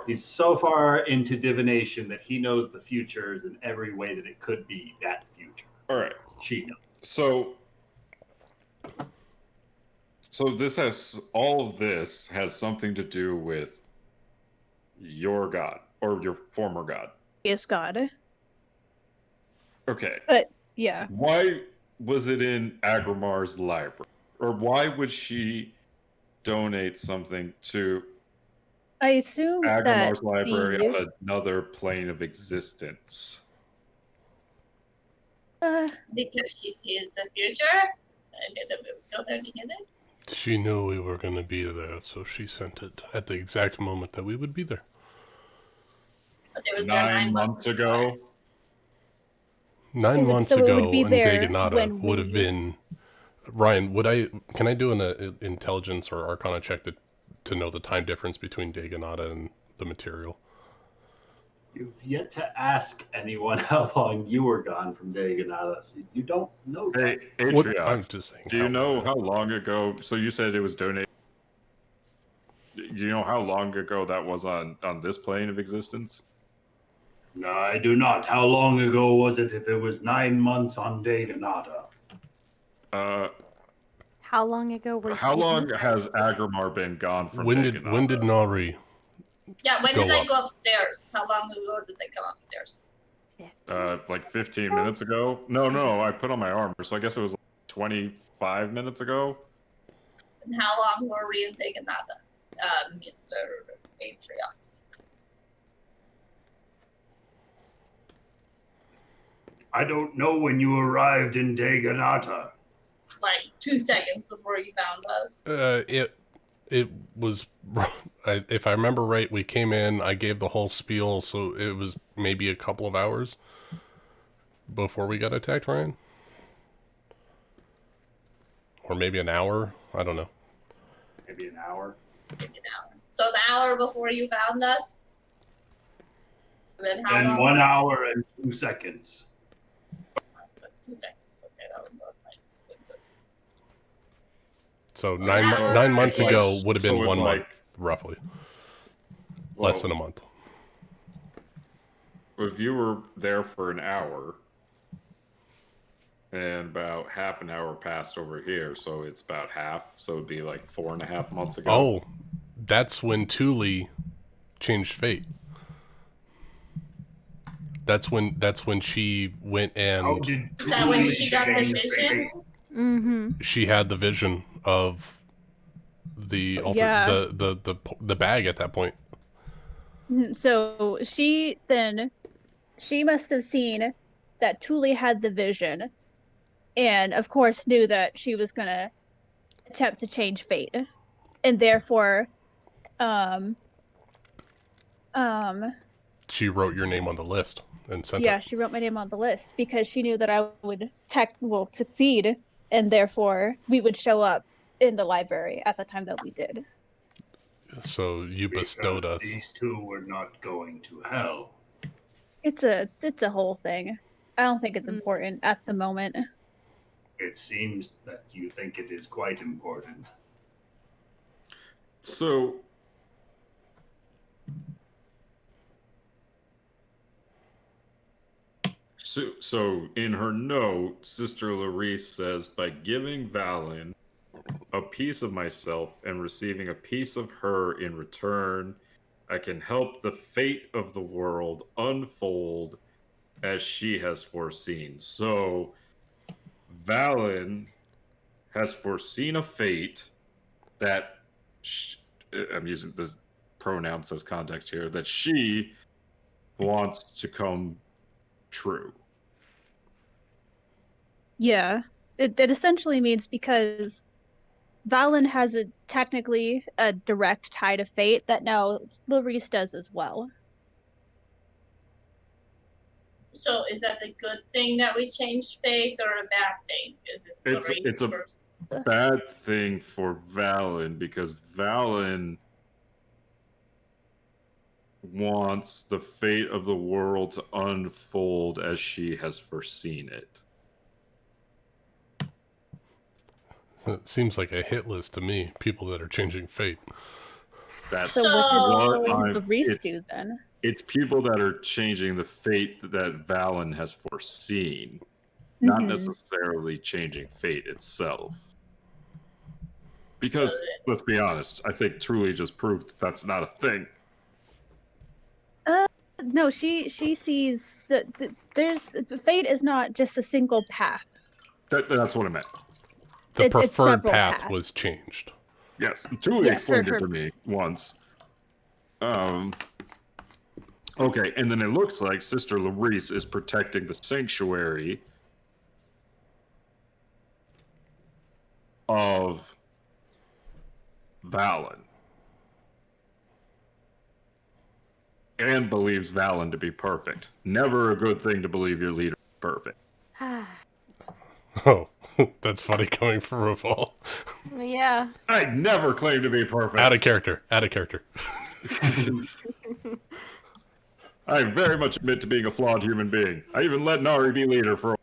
He's so far into divination that he knows the futures in every way that it could be that future. All right. She knows. So all of this has something to do with your god or your former god. Is God. Okay. But yeah. Why was it in Aggramar's library? Or why would she donate something to I assume Aggremar's that library on another plane of existence? Because she sees the future and we go there to get it. She knew we were going to be there, so she sent it at the exact moment that we would be there. But there was there 9 months ago. 9 months so it ago, would be and there Daganata when would have been. Ryan, can I do an intelligence or Arcana check to know the time difference between Daganata and the material? You've yet to ask anyone how long you were gone from Daganata, so you don't know that. Hey, I'm Atriox, just saying. do you know how long ago? So you said it was donated. Do you know how long ago that was on this plane of existence? No, I do not. How long ago was it if it was 9 months on Daganata? How long ago were How long has Aggramar been gone from When Daganata? did Nari? Yeah, when Go did I up. go upstairs? How long ago did I come upstairs? Like 15 minutes ago? No, I put on my armor, so I guess it was 25 minutes ago. And how long were we in Daganata, Mr. Atriox? I don't know when you arrived in Daganata. Like 2 seconds before you found us. It was, if I remember right, we came in, I gave the whole spiel, so it was maybe a couple of hours before we got attacked, Ryan? Or maybe an hour? I don't know. Maybe an hour. Maybe an hour. So an hour before you found us? And then how And long? 1 hour and 2 seconds. 2 seconds. Okay, that was not right. So So 9 months Like, ago would have been so it's 1 month, like- roughly. Well, Less than a month. If you were there for an hour, and about half an hour passed over here, so it's about half. So it'd be like 4.5 months ago. Oh, that's when Thule changed fate. That's when she went How and did Is that when Thule she got the change vision? fate? Mm-hmm. she had the vision of the Yeah. the bag at that point. So she must have seen that Thule had the vision, and of course knew that she was gonna attempt to change fate, and therefore, She wrote your name on the list and sent yeah, it. she wrote my name on the list because she knew that I would succeed, and therefore we would show up in the library at the time that we did. So you bestowed Because us. These two were not going to hell. It's a whole thing. I don't think it's Mm. important at the moment. It seems that you think it is quite important. So in her note, Sister Laurice says, by giving Valen a piece of myself and receiving a piece of her in return, I can help the fate of the world unfold as she has foreseen. So Valen has foreseen a fate that I'm using this pronouns as context here, that she wants to come true. Yeah, it essentially means because Valen has technically a direct tie to fate that now Laurice does as well. So is that a good thing that we changed fate or a bad thing? Is this It's a first? bad thing for Valen because Valen wants the fate of the world to unfold as she has foreseen it. It seems like a hit list to me. People that are changing fate. That's So what what did Laurice do then? It's people that are changing the fate that Valen has foreseen, not Mhm. necessarily changing fate itself. Because, let's be honest, I think Truly just proved that's not a thing. No, she sees that fate is not just a single path. That's what I meant. The It's preferred several path paths. was changed. Yes, Truly Yes, explained her- it to me once. Okay, and then it looks like Sister Laurice is protecting the sanctuary of Valen. And believes Valen to be perfect. Never a good thing to believe your leader is perfect. Oh, that's funny coming from Reval. Yeah. I never claim to be perfect. Out of character. Out of character. I very much admit to being a flawed human being. I even let Nari be leader for a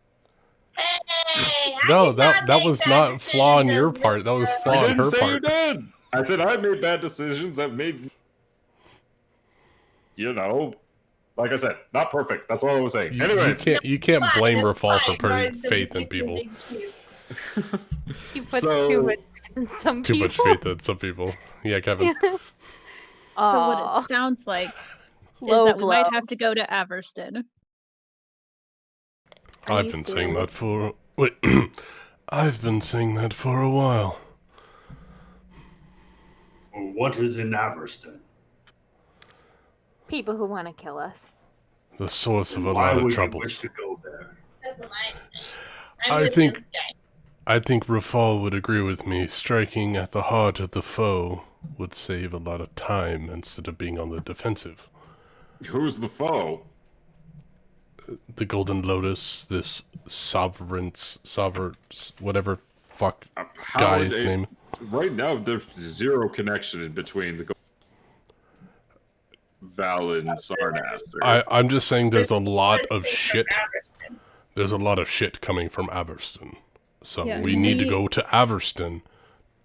Hey, No, that was not flaw on your part. That was I flaw on didn't her say part. you did. I said I made bad decisions that made, like I said, not perfect. That's all I was saying. You Anyways, can't blame That's Rafal for fine. putting You're faith in people. too. You put So- too much faith in some Too people. much faith in some people. Yeah, Kevin. So Aw, what it sounds like is low that we blow. might have to go to Averston. Are I've you been saying serious? that for... Wait. I've been saying that for a while. Or what is in Averston? People who want to kill us. The source of a Why lot of would you wish troubles. to go there? That's what I'm saying. I I'm with think- this guy. I think Rafal would agree with me. Striking at the heart of the foe would save a lot of time instead of being on the defensive. Who's the foe? The Golden Lotus, this whatever fuck How guy's would they- name. Right now, there's zero connection in between the Val and Sarnaster. I'm just saying there's a lot of Let's say shit. from Aberystwyth. There's a lot of shit coming from Averston. So Yeah, we need to we- go to Averston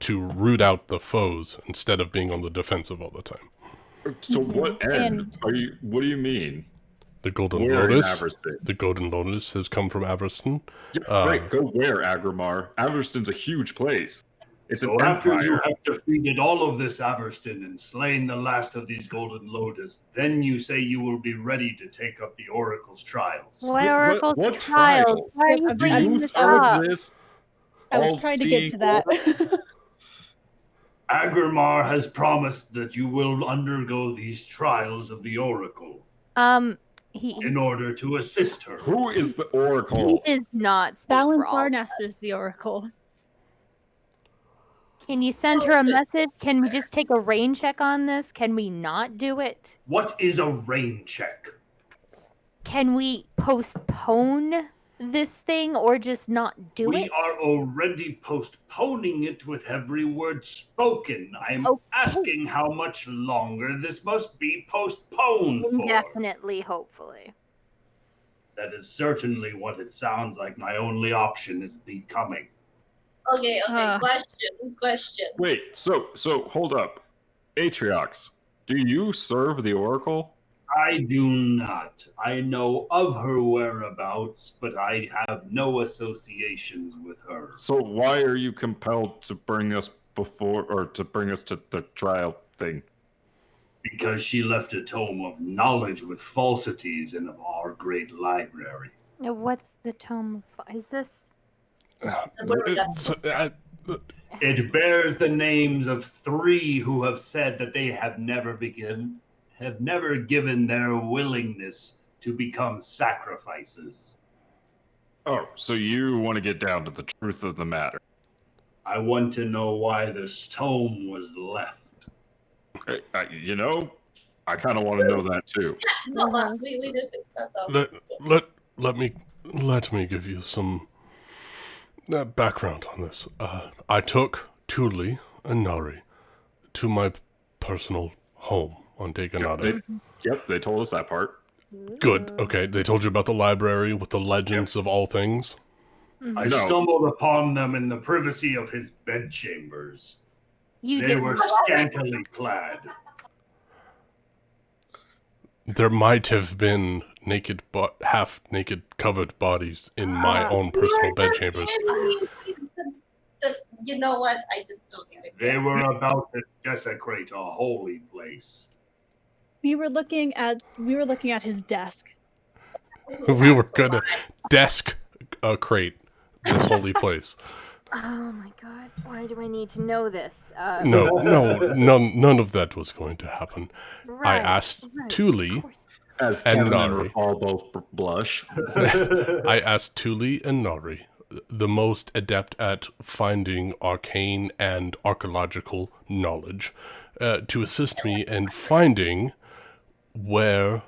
to root out the foes instead of being on the defensive all the time. So what end And- are you? What do you mean? The Golden Where in Lotus. Averston? The Golden Lotus has come from Averston. Yeah, right. Go where, Aggramar? Averston's a huge place. It's So an after you empire. have defeated all of this Averston and slain the last of these Golden Lotus, then you say you will be ready to take up the Oracle's trials. What Oracle's what trials? trials? Why are you Do Do bringing you this forge up? this? I was All trying to get to that. Aggramar has promised that you will undergo these trials of the Oracle He in order to assist her. Who is the he Oracle? does not speak Balin for all of Farnas us. is the Oracle. Can you send her a message? Can we just take a rain check on this? Can we not do it? What is a rain check? Can we postpone this thing or just not do We it? are already postponing it with every word spoken. I am Okay. asking how much longer this must be postponed for. Indefinitely, hopefully. That is certainly what it sounds like. My only option is becoming. Okay, question. Wait, so hold up. Atriox, do you serve the Oracle? I do not. I know of her whereabouts, but I have no associations with her. So why are you compelled to bring us to the trial thing? Because she left a tome of knowledge with falsities in our great library. Now, what's the tome of... Is this... It bears the names of 3 who have said that they have never given their willingness to become sacrifices. Oh, so you want to get down to the truth of the matter. I want to know why this tome was left. Okay, I kind of want to know that too. No, we did it. That's all. Let me give you some background on this. I took Tuli and Nari to my personal home on Daganada. Yep, they told us that part. Good. Okay, they told you about the library with the legends of all things. I No. stumbled upon them in the privacy of his bedchambers. You They did were what? scantily clad. There might have been half-naked covered bodies in my own personal bedchambers. You know what? I just don't even They care. were about to desecrate a holy place. We were looking at his desk. We were gonna desk crate this holy place. Oh my god, why do I need to know this? No, none of that was going to happen. I Right, asked right, Tuli, of course. As And Kevin and Nari. all both blush. I asked Tuli and Nari, the most adept at finding arcane and archaeological knowledge, to assist me in finding where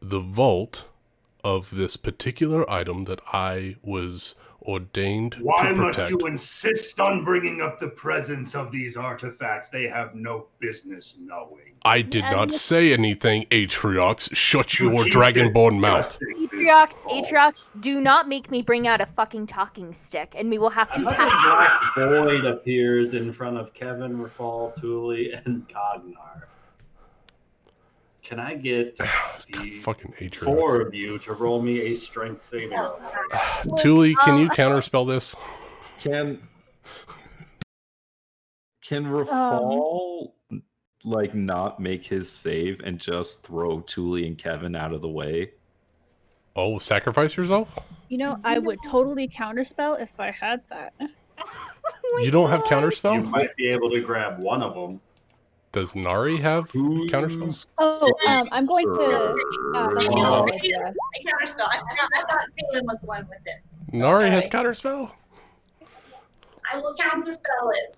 the vault of this particular item that I was ordained Why to must protect. you insist on bringing up the presence of these artifacts they have no business knowing? I did not say anything, Atriox. Shut You your keep dragonborn mouth. discussing this Atriox, vault. Atriox, do not make me bring out a fucking talking stick, and we will have to Another have black void appears in front of Kevin, Rafal, Tuli, and Cognar. Can I get the Fucking 4 Atriox. of you to roll me a strength saving throw? Tuli, can you counterspell this? Can Rafal not make his save and just throw Tuli and Kevin out of the way? Oh, sacrifice yourself? You know, I would totally counterspell if I had that. You don't have You counterspell? You might be able to grab one of them. Does Nari have counterspell? Who's Oh, I'm going to. I That's a know. good idea. I counterspell. I thought Phelan was the one with it. So, Nari has sorry. counterspell? I will counterspell it.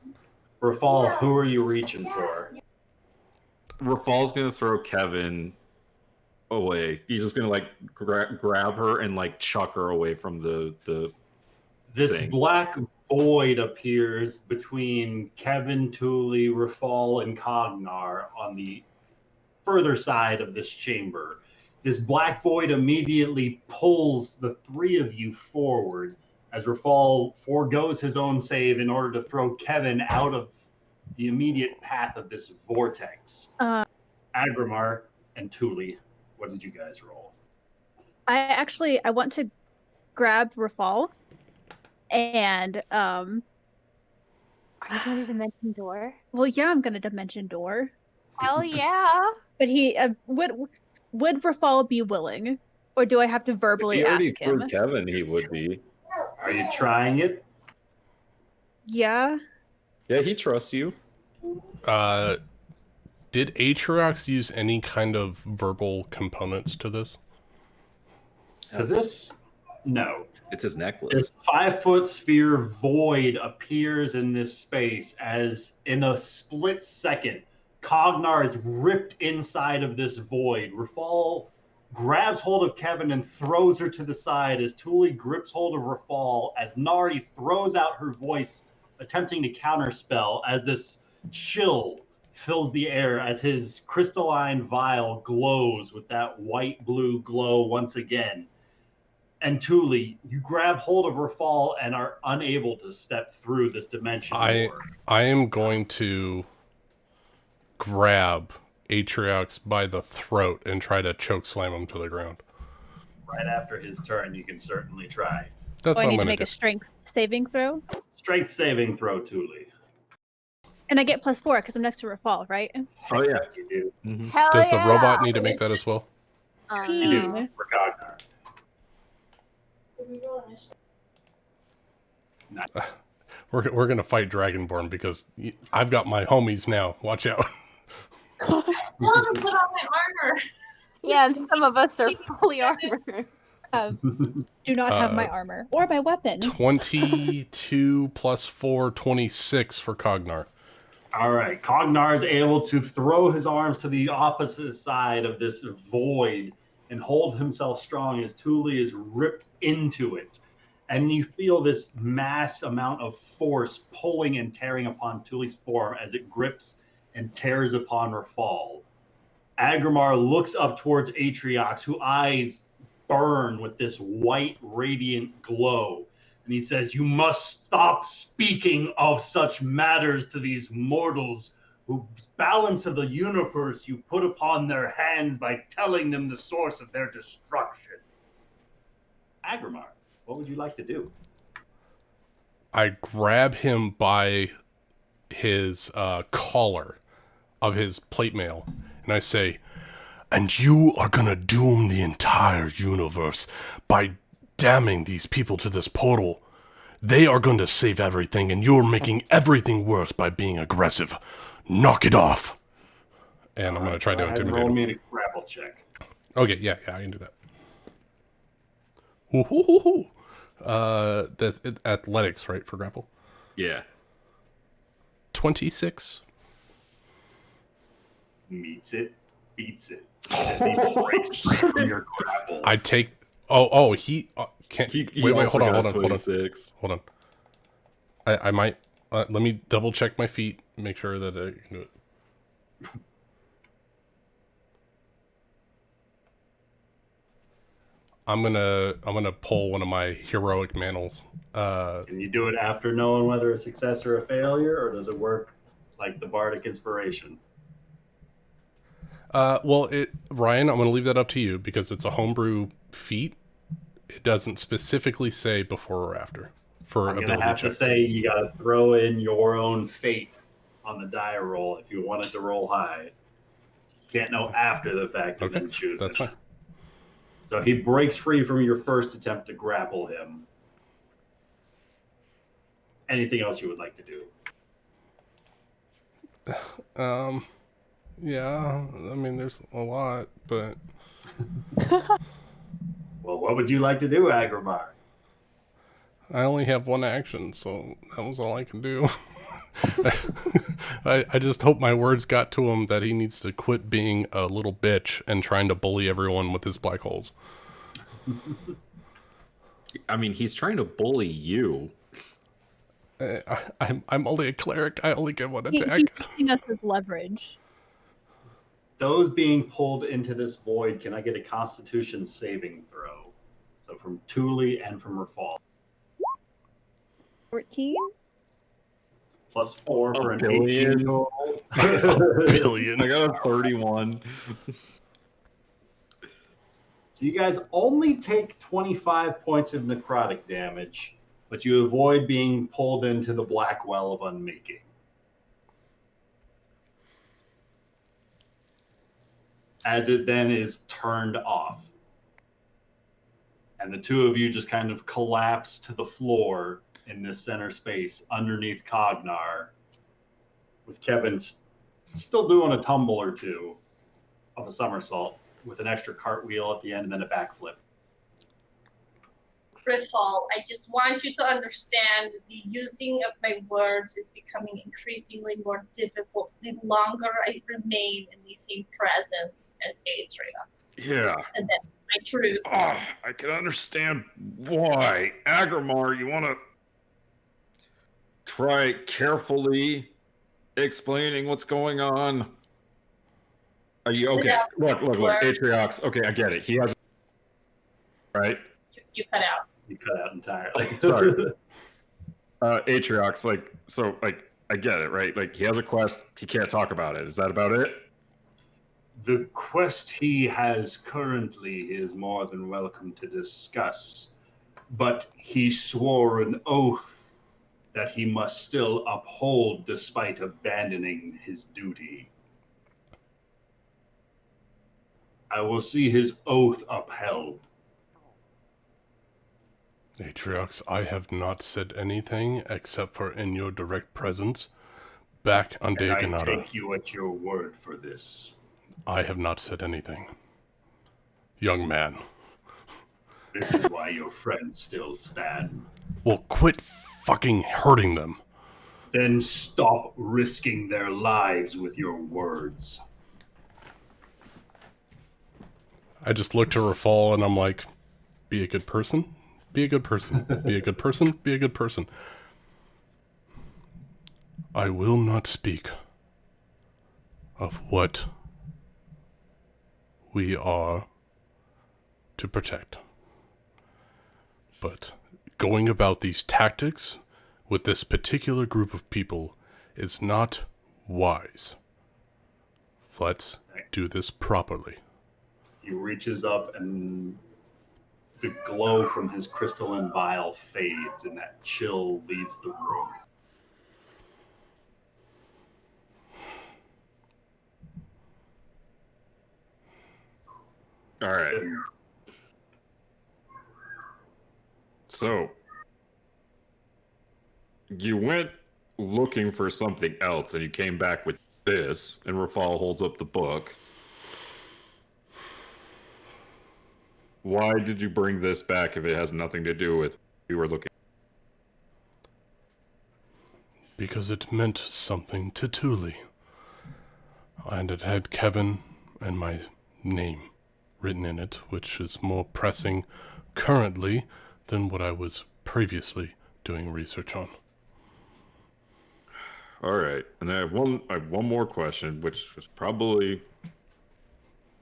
Rafal, who are you reaching for? Rafal's gonna throw Kevin away. He's just gonna like grab her and like chuck her away from the This thing. black void appears between Kevin, Thule, Rafal, and Cognar on the further side of this chamber. This black void immediately pulls the three of you forward as Rafal foregoes his own save in order to throw Kevin out of the immediate path of this vortex. Aggramar and Thule, what did you guys roll? I want to grab Rafal and Are you going to Dimension Door? well, yeah, I'm gonna Dimension Door. Hell yeah. But he would Rafal be willing, or do I have to If verbally he already ask threw him? Kevin, he would be. Are you trying it? Yeah. Yeah, he trusts you. Did Atriox use any kind of verbal components to this? To this, no. It's his This necklace. 5-foot sphere void appears in this space as in a split second, Cognar is ripped inside of this void. Rafal grabs hold of Kevin and throws her to the side as Thule grips hold of Rafal as Nari throws out her voice, attempting to counterspell as this chill fills the air as his crystalline vial glows with that white-blue glow once again. And Thule, you grab hold of Rafal and are unable to step through this dimension door. I am going to grab Atriox by the throat and try to choke slam him to the ground. Right after his turn, you can certainly try. That's I what I'm need to going make to a do. strength saving throw, Strength saving throw, Thule. and I get +4 because I'm next to Rafal, right? Oh yeah. You do. Mhm. Hell Does yeah. the robot need to make that as well? Oh, You do. no. For Cognar. We're going to fight Dragonborn because I've got my homies now. Watch out. I still haven't put on my armor. Yeah, and some of us are fully armored. Do not have my armor or my weapon. 22 plus 4, 26 for Cognar. All right. Cognar is able to throw his arms to the opposite side of this void and hold himself strong as Thule is ripped into it. And you feel this mass amount of force pulling and tearing upon Thule's form as it grips and tears upon Rafal. Aggramar looks up towards Atriox, whose eyes burn with this white radiant glow. And he says, "You must stop speaking of such matters to these mortals whose balance of the universe you put upon their hands by telling them the source of their destruction." Aggramar, what would you like to do? I grab him by his collar of his plate mail, and I say, "And you are gonna doom the entire universe by damning these people to this portal. They are going to save everything, and you're making everything worse by being aggressive. Knock it off." And I'm going to try to Go ahead and intimidate roll him. me a grapple check. Okay, yeah, I can do that. Ooh. That's athletics, right, for grapple? Yeah. 26. Meets it, beats it. As he breaks free from your grapple. I take... Oh, he... can't... He Wait, also hold got on. 26. Hold on. I might... let me double check my feet, make sure that I can do it. I'm gonna pull one of my heroic mantles. Can you do it after knowing whether a success or a failure, or does it work like the bardic inspiration? Well, Ryan, I'm gonna leave that up to you because it's a homebrew feat. It doesn't specifically say before or after for I'm ability gonna have checks. to say you gotta throw in your own fate on the die roll if you want it to roll high. You can't know after the fact and Okay, then choose that's it. fine. So he breaks free from your first attempt to grapple him. Anything else you would like to do? Yeah, I mean, there's a lot, but Well, what would you like to do, Aggramar? I only have one action, so that was all I can do. I just hope my words got to him that he needs to quit being a little bitch and trying to bully everyone with his black holes. I mean, he's trying to bully you. I'm only a cleric. I only get one He's attack. using us as leverage. Those being pulled into this void, can I get a Constitution saving throw? So from Thule and from Rafal. 14? Plus 4 for an billion. 18 total. Billion. I got a 31. So you guys only take 25 points of necrotic damage, but you avoid being pulled into the black well of unmaking. As it then is turned off. And the two of you just kind of collapse to the floor in this center space underneath Cognar, with Kevin still doing a tumble or two of a somersault with an extra cartwheel at the end and then a backflip. Rifal, I just want you to understand the using of my words is becoming increasingly more difficult the longer I remain in the same presence as Atriox. Yeah. And that's my truth. Oh, I can understand why. Aggramar, you want to try carefully explaining what's going on? Are you okay? Without Look, words. Atriox. Okay, I get it. He has. Right? You cut out. You cut out entirely. Sorry. Atriox, I get it, right? Like, he has a quest, he can't talk about it. Is that about it? The quest he has currently is more than welcome to discuss, but he swore an oath that he must still uphold despite abandoning his duty. I will see his oath upheld. Atriox, I have not said anything except for in your direct presence back on And I Daganata. take you at your word for this. I have not said anything. Young man. This is why your friends still stand. Well, quit fucking hurting them. Then stop risking their lives with your words. I just look to Rafal and I'm like, be a good person. Be a good person. Be a good person. Be a good person. I will not speak of what we are to protect. But going about these tactics with this particular group of people is not wise. Let's do this properly. He reaches up and the glow from his crystalline vial fades and that chill leaves the room. All right. And So, you went looking for something else and you came back with this, and Rafal holds up the book. Why did you bring this back if it has nothing to do with you were looking? Because it meant something to Thule. And it had Kevin and my name written in it, which is more pressing currently than what I was previously doing research on. All right, and I have one more question, which is probably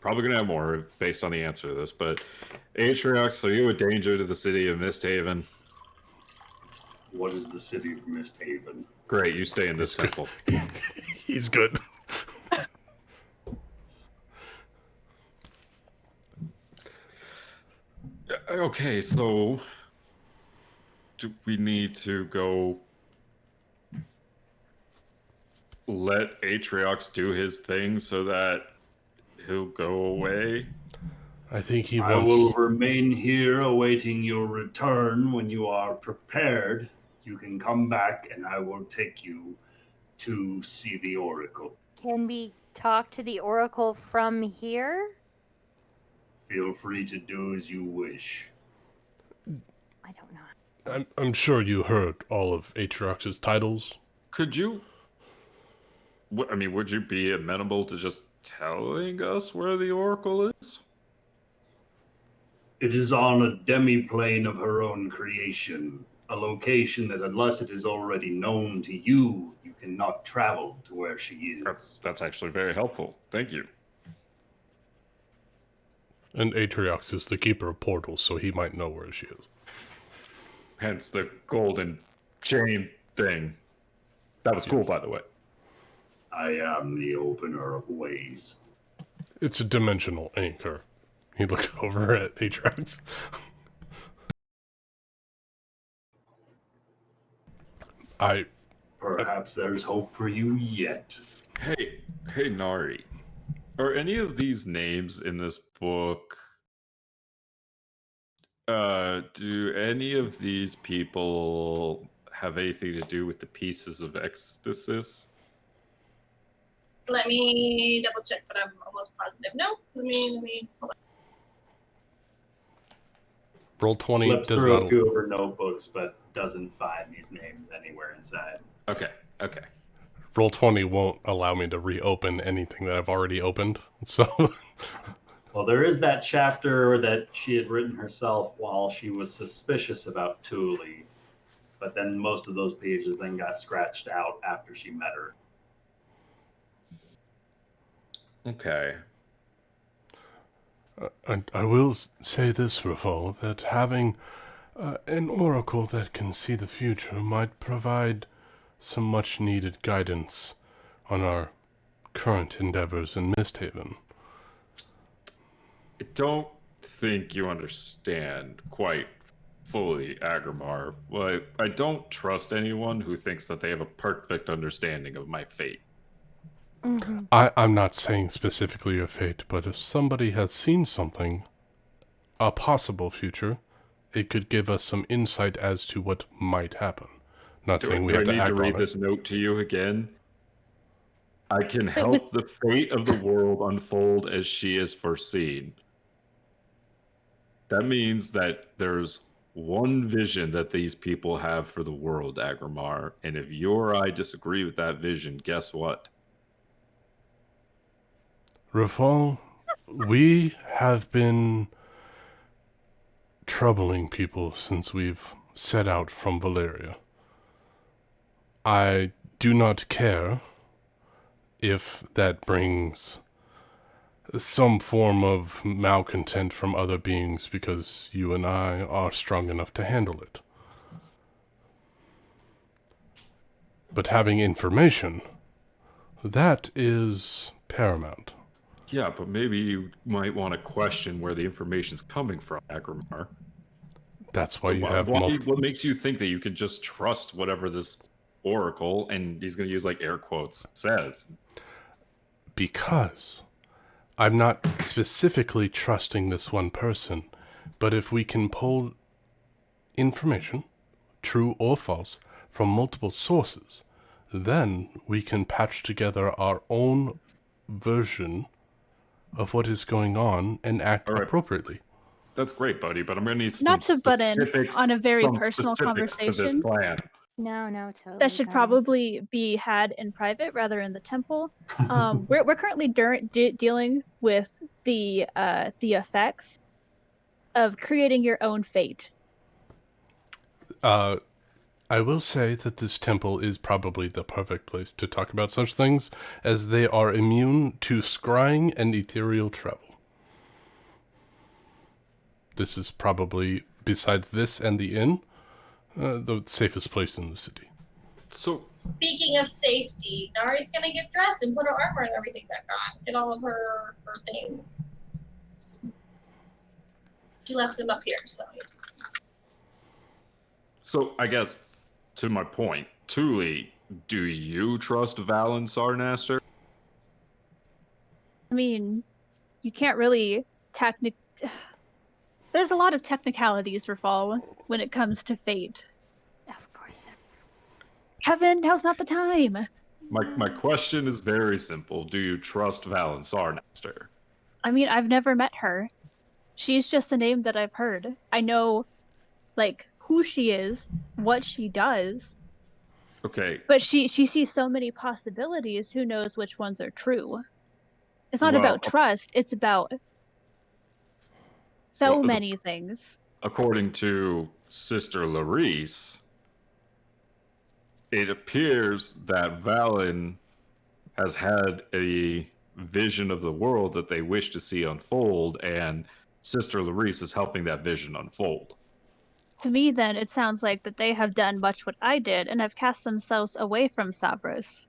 gonna have more based on the answer to this. But Atriox, are you a danger to the city of MistHaven? what is the city of MistHaven? Great, you stay in this temple. He's good. Okay, so do we need to go let Atriox do his thing so that he'll go away? I think he I wants... will remain here awaiting your return. When you are prepared, you can come back and I will take you to see the Oracle. Can we talk to the Oracle from here? Feel free to do as you wish. I don't know. I'm sure you heard all of Atriox's titles. Could you? I mean, would you be amenable to just telling us where the Oracle is? It is on a demi-plane of her own creation, a location that unless it is already known to you, you cannot travel to where she is. That's actually very helpful. Thank you. And Atriox is the keeper of portals, so he might know where she is. Hence the golden chain thing. That was cool, by the way. I am the opener of ways. It's a dimensional anchor. He looks over at Atriox. Perhaps there's hope for you yet. Hey, Nari. Are any of these names in this book? Do any of these people have anything to do with the pieces of ecstasy? Let me double check, but I'm almost positive. No, let me hold on. Roll 20 Flips does through a not. few of her notebooks, but doesn't find these names anywhere inside. Okay. Roll 20 won't allow me to reopen anything that I've already opened. So Well, there is that chapter that she had written herself while she was suspicious about Thule, but then most of those pages then got scratched out after she met her. Okay. I will say this, Rafal, that having an oracle that can see the future might provide some much-needed guidance on our current endeavors in MistHaven. I don't think you understand quite fully, Aggramar. Well, I don't trust anyone who thinks that they have a perfect understanding of my fate. Mm-hmm. I'm not saying specifically your fate, but if somebody has seen something, a possible future, it could give us some insight as to what might happen. Not saying we have to need act to read on this it. note to you again? I can with- help the fate of the world unfold as she is foreseen. That means that there's one vision that these people have for the world, Aggramar, and if you or I disagree with that vision, guess what? Rafal, we have been troubling people since we've set out from Valeria. I do not care if that brings some form of malcontent from other beings because you and I are strong enough to handle it. But having information, that is paramount. Yeah, but maybe you might want to question where the information's coming from, Aggramar. That's why you have multiple... What makes you think that you can just trust whatever this oracle, and he's going to use like air quotes, says? Because I'm not specifically trusting this one person, but if we can pull information, true or false, from multiple sources, then we can patch together our own version of what is going on and act All right. appropriately. That's great, buddy, but I'm going to need some Not to butt in specifics, on a very some personal specifics to this conversation. plan. No, totally. That should fine. probably be had in private rather in the temple. We're currently dealing with the effects of creating your own fate. I will say that this temple is probably the perfect place to talk about such things, as they are immune to scrying and ethereal travel. This is probably, besides this and the inn, the safest place in the city. So, Speaking of safety, Nari's gonna get dressed and put her armor and everything back on. Get all of her things. She left them up here, so I guess, to my point, Thule, do you trust Val and Sarnaster? I mean, you can't really There's a lot of technicalities for fall when it comes to fate. Of course. Kevin, now's not the time. My question is very simple. Do you trust Valen Sarnaster? I mean, I've never met her. She's just a name that I've heard. I know, like, who she is, what she does, Okay. but she sees so many possibilities. Who knows which ones are true? It's not Well, about trust. It's about so well, many things. According to Sister Laurice, it appears that Valen has had a vision of the world that they wish to see unfold, and Sister Laurice is helping that vision unfold. To me, then, it sounds like that they have done much what I did and have cast themselves away from Savras.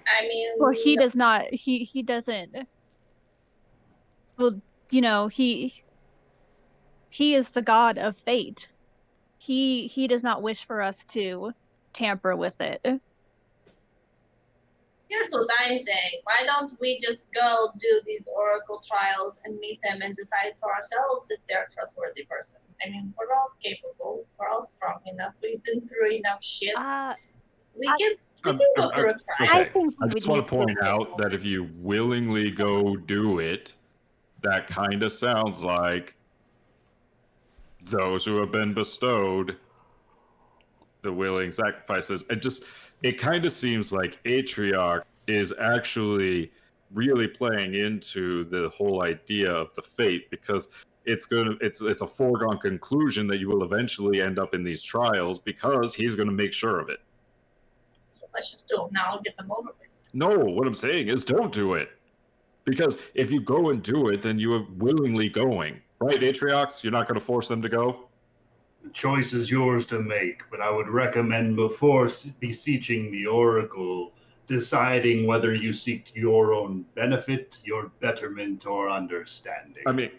I mean, Or he does not. He doesn't. Well, you know, he is the god of fate. He does not wish for us to tamper with it. here's what I'm saying. Why don't we just go do these oracle trials and meet them and decide for ourselves if they're a trustworthy person? I mean, we're all capable. We're all strong enough. We've been through enough shit. We can go through a trial. I think I we just would want to need point out that if you willingly go do it, that kind of sounds like those who have been bestowed the willing sacrifices. It kind of seems like Atrioc is actually really playing into the whole idea of the fate, because it's a foregone conclusion that you will eventually end up in these trials because he's going to make sure of it. So let's just do them now and get them over with. No, what I'm saying is don't do it. Because if you go and do it, then you are willingly going. Right, Atriox? You're not going to force them to go? The choice is yours to make, but I would recommend before beseeching the Oracle, deciding whether you seek your own benefit, your betterment, or understanding. I mean,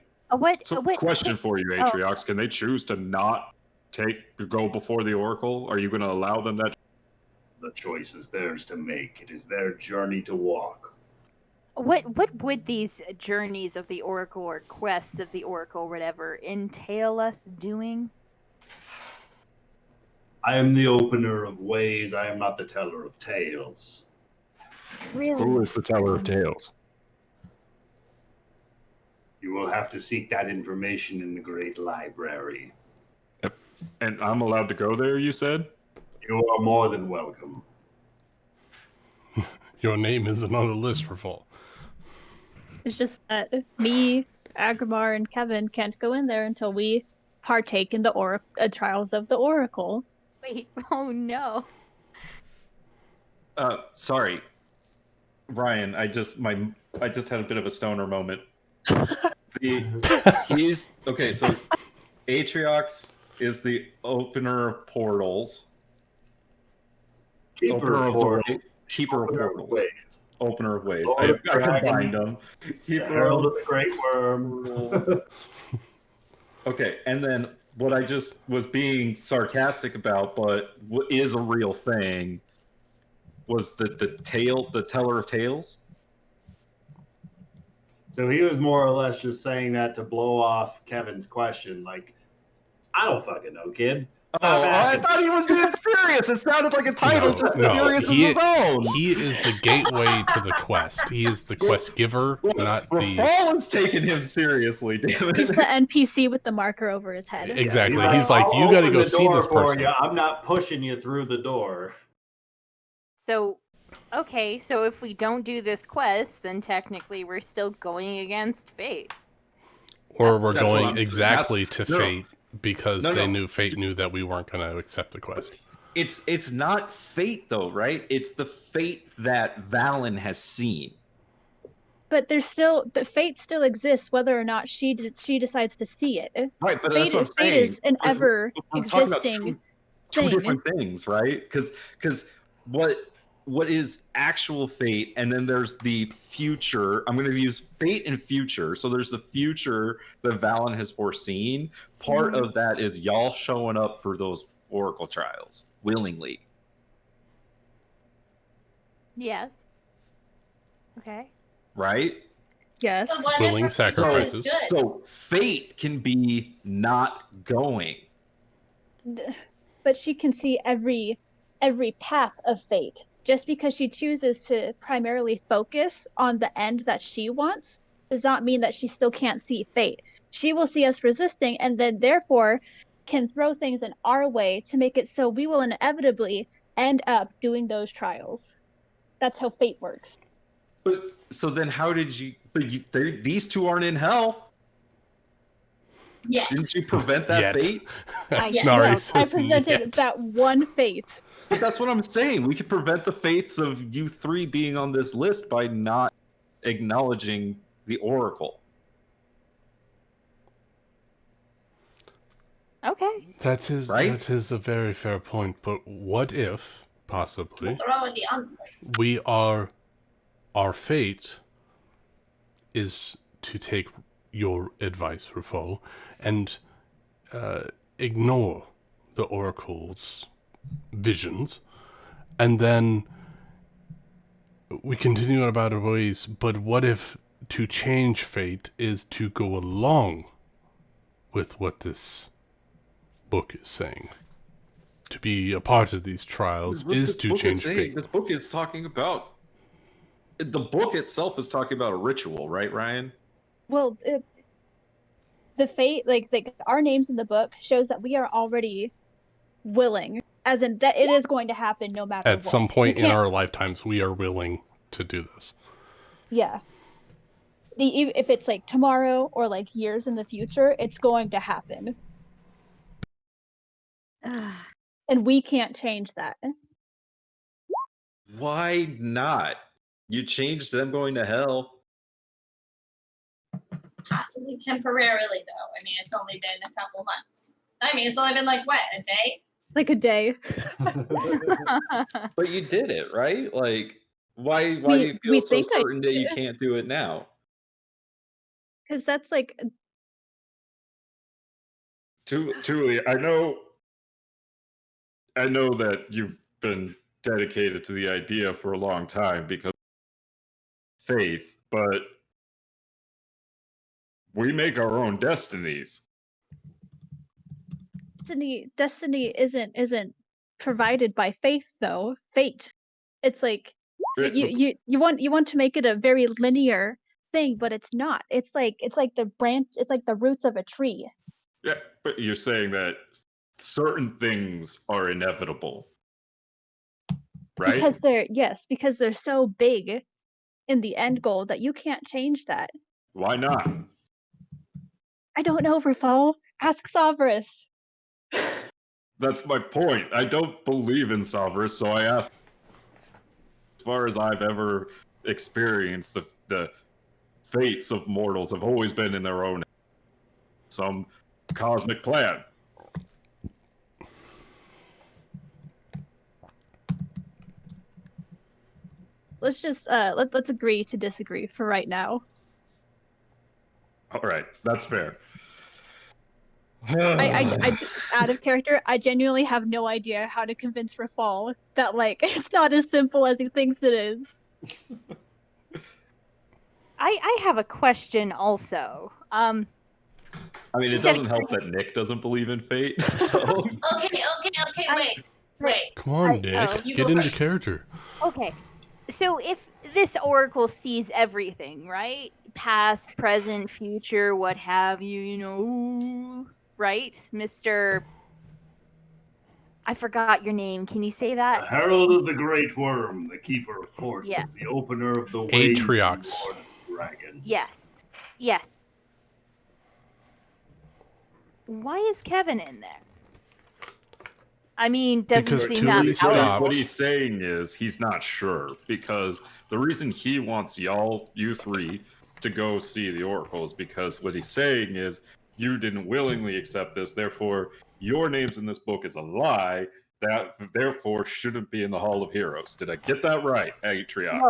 question for you, Atriox. Can they choose to not go before the Oracle? Are you going to allow them that? The choice is theirs to make. It is their journey to walk. What would these journeys of the Oracle or quests of the Oracle, whatever, entail us doing? I am the opener of ways. I am not the teller of tales. Really? Who is the teller of tales? You will have to seek that information in the Great Library. And I'm allowed to go there, you said? You are more than welcome. Your name isn't on the list for fall. It's just that me, Aggramar, and Kevin can't go in there until we partake in the trials of the Oracle. Wait, oh no. Sorry, Ryan. I just had a bit of a stoner moment. He's okay. So, Atriox is the opener of portals. Opener of portals. Keeper of portals. Ways. Opener of ways. Lord I combined them. The Herald of the Great Worm. Okay, and then what I just was being sarcastic about, but what is a real thing, was the teller of tales. So he was more or less just saying that to blow off Kevin's question. Like, I don't fucking know, kid. Stop I asking. thought he was being serious. It sounded like a title just as serious as his own. He is the gateway to the quest. He is the quest giver, not the... Rafal's taking him seriously, damn He's it. the NPC with the marker over his head. Exactly. Yeah, He's like, I'll you got to open go the see door this for person. you. I'm not pushing you through the door. So, okay, so if we don't do this quest, then technically we're still going against fate. Or we're That's what going I'm- exactly that's- to no. fate because No, they no. knew fate knew that we weren't going to accept the quest. It's not fate though, right? It's the fate that Valen has seen. But fate still exists whether or not she decides to see it. Right, but Fate, that's what I'm fate saying. is an But ever we're talking about existing two thing. different things, right? Because what is actual fate, and then there's the future. I'm going to use fate and future. So there's the future that Valen has foreseen. Part of that is y'all showing up for those Oracle trials willingly. Yes. Okay. Right? Yes. But what if Willing her future is sacrifices. good? So fate can be not going. But she can see every path of fate. just because she chooses to primarily focus on the end that she wants does not mean that she still can't see fate. She will see us resisting and then therefore can throw things in our way to make it so we will inevitably end up doing those trials. That's how fate works. But so then, how did you? But these two aren't in hell. Yeah. Didn't you prevent that Yet. fate? As Yeah. Nari No, I says, presented yet. that one fate. But that's what I'm saying. We could prevent the fates of you three being on this list by not acknowledging the Oracle. Okay. That is Right? that is a very fair point. But what if, possibly, They're already on the list. our fate is to take your advice, Rafal, and ignore the Oracle's visions, and then we continue about our ways. But what if to change fate is to go along with what this book is saying? To be a part of these trials What is this to book change saying- fate. This book is talking about. The book itself is talking about a ritual, right, Ryan? Well, the fate, like our names in the book, shows that we are already willing, as in that it is going to happen no matter what. At some point You in can't- our lifetimes, we are willing to do this. Yeah. If it's like tomorrow or like years in the future, it's going to happen. And we can't change that. Why not? You changed them going to hell. Possibly temporarily, though. I mean, it's only been a couple months. I mean, it's only been like, what, a day? Like a day. But you did it, right? Like, why do We- you feel we so think I certain that you did. can't do it now? Because that's like, Tuli, I know that you've been dedicated to the idea for a long time because of faith, but we make our own destinies. destiny isn't provided by faith though. Fate. It's like you want to make it a very linear thing, but it's not. It's like the branch. It's like the roots of a tree. Yeah, but you're saying that certain things are inevitable, right? Because they're so big in the end goal that you can't change that. Why not? I don't know, Rafal. Ask Sovereign. That's my point. I don't believe in Sovereign, so I asked. As far as I've ever experienced, the fates of mortals have always been in their own some cosmic plan. Let's just let's agree to disagree for right now. All right, that's fair. I out of character, I genuinely have no idea how to convince Rafal that like it's not as simple as he thinks it is. I have a question also. I mean, it doesn't help that Nick doesn't believe in fate. So. Okay, wait. Come on, Nick. you Get go into first. character. Okay. So if this oracle sees everything, right? Past, present, future, what have you, you know, right? Mr. I forgot your name. Can you say The that? Herald of the Great Worm, the Keeper of Portals, Yes. the Opener of the Ways, and Atriox. Lord of Dragons. Yes. Yes. Why is Kevin in there? I mean, doesn't Because seem Tuli that stopped. powerful. What he's saying is he's not sure because the reason he wants you three, to go see the Oracle is because what he's saying is you didn't willingly accept this, therefore your names in this book is a lie, that therefore shouldn't be in the Hall of Heroes. Did I get that right, Atriox? No.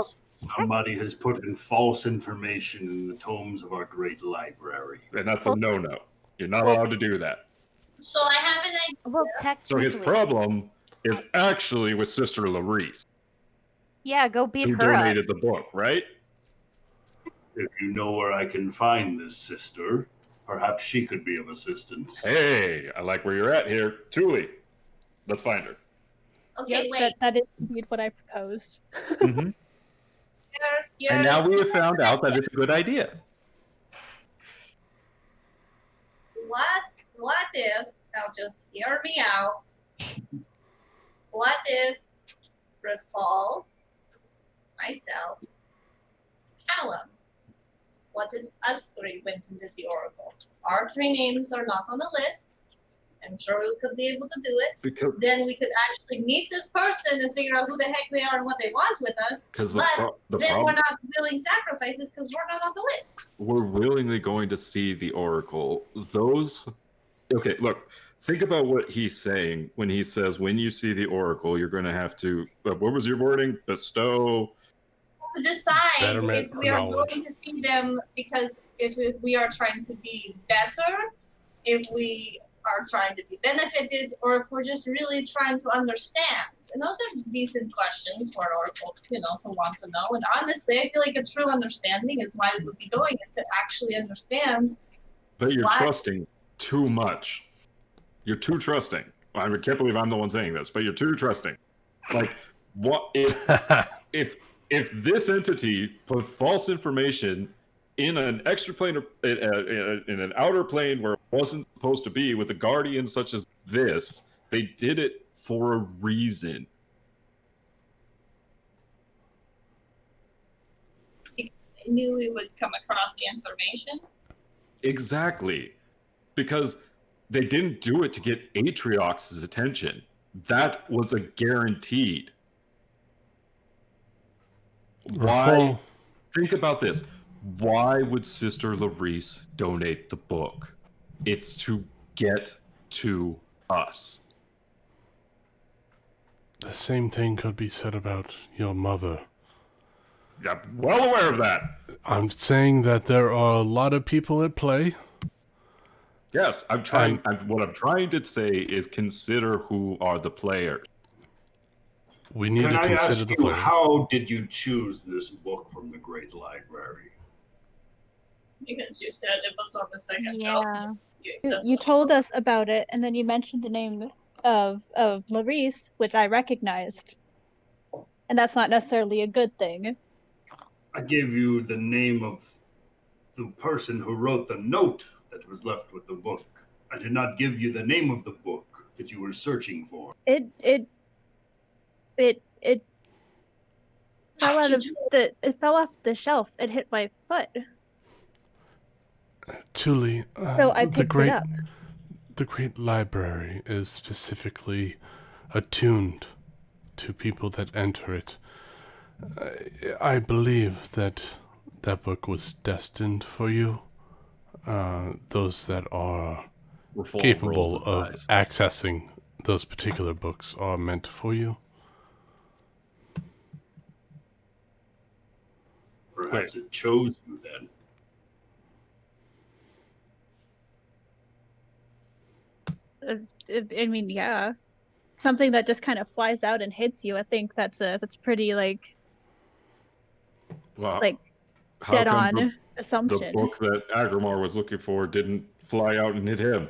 Somebody has put in false information in the tomes of our great library. And that's a no-no. You're not allowed to do that. So I have an idea. Well, So technically. his problem is actually with Sister Laurice, Yeah, go beat who her up. donated the book, right? If you know where I can find this sister, perhaps she could be of assistance. Hey, I like where you're at here. Tuli, let's find her. Okay, Yep, wait. that is indeed what I proposed. Mhm. And now we have found out that it's a good idea. What if, now just hear me out. What if Rafal, myself, Callum, what if us three went into the Oracle? Our three names are not on the list. I'm sure we could be able to do it. Because Then we could actually meet this person and figure out who the heck they are and what they want with us. the But then problem, we're not willing sacrifices because we're not on the list. we're willingly going to see the Oracle. Okay, look, think about what he's saying when he says, when you see the Oracle, you're going to have to, what was your wording? Bestow. To decide Betterment if or we are knowledge. going to see them because if we are trying to be better, if we are trying to be benefited, or if we're just really trying to understand. And those are decent questions for Oracle, to want to know. And honestly, I feel like a true understanding is why we would be going, is to actually understand. But you're What? trusting too much. You're too trusting. I can't believe I'm the one saying this, but you're too trusting. Like, what if this entity put false information in an extra plane, in an outer plane where it wasn't supposed to be, with a guardian such as this? They did it for a reason. I knew we would come across the information. Exactly. Because they didn't do it to get Atriox's attention. That was a guaranteed. Why? Think about this. Why would Sister Laurice donate the book? It's to get to us. The same thing could be said about your mother. I'm well aware of that. I'm saying that there are a lot of people at play. Yes, I'm trying. What I'm trying to say is consider who are the players. We need Can to I consider ask the you, players. how did you choose this book from the Great Library? Because you said it was on the second Yeah. shelf. You told us about it, and then you mentioned the name of Laurice, which I recognized. And that's not necessarily a good thing. I gave you the name of the person who wrote the note that was left with the book. I did not give you the name of the book that you were searching for. It fell out of it fell off the shelf. It hit my foot. Tuli, So I picked it up. The Great Library is specifically attuned to people that enter it. I believe that book was destined for you. Those that are capable of accessing those particular books are meant for you. Perhaps it chose you then. I mean, yeah. Something that just kind of flies out and hits you. I think that's pretty like Well, dead on assumption. The book that Aggramar was looking for didn't fly out and hit him.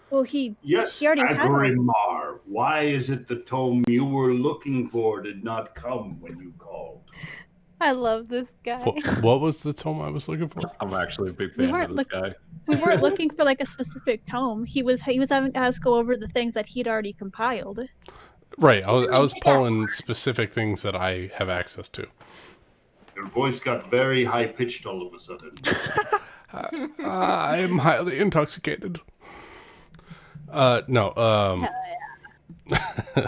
Well, he already had Aggramar. Why is it the tome you were looking for did not come when you called? I love this guy. What was the tome I was looking for? I'm actually a big fan of this guy. We weren't looking for like a specific tome. He was having us go over the things that he'd already compiled. Right, I was pulling specific things that I have access to. Your voice got very high pitched all of a sudden. I am highly intoxicated. No. Hell yeah.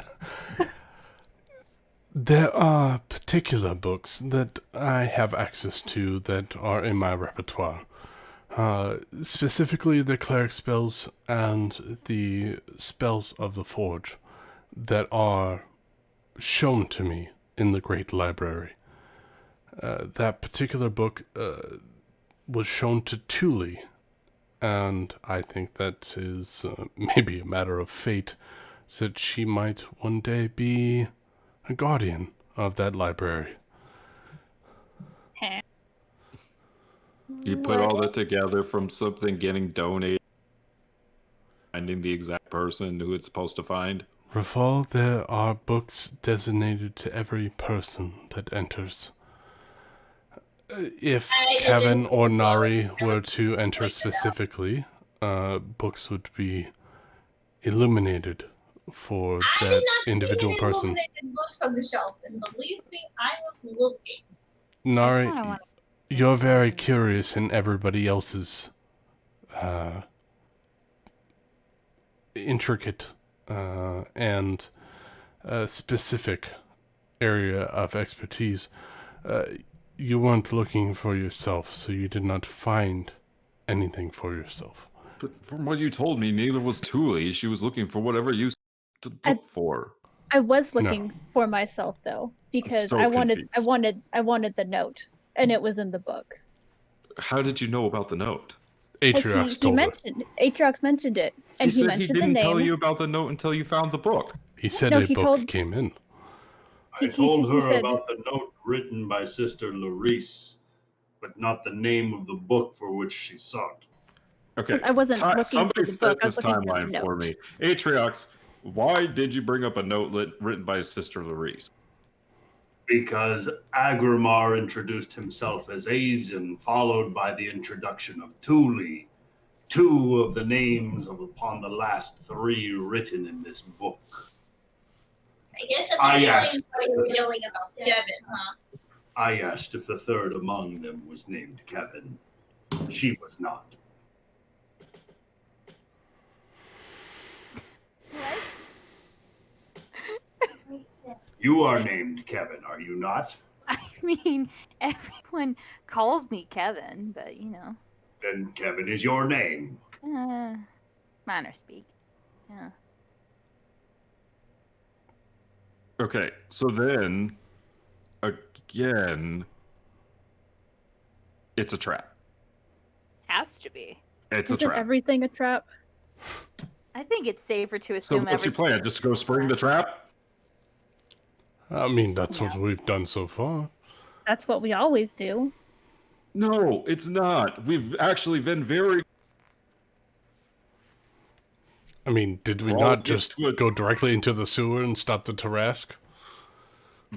There are particular books that I have access to that are in my repertoire. Specifically the cleric spells and the spells of the forge that are shown to me in the Great Library. That particular book was shown to Tuli, and I think that is maybe a matter of fate that she might one day be a guardian of that library. You put all that together from something getting donated, finding the exact person who it's supposed to find. Rafal, there are books designated to every person that enters. If Kevin or Nari were to enter specifically, books would be illuminated for I that did not individual see any person. illuminated books on the shelves, and believe me, I was looking. Nari, I kinda wanna- you're very curious in everybody else's intricate and specific area of expertise. You weren't looking for yourself, so you did not find anything for yourself. But from what you told me, neither was Thule. She was looking for whatever you to look for. I was looking for myself though, because so I wanted confused. the note, and it was in the book. How did you know about the note? Atriox He told her. mentioned Atriox mentioned it, and He he said he mentioned the didn't name. tell you about the note until you found the book. He said No, a he book told- came in. I He told her said- about the note written by Sister Laurice, but not the name of the book for which she sought. Okay. I wasn't looking for Somebody the set book. I was this looking for the timeline for note. me. Atriox, why did you bring up a note written by Sister Laurice? Because Aggramar introduced himself as Azen, followed by the introduction of Thule, two of the names upon the last three written in this book. I guess that I explains asked. why you were yelling about Kevin, huh? I asked if the third among them was named Kevin. She was not. You are named Kevin, are you not? I mean, everyone calls me Kevin, but Then Kevin is your name. minor speak. Yeah. Okay, so then, again, it's a trap. Has to be. It's a Isn't trap. everything a trap? I think it's safer to So assume what's your plan? Just go spring the trap? I mean, that's what we've done so far. That's what we always do. No, it's not. We've actually been very... I mean, did we Well, not it's just good. go directly into the sewer and stop the Tarrasque?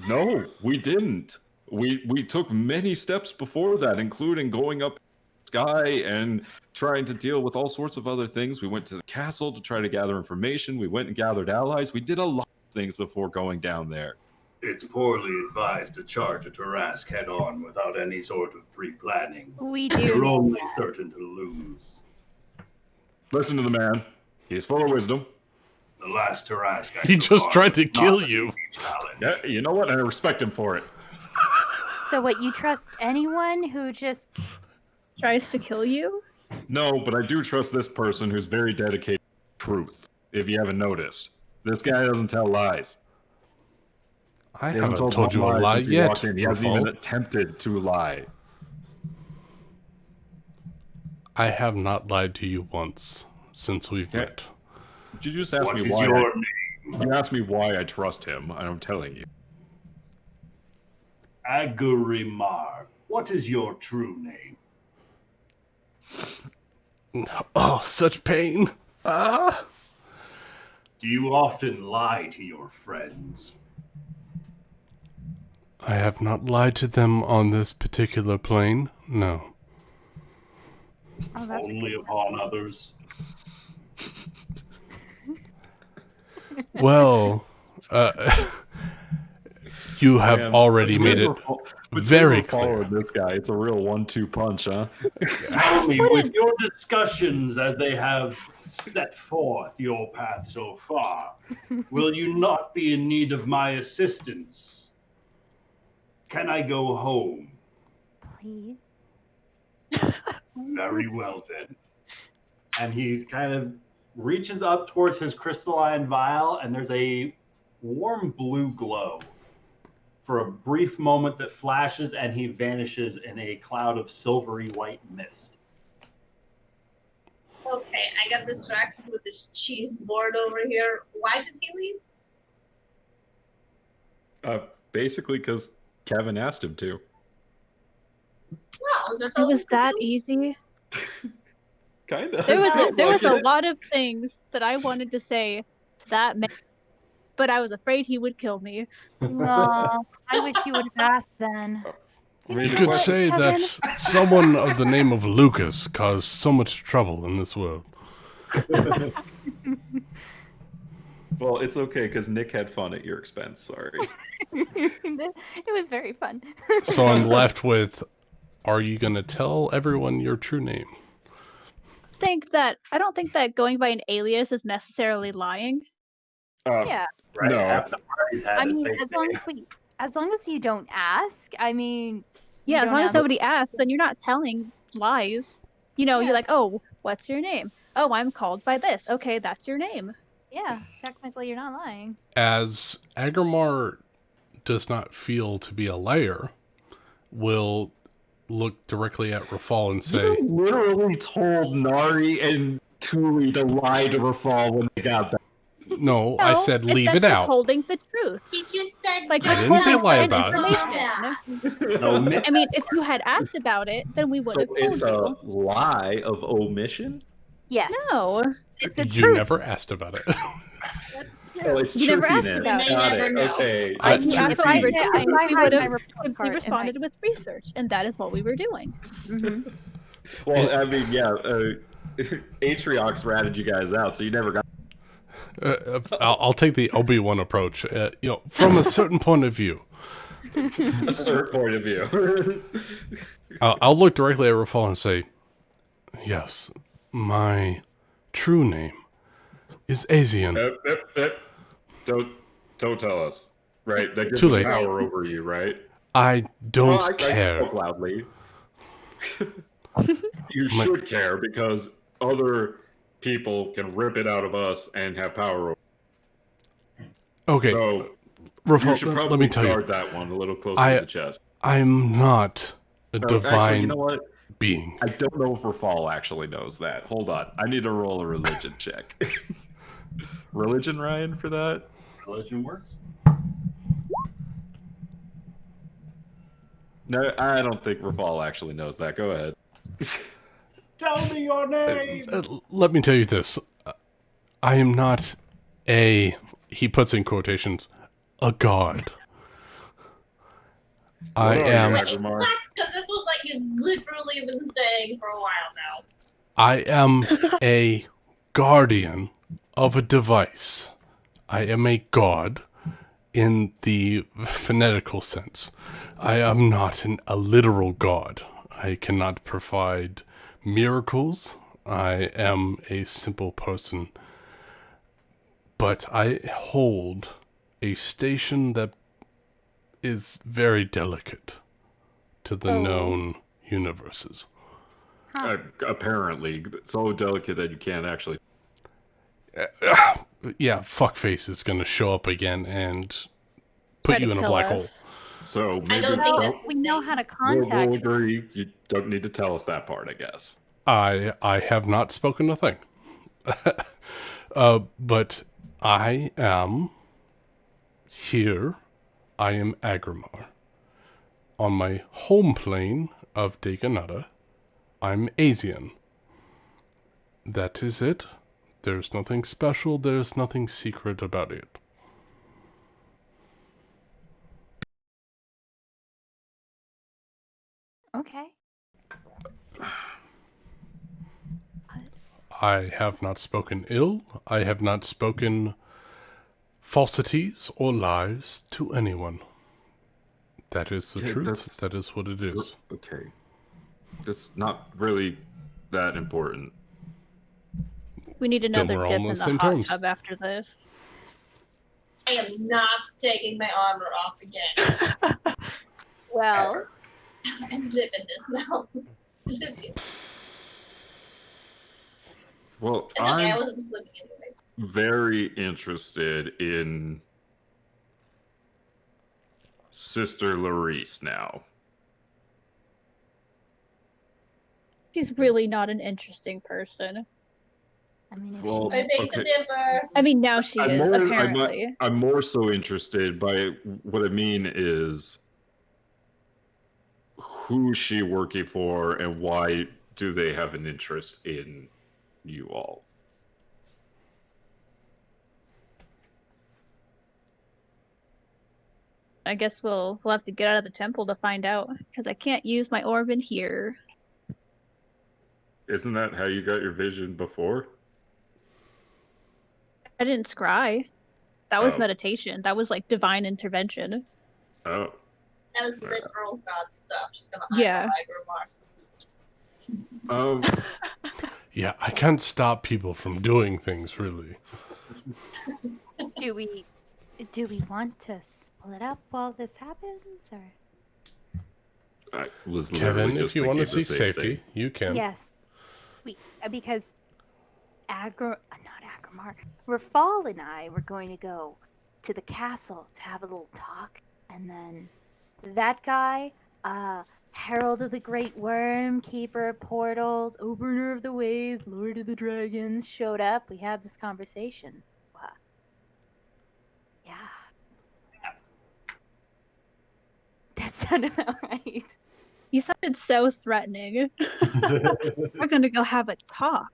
No, we didn't. We took many steps before that, including going up the sky and trying to deal with all sorts of other things. We went to the castle to try to gather information. We went and gathered allies. We did a lot of things before going down there. It's poorly advised to charge a Tarrasque head on without any sort of pre-planning. We do. You're know only that. certain to lose. Listen to the man. He's full of wisdom. The last Tarrasque I He took just on tried to was not kill an you. easy challenge. Yeah, you know what? I respect him for it. So what, you trust anyone who just... Tries to kill you? No, but I do trust this person who's very dedicated to truth, if you haven't noticed. This guy doesn't tell lies. I He hasn't haven't told you a one lie since he yet, walked in. He hasn't even Rafal. attempted to lie. I have not lied to you once since we've Yeah. met. Did you just ask What me is why? your name? You asked me why I trust him, and I'm telling you. Aggramar. What is your true name? Oh, such pain. Ah! Do you often lie to your friends? I have not lied to them on this particular plane. No. Oh, that's Only upon others? Well, you have Man, already between made it between very Rafal clear. and this guy, it's a real 1-2 punch, huh? Tell me, with your discussions as they have set forth your path so far, will you not be in need of my assistance? Can I go home? please. Very well then. And he kind of reaches up towards his crystalline vial, and there's a warm blue glow for a brief moment that flashes, and he vanishes in a cloud of silvery white mist. Okay, I got distracted with this cheese board over here. Why did he leave? Basically because Kevin asked him to. Wow, was that It all was he could that do? easy. Kind of. There was a lot of things that I wanted to say to that man but I was afraid he would kill me. No, I wish you would have asked then. I mean, You the could question- say that someone of the name of Lucas caused so much trouble in this world. Well, it's okay because Nick had fun at your expense. Sorry. It was very fun. So I'm left with, are you going to tell everyone your true name? I don't think that going by an alias is necessarily lying. Yeah. Right? No. Half the parties have I it mean, fake as long as you don't ask, I mean, you Yeah, as don't long as have- nobody asks, then you're not telling lies. You know, Yeah. you're like, oh, what's your name? Oh, I'm called by this. Okay, that's your name. Yeah, technically you're not lying. As Aggramar does not feel to be a liar, will look directly at Rafal and say, You literally told Nari and Tuli to lie to Rafal when they got back. no, I said If leave that's it out. withholding the truth. He just said Like, I didn't say lie about it. information. No, I mean, if you had asked about it, then we would So have told it's a you. lie of omission? Yes. No. It's the You truth. never asked about it. Oh, it's You never asked truthiness. about it. Got You may it. never know. Okay. I- That's You asked what truthy. we were Yeah, doing. I We had would my have report simply card and responded with research, and that is what we were doing. Mhm. Well, I mean, yeah, Atriox ratted you guys out, so you never got. I'll take the Obi-Wan approach. From a certain point of view, a certain point of view. I'll look directly at Rafal and say, yes, my true name is Asian. Don't tell us. Right? That gives Too us late. power over you, right? I don't Well, I care. spoke loudly. You should care because other people can rip it out of us and have power over. Okay, So Rafal, you should probably let me tell guard you, that one a little closer I- to the chest. I'm not a divine Actually, you know what? being. I don't know if Rafal actually knows that. Hold on. I need to roll a religion check. Religion, Ryan, for that? religion works. No, I don't think Rafal actually knows that. Go ahead. Tell me your name. Let me tell you this. I am not he puts in quotations, a god. I What are you, am Aggramar? What? Because that's what like you literally been saying for a while now. I am a guardian of a device. I am a god in the phonetical sense. I am not a literal god. I cannot provide miracles. I am a simple person. But I hold a station that is very delicate to the known universes. Apparently, so delicate that you can't actually. Yeah, fuckface is going to show up again and Try put to you in a kill black us. So maybe I don't think that's We know how to we'll contact. agree. You don't need to tell us that part, I guess. I have not spoken a thing. But I am here. I am Aggramar. On my home plane of Daganata, I'm Asian. That is it. There's nothing special. There's nothing secret about it. Okay. I have not spoken ill. I have not spoken falsities or lies to anyone. That is the Yeah, truth. that's- That is what it is. Okay. That's not really that important. We need another we're all dip on in the the same hot terms. tub after this. I am not taking my armor off again. Well, I'm living this now. Living. Well, It's okay, I I'm wasn't living anyways. very interested in Sister Laurice now. She's really not an interesting person. I mean, if Well, she, I beg to okay. differ. I mean, now she I'm is, more- apparently. I'm more so interested by what I mean is who's she working for and why do they have an interest in you all? I guess we'll have to get out of the temple to find out, because I can't use my orb in here. Isn't that how you got your vision before? I didn't scry. That was Oh. meditation. That was like divine intervention. Oh. That was literal God stuff. She's gonna Yeah. Aggramar. Oh. Yeah, I can't stop people from doing things, really. Do we want to split up while this happens, or? I was literally Kevin, just if you want to thinking the seek same safety, thing. you can. Yes, because not Aggramar, Rafal and I were going to go to the castle to have a little talk, and then that guy, Herald of the Great Worm, Keeper of Portals, Opener of the Ways, Lord of the Dragons, showed up. We had this conversation. Yeah. That sounded about right. You sounded so threatening. We're gonna go have a talk.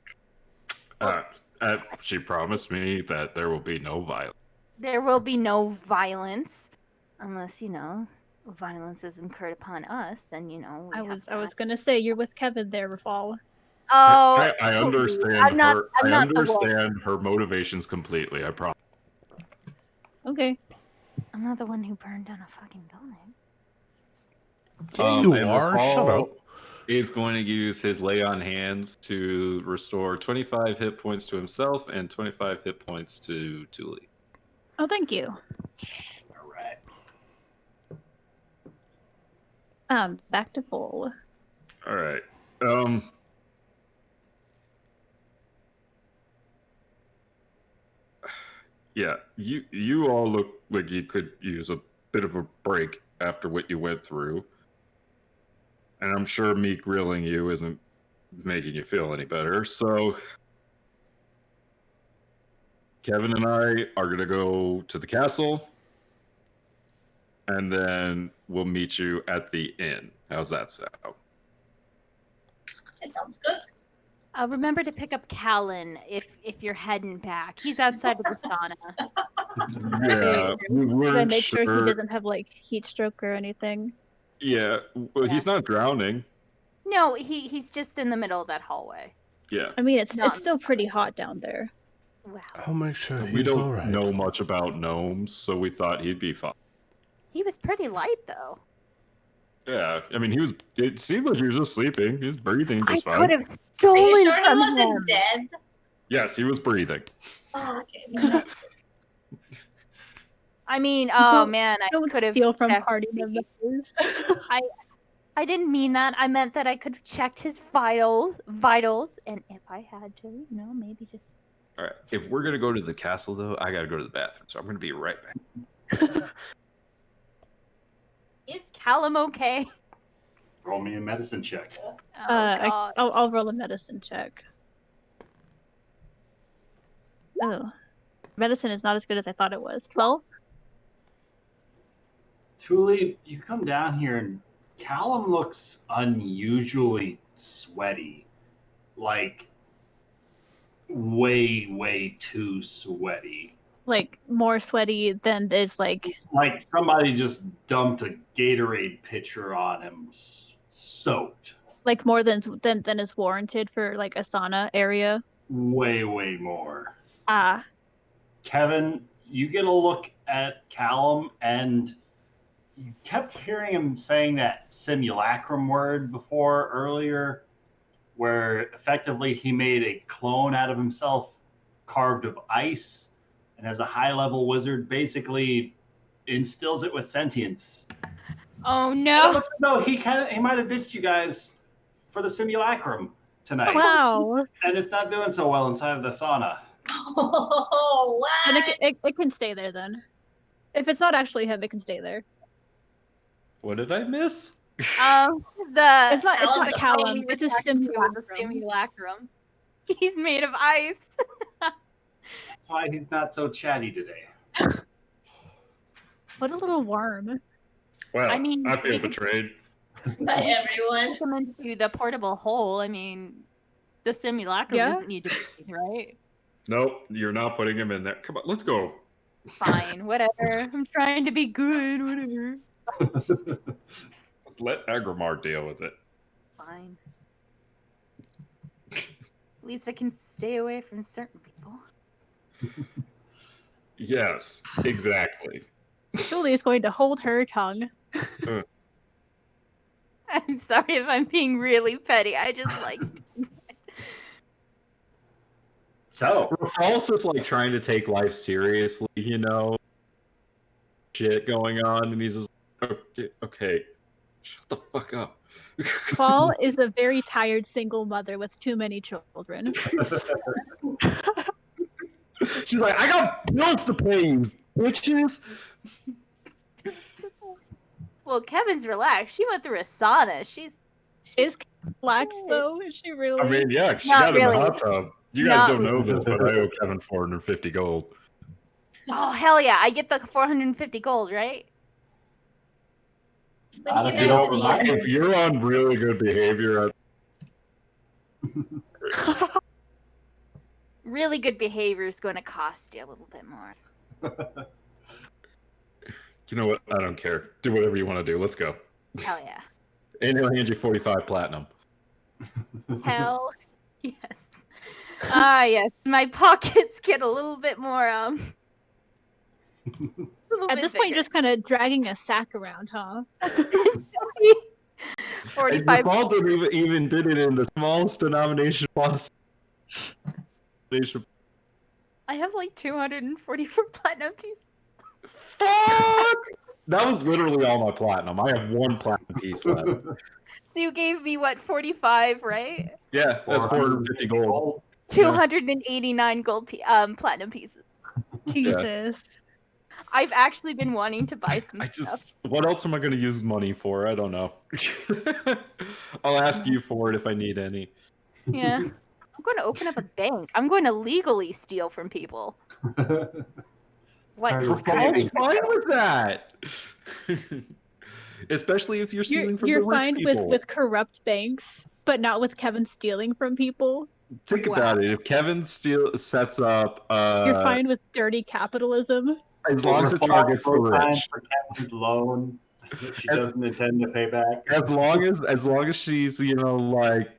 She promised me that there will be no violence. There will be no violence, unless, violence is incurred upon us, and, I was gonna say, you're with Kevin there, Rafal. Oh, I understand I'm not, her. I'm I not the wolf. understand her motivations completely. I promise. Okay. I'm not the one who burned down a fucking building. Yeah, you and are. Shut Rafal up. is going to use his lay on hands to restore 25 hit points to himself and 25 hit points to Thule. Oh, thank you. All right. Back to full. All right. Yeah, you all look like you could use a bit of a break after what you went through. And I'm sure me grilling you isn't making you feel any better. So Kevin and I are going to go to the castle, and then we'll meet you at the inn. How's that sound? It sounds good. Remember to pick up Callan if you're heading back. He's outside of the sauna. Yeah, we Should I weren't make sure sure. he doesn't have like heat stroke or anything? Yeah, well, Yeah. he's not drowning. No, he's just in the middle of that hallway. Yeah, I mean, it's Not- still pretty hot down there. Wow. I'll make sure we he's don't all right. know much about gnomes, so we thought he'd be fine. He was pretty light, though. Yeah, I mean, it seemed like he was just sleeping. He was breathing I just could fine. have Are stolen you sure he from wasn't him. dead? Yes, he was breathing. Oh, okay. I mean, Don't- man, I Don't could have steal from checked party the- members. I didn't mean that. I meant that I could have checked his vitals, and if I had to, maybe just. All right. If we're going to go to the castle, though, I got to go to the bathroom. So I'm going to be right back. Is Callum okay? Roll me a medicine check. Oh, God. I'll roll a medicine check. Oh, medicine is not as good as I thought it was. 12? Thule, you come down here and Callum looks unusually sweaty. Like, way, way too sweaty. Like, more sweaty than is like... Like somebody just dumped a Gatorade pitcher on him, soaked. Like, more than is warranted for, like, a sauna area. Way, way more. Ah. Kevin, you get a look at Callum, and you kept hearing him saying that simulacrum word earlier, where effectively he made a clone out of himself carved of ice, and as a high-level wizard, basically instills it with sentience. Oh, It no. looks as though he might have ditched you guys for the simulacrum tonight, Wow. and it's not doing so well inside of the sauna. Oh, And what? it can stay there then. If it's not actually him, it can stay there. What did I miss? It's not Callum's Callum. It's a simulacrum. simulacrum. He's made of ice. That's why he's not so chatty today. What a little worm. Well, I mean, I feel we can- betrayed. By everyone. Put him into the portable hole. I mean, the simulacrum Yeah. doesn't need to breathe, right? Nope, you're not putting him in there. Come on, let's go. Fine, whatever. I'm trying to be good, whatever. Just let Aggramar deal with it. Fine. At least I can stay away from certain people. Yes, exactly. Julie is going to hold her tongue. I'm sorry if I'm being really petty. I just like. So, Rafal's just like trying to take life seriously, you know, shit going on, and he's just okay, shut the fuck up. Fall is a very tired single mother with too many children. She's like, I got bills to pay, you bitches. Well, Kevin's relaxed. She went through a sauna. She's Is Lax though? Is she really? I mean, yeah, she Not got in really. the hot tub. You guys Not don't know this, but I owe Kevin 450 gold. Oh hell yeah! I get the 450 gold, right? When Not you if get you don't to the remind end, If you're on really good behavior, Really good behavior is going to cost you a little bit more. you know what? I don't care. Do whatever you want to do. Let's go. Hell yeah! And he'll hand you 45 platinum. Hell yes! Ah yes, my pockets get a little bit more a little At bit this point, bigger. just kind of dragging a sack around, huh? 45. Rafal didn't even did it in the smallest denomination possible. I have like 244 platinum pieces. Fuck! That was literally all my platinum. I have one platinum piece left. So you gave me what 45, right? Yeah, that's 450 gold. 289 gold platinum pieces. Jesus. I've actually been wanting to buy some I stuff. just, what else am I going to use money for? I don't know. I'll ask you for it if I need any. Yeah. I'm going to open up a bank. I'm going to legally steal from people. What? Started Rafal's saving. fine with that. Especially if you're stealing from You're the rich fine people. with corrupt banks, but not with Kevin stealing from people. Think about it. If Kevin sets up, You're fine with dirty capitalism. as long as it targets the rich. For Kevin's loan that she doesn't intend to pay back. As long as she's, you know, like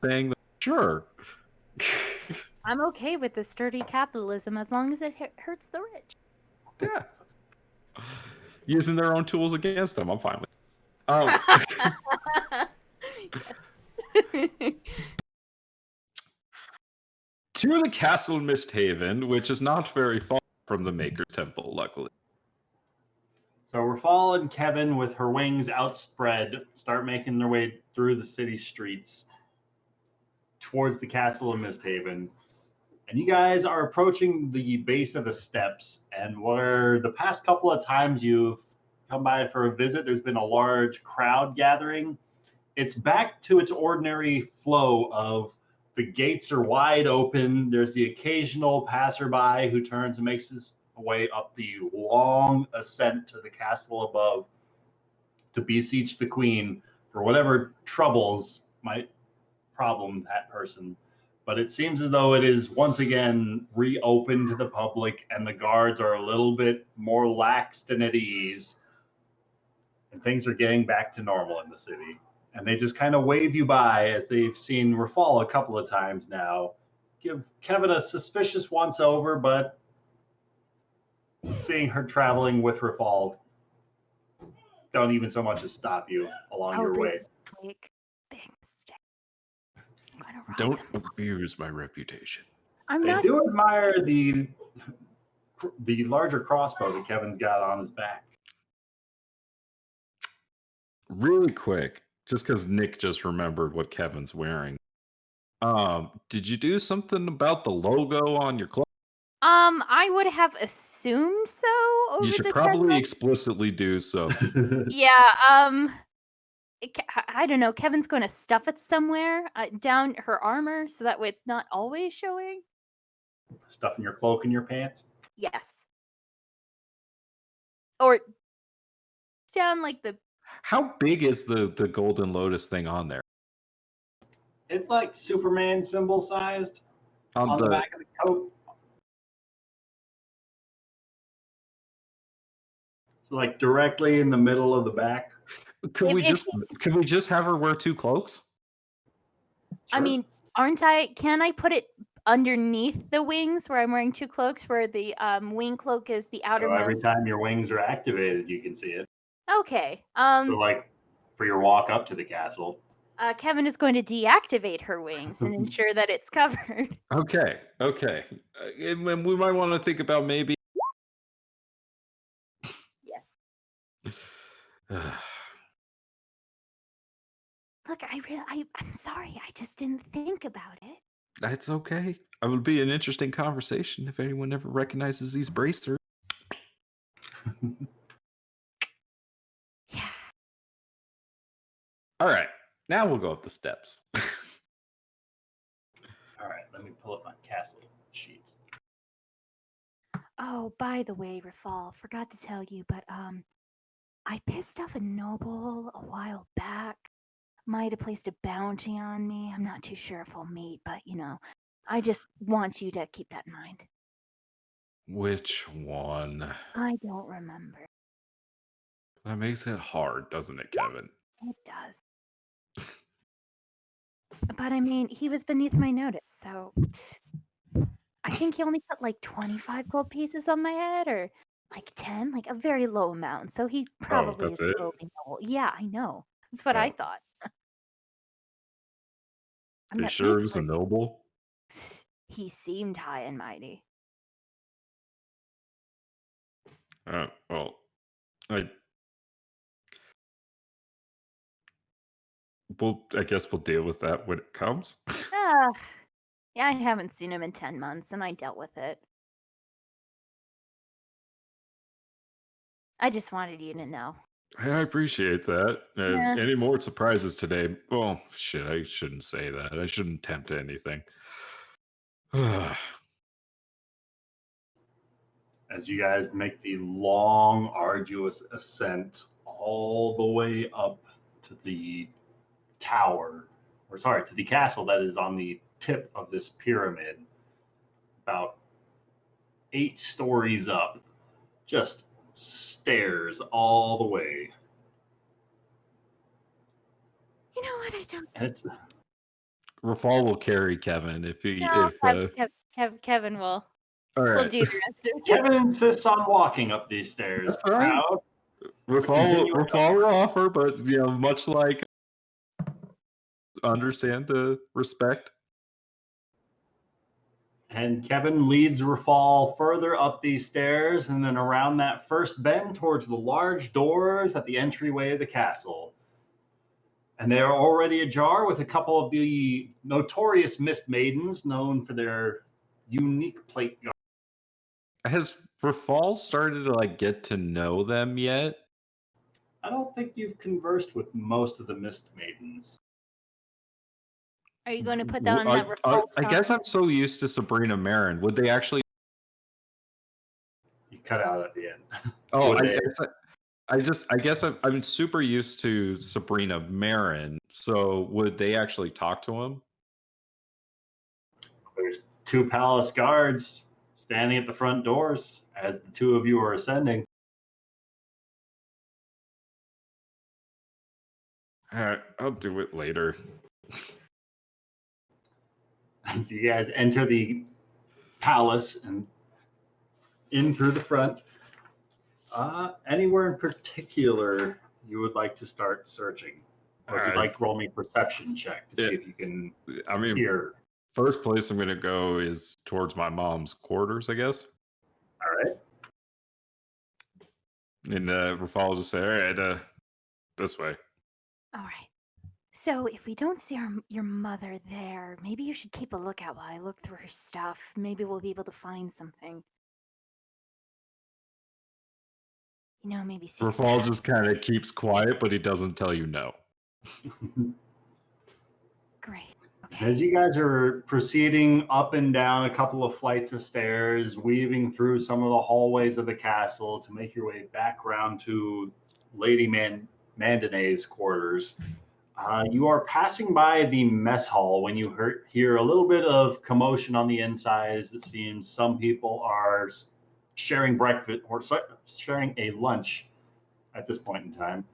saying that, sure. I'm okay with this dirty capitalism as long as it hurts the rich. Yeah. Using their own tools against them, I'm fine with it. Yes. To the castle MistHaven, which is not very far from the Maker's Temple, luckily. So Rafal and Kevin, with her wings outspread, start making their way through the city streets towards the castle of MistHaven. And you guys are approaching the base of the steps. And where the past couple of times you've come by for a visit, there's been a large crowd gathering. It's back to its ordinary flow of the gates are wide open. There's the occasional passerby who turns and makes his way up the long ascent to the castle above to beseech the queen for whatever troubles might problem that person. But it seems as though it is once again reopened to the public and the guards are a little bit more laxed and at ease. And things are getting back to normal in the city. And they just kind of wave you by as they've seen Rafal a couple of times now. Give Kevin a suspicious once over, but seeing her traveling with Rafal don't even so much as stop you along your way. Big mistake. I'm gonna rob Don't them. abuse my reputation. I'm They not. do admire the larger crossbow that Kevin's got on his back. Really quick, just because Nick just remembered what Kevin's wearing. Did you do something about the logo on your clothes? I would have assumed so over You should the probably 10 explicitly do so. Yeah, I don't know. Kevin's going to stuff it somewhere down her armor so that way it's not always showing. Stuffing your cloak in your pants? Yes. Or down like the. How big is the Golden Lotus thing on there? It's like Superman symbol sized On on the the back of the coat. So like directly in the middle of the back. Could we If just have her wear 2 cloaks? I Sure. mean, can I put it underneath the wings where I'm wearing 2 cloaks, where the wing cloak is the So outermost? every time your wings are activated, you can see it. Okay. So like for your walk up to the castle. Kevin is going to deactivate her wings and ensure that it's covered. Okay. And we might want to think about maybe. Yes. Look, I'm sorry. I just didn't think about it. That's okay. It would be an interesting conversation if anyone ever recognizes these bracers. Yeah. All right. Now we'll go up the steps. All right, let me pull up my castle sheets. Oh, by the way, Rafal, forgot to tell you, but I pissed off a noble a while back. Might have placed a bounty on me. I'm not too sure if I'll meet, but I just want you to keep that in mind. Which one? I don't remember. That makes it hard, doesn't it, Kevin? It does. But I mean, he was beneath my notice, so I think he only put like 25 gold pieces on my head, or like 10, like a very low amount. So he probably is that's it? slowly noble. Yeah, I know. That's what I Oh. thought. Are you sure it was a noble? He seemed high and mighty. Well, I guess we'll deal with that when it comes. Yeah, I haven't seen him in 10 months, and I dealt with it. I just wanted you to know. I appreciate that. Yeah. Any more surprises today? Well, shit, I shouldn't say that. I shouldn't tempt anything. As you guys make the long, arduous ascent all the way up to the tower, or sorry, to the castle that is on the tip of this pyramid, about 8 stories up, just stairs all the way. You know what? I don't. And it's Rafal will carry Kevin if he. No, If Kevin will. all right. We'll do the rest of it. Kevin insists on walking up these stairs. That's fine. Proud. Rafal will offer, but much like understand the respect. And Kevin leads Rafal further up these stairs and then around that first bend towards the large doors at the entryway of the castle. And they are already ajar with a couple of the notorious Mist Maidens known for their unique plate guard. Has Rafal started to get to know them yet? I don't think you've conversed with most of the Mist Maidens. Are you going to put that on that I guess I'm so used to Sabrina Marin. Would they actually? You cut out at the end. Oh, I guess I'm super used to Sabrina Marin. So would they actually talk to him? There's 2 palace guards standing at the front doors as the 2 of you are ascending. All right, I'll do it later. As you guys enter the palace and in through the front, anywhere in particular you would like to start searching? Or if you'd like to roll me a perception check to see if you can hear. First place I'm going to go is towards my mom's quarters, I guess. All right. And Rafal will just say, all right, this way. All right. So if we don't see your mother there, maybe you should keep a lookout while I look through her stuff. Maybe we'll be able to find something. Maybe see. Rafal just kind of keeps quiet, but he doesn't tell you no. Great. Okay. As you guys are proceeding up and down a couple of flights of stairs, weaving through some of the hallways of the castle to make your way back around to Lady Mandanay's quarters, you are passing by the mess hall when you hear a little bit of commotion on the inside. As it seems some people are sharing breakfast or sharing a lunch at this point in time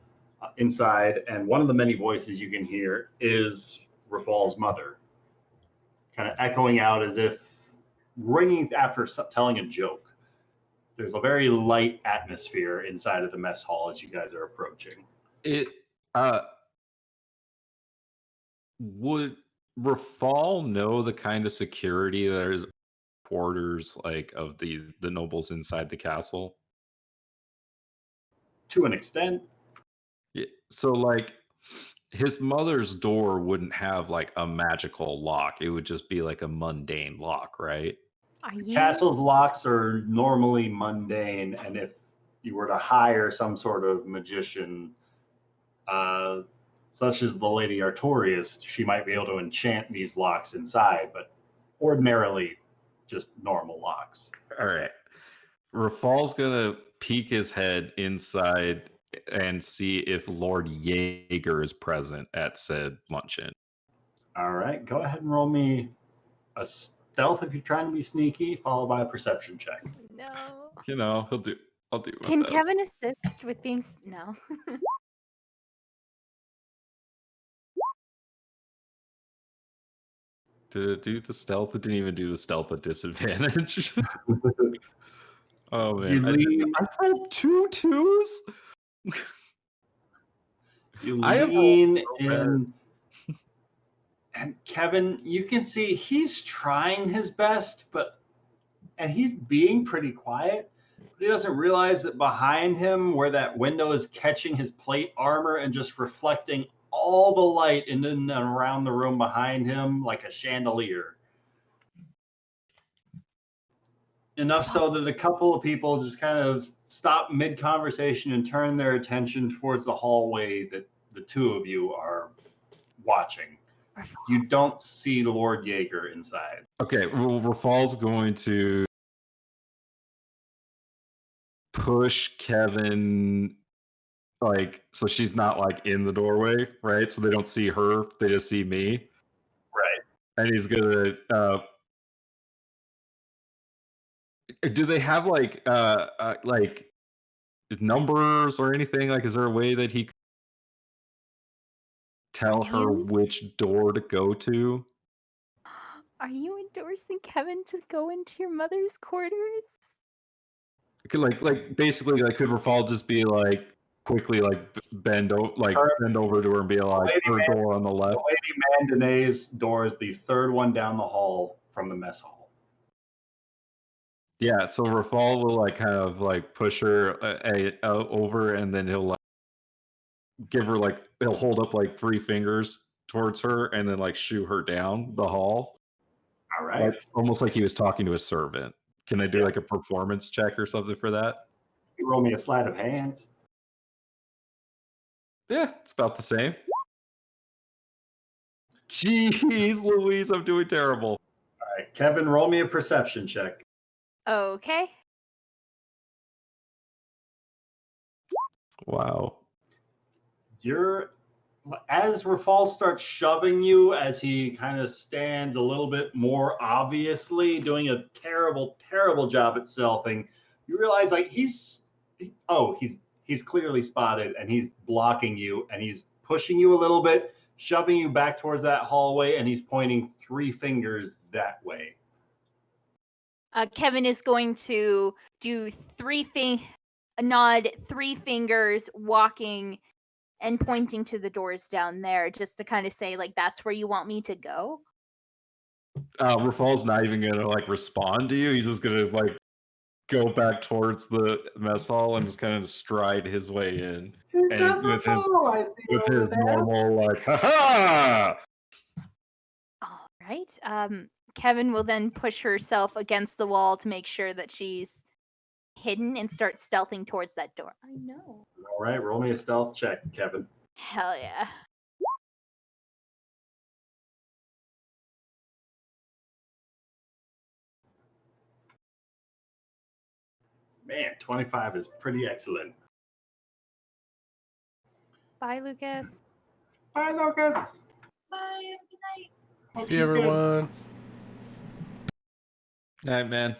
inside, and one of the many voices you can hear is Rafal's mother, kind of echoing out as if ringing after telling a joke. There's a very light atmosphere inside of the mess hall as you guys are approaching. It would Rafal know the kind of security there's quarters like of the nobles inside the castle? To an extent, Yeah. So like his mother's door wouldn't have like a magical lock. It would just be like a mundane lock, right? Are you? castle's locks are normally mundane, and if you were to hire some sort of magician, such as the Lady Artorias, she might be able to enchant these locks inside, but ordinarily just normal locks. All right. Rafal's gonna peek his head inside and see if Lord Jaeger is present at said luncheon. All right, go ahead and roll me a stealth if you're trying to be sneaky, followed by a perception check. No. You know, I'll do my Can best. Kevin assist with being no? Did it do the stealth? It didn't even do the stealth at disadvantage. Oh You man, lean, I rolled 2 2s. you I have lean rolled so bad. in, and Kevin, you can see he's trying his best, and he's being pretty quiet. But he doesn't realize that behind him, where that window is catching his plate armor and just reflecting all the light in and around the room behind him like a chandelier. Enough so that a couple of people just kind of stop mid-conversation and turn their attention towards the hallway that the two of you are watching. You don't see Lord Jaeger inside. Okay, well, Rafal's going to push Kevin, like, so she's not like in the doorway, right? So they don't see her; they just see me. Right. And he's gonna. Do they have like numbers or anything? Like, is there a way that he could tell her You? which door to go to? Are you endorsing Kevin to go into your mother's quarters? Like basically, like, could Rafal just be like quickly like bend over to her and be like Lady her Man- door on the left? Lady Mandanay's door is the third one down the hall from the mess hall. Yeah, so Rafal will like kind of like push her over, and then he'll like give her like he'll hold up like 3 fingers towards her, and then like shoo her down the hall, All right. like, almost like he was talking to a servant. Can I do Yeah. like a performance check or something for that? You roll me a sleight of hands. Yeah, it's about the same. Jeez Louise, I'm doing terrible. All right, Kevin, roll me a perception check. Okay. Wow. As Rafal starts shoving you, as he kind of stands a little bit more obviously, doing a terrible, terrible job at stealthing, you realize like he's clearly spotted, and he's blocking you, and he's pushing you a little bit, shoving you back towards that hallway, and he's pointing 3 fingers that way. Kevin is going to do nod 3 fingers, walking and pointing to the doors down there, just to kind of say, like, that's where you want me to go. Rafal's not even gonna like respond to you. He's just gonna like go back towards the mess hall and just kind of stride his way in. And with his normal like, ha All right. Kevin will then push herself against the wall to make sure that she's hidden and start stealthing towards that door. I know. All right, roll me a stealth check, Kevin. Hell yeah. Man, 25 is pretty excellent. Bye, Lucas. Bye, Lucas. Bye. Good night. Hope See she's good. everyone. All right, man.